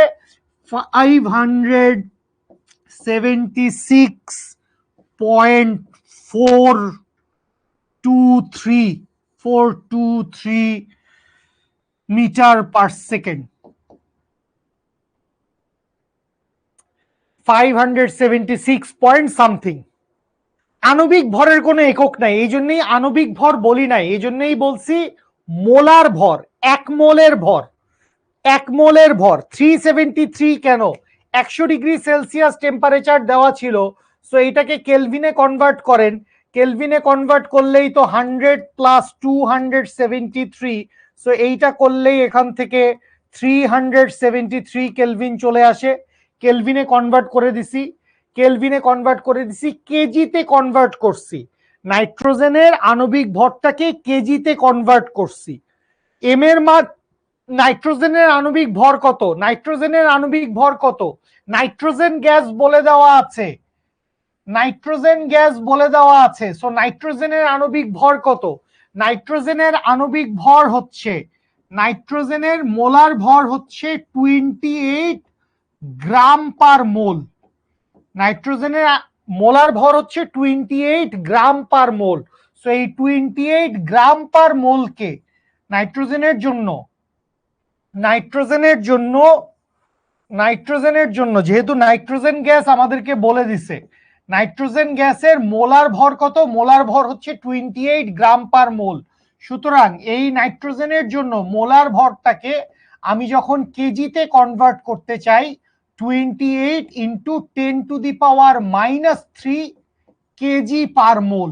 576.423 metre per second. 576 point something. আণবিক ভরের কোনো একক নাই, এই জন্যই আণবিক ভর বলি নাই, এই জন্যই বলছি মোলার ভর, এক মোলের ভর, এক মোলের ভর 373 কেন, 100 ডিগ্রি সেলসিয়াস টেম্পারেচার দেওয়া ছিল, সো এটাকে কেলভিনে কনভার্ট করেন, কেলভিনে কনভার্ট করলেই তো 100 প্লাস 273, সো এইটা করলেই এখান থেকে 373 কেলভিন চলে আসে। কেলভিনে কনভার্ট করে দিছি, কেলভিনে কনভার্ট করে দিছি, কেজিতে কনভার্ট করছি, নাইট্রোজেনের আণবিক ভরটাকে কেজিতে কনভার্ট করছি। এম এর মান, নাইট্রোজেনের আণবিক ভর কত, নাইট্রোজেনের আণবিক ভর কত, নাইট্রোজেন গ্যাস বলে দেওয়া আছে, নাইট্রোজেন গ্যাস বলে দেওয়া আছে, সো নাইট্রোজেনের আণবিক ভর কত, নাইট্রোজেনের আণবিক ভর হচ্ছে, নাইট্রোজেনের মোলার ভর হচ্ছে 28 গ্রাম পার মোল, নাইট্রোজেনের মোলার ভর হচ্ছে 28 গ্রাম পার মোল। সো এই 28 গ্রাম পার মোলকে নাইট্রোজেনের জন্য, নাইট্রোজেনের জন্য, নাইট্রোজেনের জন্য যেহেতু নাইট্রোজেন গ্যাস আমাদেরকে বলে দিছে নাইট্রোজেন গ্যাসের মোলার ভর কত, মোলার ভর হচ্ছে 28 গ্রাম পার মোল। সুতরাং এই নাইট্রোজেনের জন্য মোলার ভরটাকে আমি যখন কেজিতে কনভার্ট করতে চাই 28 ইন্টু 10⁻³ কেজি পার মোল,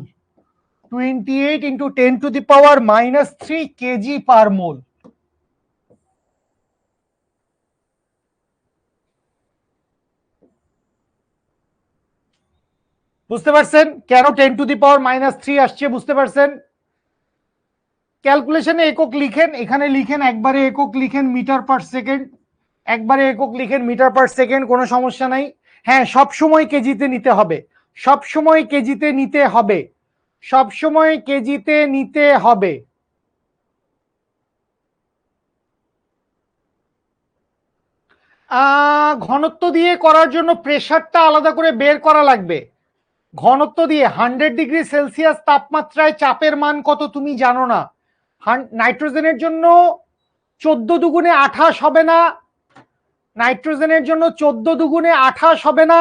28 ইন্টু 10⁻³ কেজি পার মোল। বুঝতে পারছেন কেন 10⁻³ আসছে, বুঝতে পারছেন? ক্যালকুলেশনে একক লিখেন, এখানে লিখেন, একবারে একক লিখেন মিটার পার সেকেন্ড, একবারে একক লিখেন মিটার পার সেকেন্ড, কোনো সমস্যা নাই। হ্যাঁ, সব সময় কেজিতে নিতে হবে, সব সময় কেজিতে নিতে হবে, সব সময় কেজিতে নিতে হবে। ঘনত্ব দিয়ে করার জন্য প্রেসারটা আলাদা করে বের করা লাগবে। ঘনত্ব দিয়ে 100 ডিগ্রি সেলসিয়াস তাপমাত্রায় চাপের মান কত তুমি জানো না? নাইট্রোজেনের জন্য 14 × 2 = 28 হবে না? নাইট্রোজেনের জন্য 14 × 2 = 28 হবে না?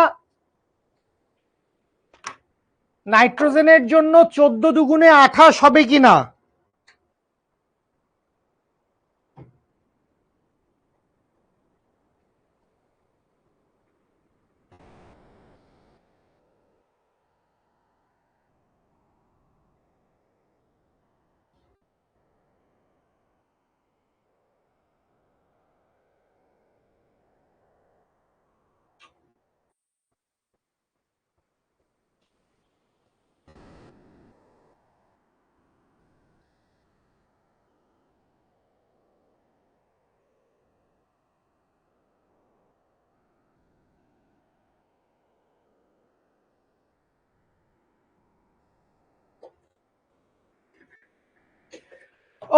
নাইট্রোজেনের জন্য 14 × 2 = 28 হবে কিনা?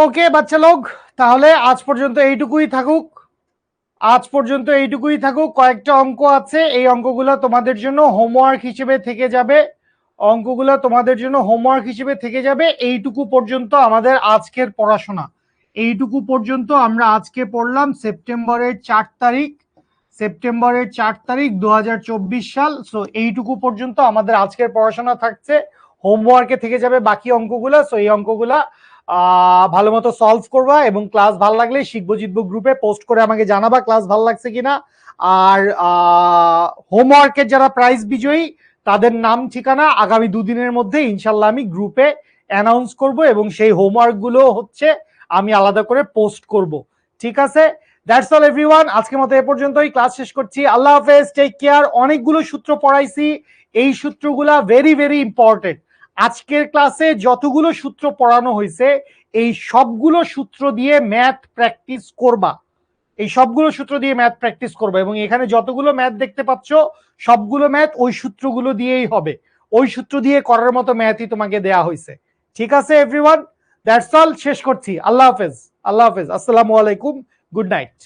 ওকে বাচ্চা লোক, তাহলে আজ পর্যন্ত এইটুকুই থাকুক। কয়েকটা অঙ্ক আছে, এই অঙ্কগুলো তোমাদের জন্য হোমওয়ার্ক হিসেবে থেকে যাবে। এইটুকু পর্যন্ত আমাদের আজকের পড়াশোনা। এইটুকু পর্যন্ত আমরা আজকে পড়লাম সেপ্টেম্বরের 4 তারিখ 2024 সাল। সো এইটুকু পর্যন্ত আমাদের আজকের পড়াশোনা থাকছে। হোমওয়ার্কে থেকে যাবে বাকি অঙ্কগুলা। সো এই অঙ্কগুলা ভালো মতো সলভ করবা, এবং ক্লাস ভালো লাগলে শিখবো জিতবো গ্রুপে পোস্ট করে আমাকে জানাবা ক্লাস ভালো লাগছে কিনা। আর হোমওয়ার্কের যারা প্রাইজ বিজয়ী তাদের নাম ঠিকানা আগামী দুদিনের মধ্যে ইনশাল্লাহ আমি গ্রুপে অ্যানাউন্স করব, এবং সেই হোমওয়ার্ক গুলো হচ্ছে আমি আলাদা করে পোস্ট করব। ঠিক আছে, দ্যাটস অল এভরিওয়ান। আজকের মতো এ পর্যন্তই, ক্লাস শেষ করছি। আল্লাহ হাফেজ, টেক কেয়ার। অনেকগুলো সূত্র পড়াইছি, এই সূত্রগুলা ভেরি ভেরি ইম্পর্টেন্ট। আজকের ক্লাসে যতগুলো সূত্র পড়ানো হয়েছে এই সবগুলো সূত্র দিয়ে ম্যাথ প্র্যাকটিস করবা, এবং এখানে যতগুলো ম্যাথ দেখতে পাচ্ছ সবগুলো ম্যাথ ওই সূত্রগুলো দিয়েই হবে। ওই সূত্র দিয়ে করার মতো ম্যাথই তোমাকে দেয়া হয়েছে। ঠিক আছে এভরিওয়ান, দ্যাটস অল। শেষ করছি। আল্লাহ হাফেজ, আসসালামু আলাইকুম, গুড নাইট।